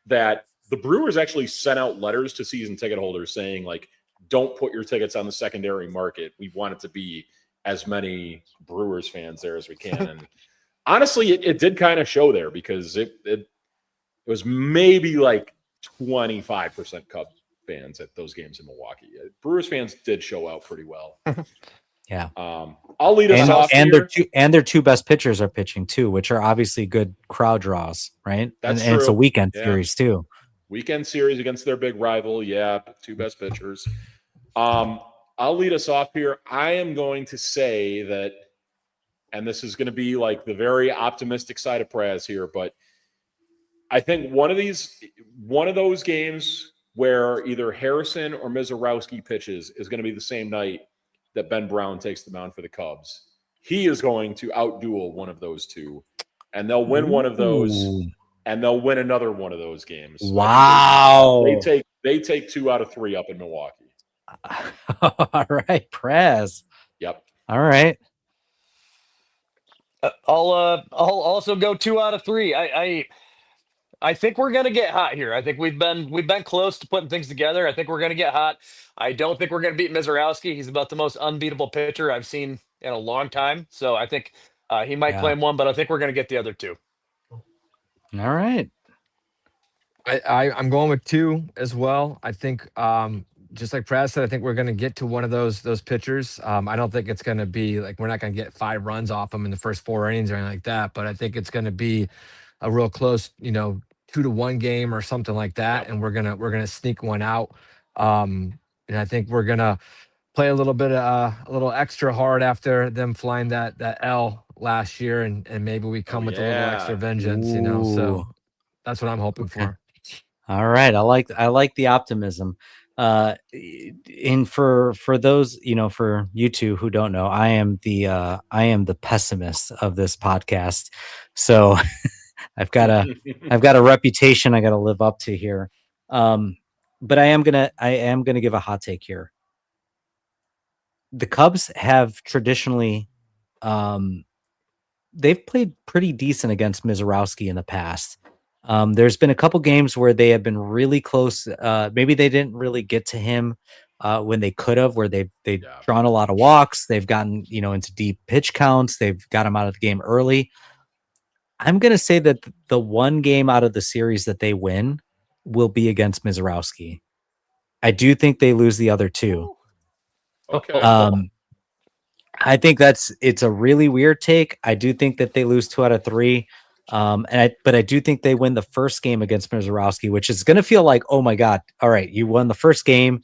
that the Brewers actually sent out letters to season ticket holders saying like, don't put your tickets on the secondary market. We want it to be as many Brewers fans there as we can. And honestly, it did kind of show there, because it was maybe like 25% Cub fans at those games in Milwaukee. Brewers fans did show out pretty well. Yeah. I'll lead us off here. Their two best pitchers are pitching too, which are obviously good crowd draws, right? That's and it's a true. weekend series too. Weekend series against their big rival. Yeah, 2 best pitchers. I'll lead us off here. I am going to say that, and this is going to be like the very optimistic side of Praz here, but I think one of those games where either Harrison or Mizorowski pitches is going to be the same night that Ben Brown takes the mound for the Cubs. He is going to outduel one of those two, and they'll win one of those, and they'll win another one of those games. Wow. They take 2 out of 3 up in Milwaukee. All right, Praz. Yep. All right. I'll also go 2 out of 3. I think we're gonna get hot here. I think we've been close to putting things together. I think we're gonna get hot. I don't think we're gonna beat Mizorowski. He's about the most unbeatable pitcher I've seen in a long time. So I think he might claim one, but I think we're gonna get the other 2. All right. I'm going with 2 as well. I think just like Praz said, I think we're going to get to one of those pitchers. I don't think it's going to be like, we're not going to get 5 runs off them in the first 4 innings or anything like that. But I think it's going to be a real close, 2-1 game or something like that. And we're gonna sneak one out. And I think we're gonna play a little extra hard after them flying that L last year, and maybe we come with a little extra vengeance. So that's what I'm hoping for. All right, I like the optimism. And for those, for you two who don't know, I am the pessimist of this podcast. So I've got a reputation I got to live up to here. But I am gonna give a hot take here. The Cubs have traditionally, they've played pretty decent against Mizorowski in the past. There's been a couple games where they have been really close. Maybe they didn't really get to him when they could have, where they've drawn a lot of walks. They've gotten, into deep pitch counts. They've got him out of the game early. I'm going to say that the one game out of the series that they win will be against Mizorowski. I do think they lose the other 2. Okay. I think it's a really weird take. I do think that they lose 2 out of 3. But I do think they win the first game against Mizorowski, which is going to feel like, oh my God, all right, you won the first game.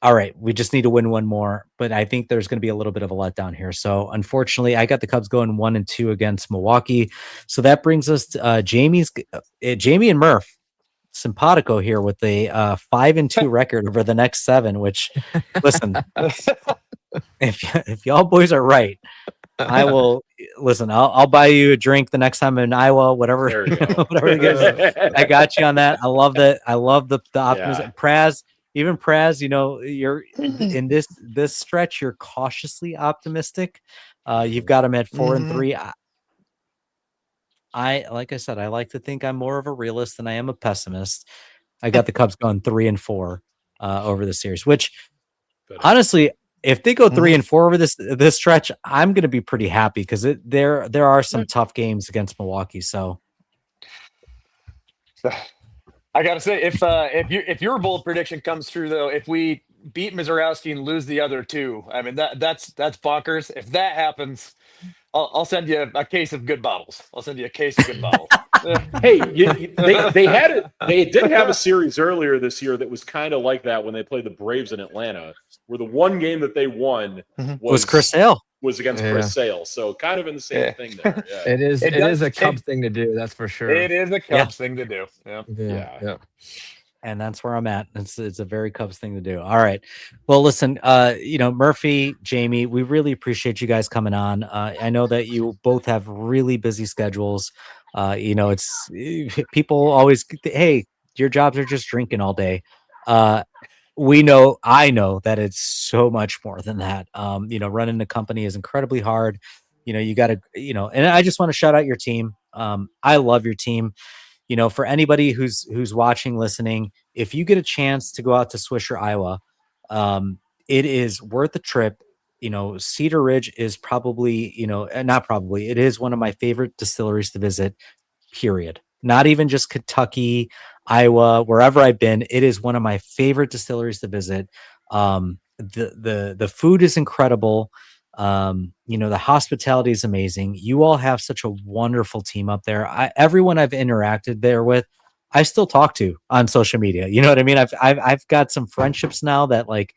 All right, we just need to win one more. But I think there's going to be a little bit of a letdown here. So unfortunately, I got the Cubs going 1-2 against Milwaukee. So that brings us to Jamie and Murph. Simpatico here with a 5-2 record over the next 7, which listen, if y'all boys are right, I will listen. I'll buy you a drink the next time in Iowa, whatever, whatever you guys. I got you on that. I love that. I love the optimism. Praz, you're in this stretch. You're cautiously optimistic. You've got them at 4-3. Like I said, I like to think I'm more of a realist than I am a pessimist. I got the Cubs going 3-4 over the series, which honestly, if they go 3-4 over this stretch, I'm going to be pretty happy because there are some tough games against Milwaukee. So I gotta say, if your bold prediction comes through, though, if we beat Mizorowski and lose the other 2, I me's bonkers. If that happens, I'll send you a case of good bottles. I'll send you a case of good bottles. Hey, they did have a series earlier this year that was kind of like that when they played the Braves in Atlanta, where the one game that they won was Chris Sale. Was against Chris Sale. So kind of in the same thing there. Yeah. It is a Cubs thing to do, that's for sure. It is a Cubs thing to do. Yeah. And that's where I'm at. It's a very Cubs thing to do. All right. Well, listen, Murphy, Jamie, we really appreciate you guys coming on. I know that you both have really busy schedules. It's people always, hey, your jobs are just drinking all day. I know that it's so much more than that. Running a company is incredibly hard. You got to, and I just want to shout out your team. I love your team. For anybody who's watching, listening, if you get a chance to go out to Swisher, Iowa, it is worth the trip. Cedar Ridge is probably, it is one of my favorite distilleries to visit, period. Not even just Kentucky, Iowa, wherever I've been. It is one of my favorite distilleries to visit. The food is incredible. The hospitality is amazing. You all have such a wonderful team up there. Everyone I've interacted there with, I still talk to on social media. You know what I mean? I've got some friendships now that like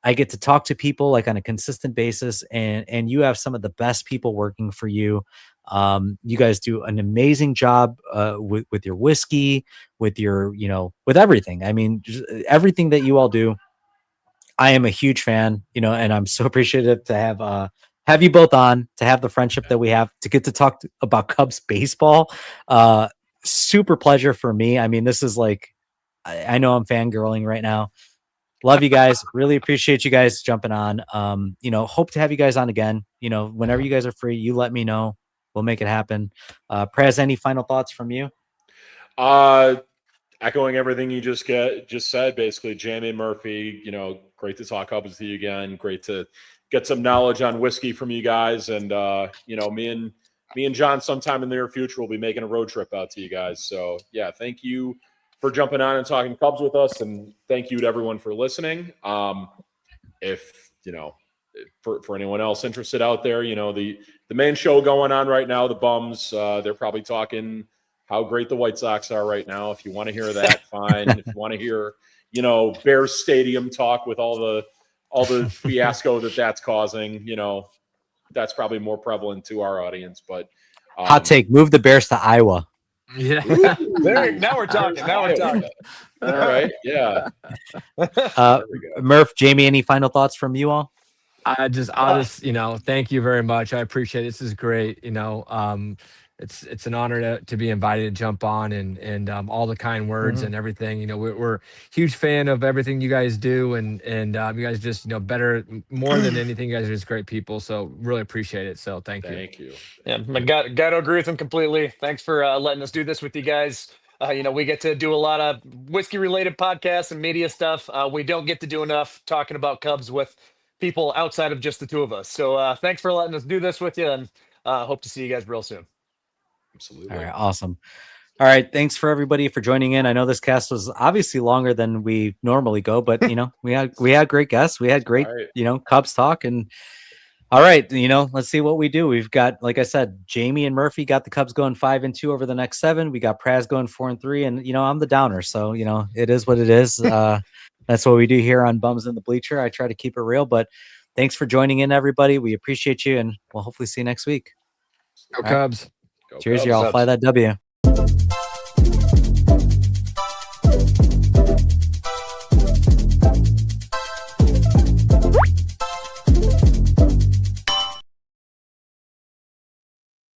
I get to talk to people like on a consistent basis, and you have some of the best people working for you. You guys do an amazing job with your whiskey, with your, with everything. I mean, just everything that you all do. I am a huge fan, and I'm so appreciative to have you both on, to have the friendship that we have, to get to talk about Cubs baseball. Super pleasure for me. I mean, this is like, I know I'm fangirling right now. Love you guys. Really appreciate you guys jumping on. Hope to have you guys on again. Whenever you guys are free, you let me know. We'll make it happen. Praz, any final thoughts from you? Echoing everything you just said, basically, Jamie, Murphy, great to talk Cubs with you again. Great to get some knowledge on whiskey from you guys. And, me and John sometime in the near future will be making a road trip out to you guys. So, yeah, thank you for jumping on and talking Cubs with us. And thank you to everyone for listening. If, for anyone else interested out there, the main show going on right now, the Bums, they're probably talking how great the White Sox are right now. If you want to hear that, fine. If you want to hear, Bears Stadium talk with all the fiasco that's causing, that's probably more prevalent to our audience. But hot take: move the Bears to Iowa. Yeah. Now we're talking. All right. Yeah. Murph, Jamie, any final thoughts from you all? I'll just, thank you very much. I appreciate it. This is great. It's an honor to be invited to jump on and all the kind words and everything. We're huge fan of everything you guys do, and you guys just better, more than anything. You guys are just great people, so really appreciate it. So thank you. Thank you. Yeah, I got to agree with him completely. Thanks for letting us do this with you guys. We get to do a lot of whiskey related podcasts and media stuff. We don't get to do enough talking about Cubs with people outside of just the two of us. So thanks for letting us do this with you, and hope to see you guys real soon. Absolutely. All right. Awesome. All right. Thanks for everybody for joining in. I know this cast was obviously longer than we normally go, but we had great guests. We had great, Cubs talk, and All right, let's see what we do. We've got, like I said, Jamie and Murphy got the Cubs going 5-2 over the next 7. We got Praz going 4-3, and I'm the downer, so it is what it is. That's what we do here on Bums in the Bleacher. I try to keep it real, but thanks for joining in, everybody. We appreciate you, and we'll hopefully see you next week. Go Cubs. Go Cheers, Cubs. y'all. Fly that W.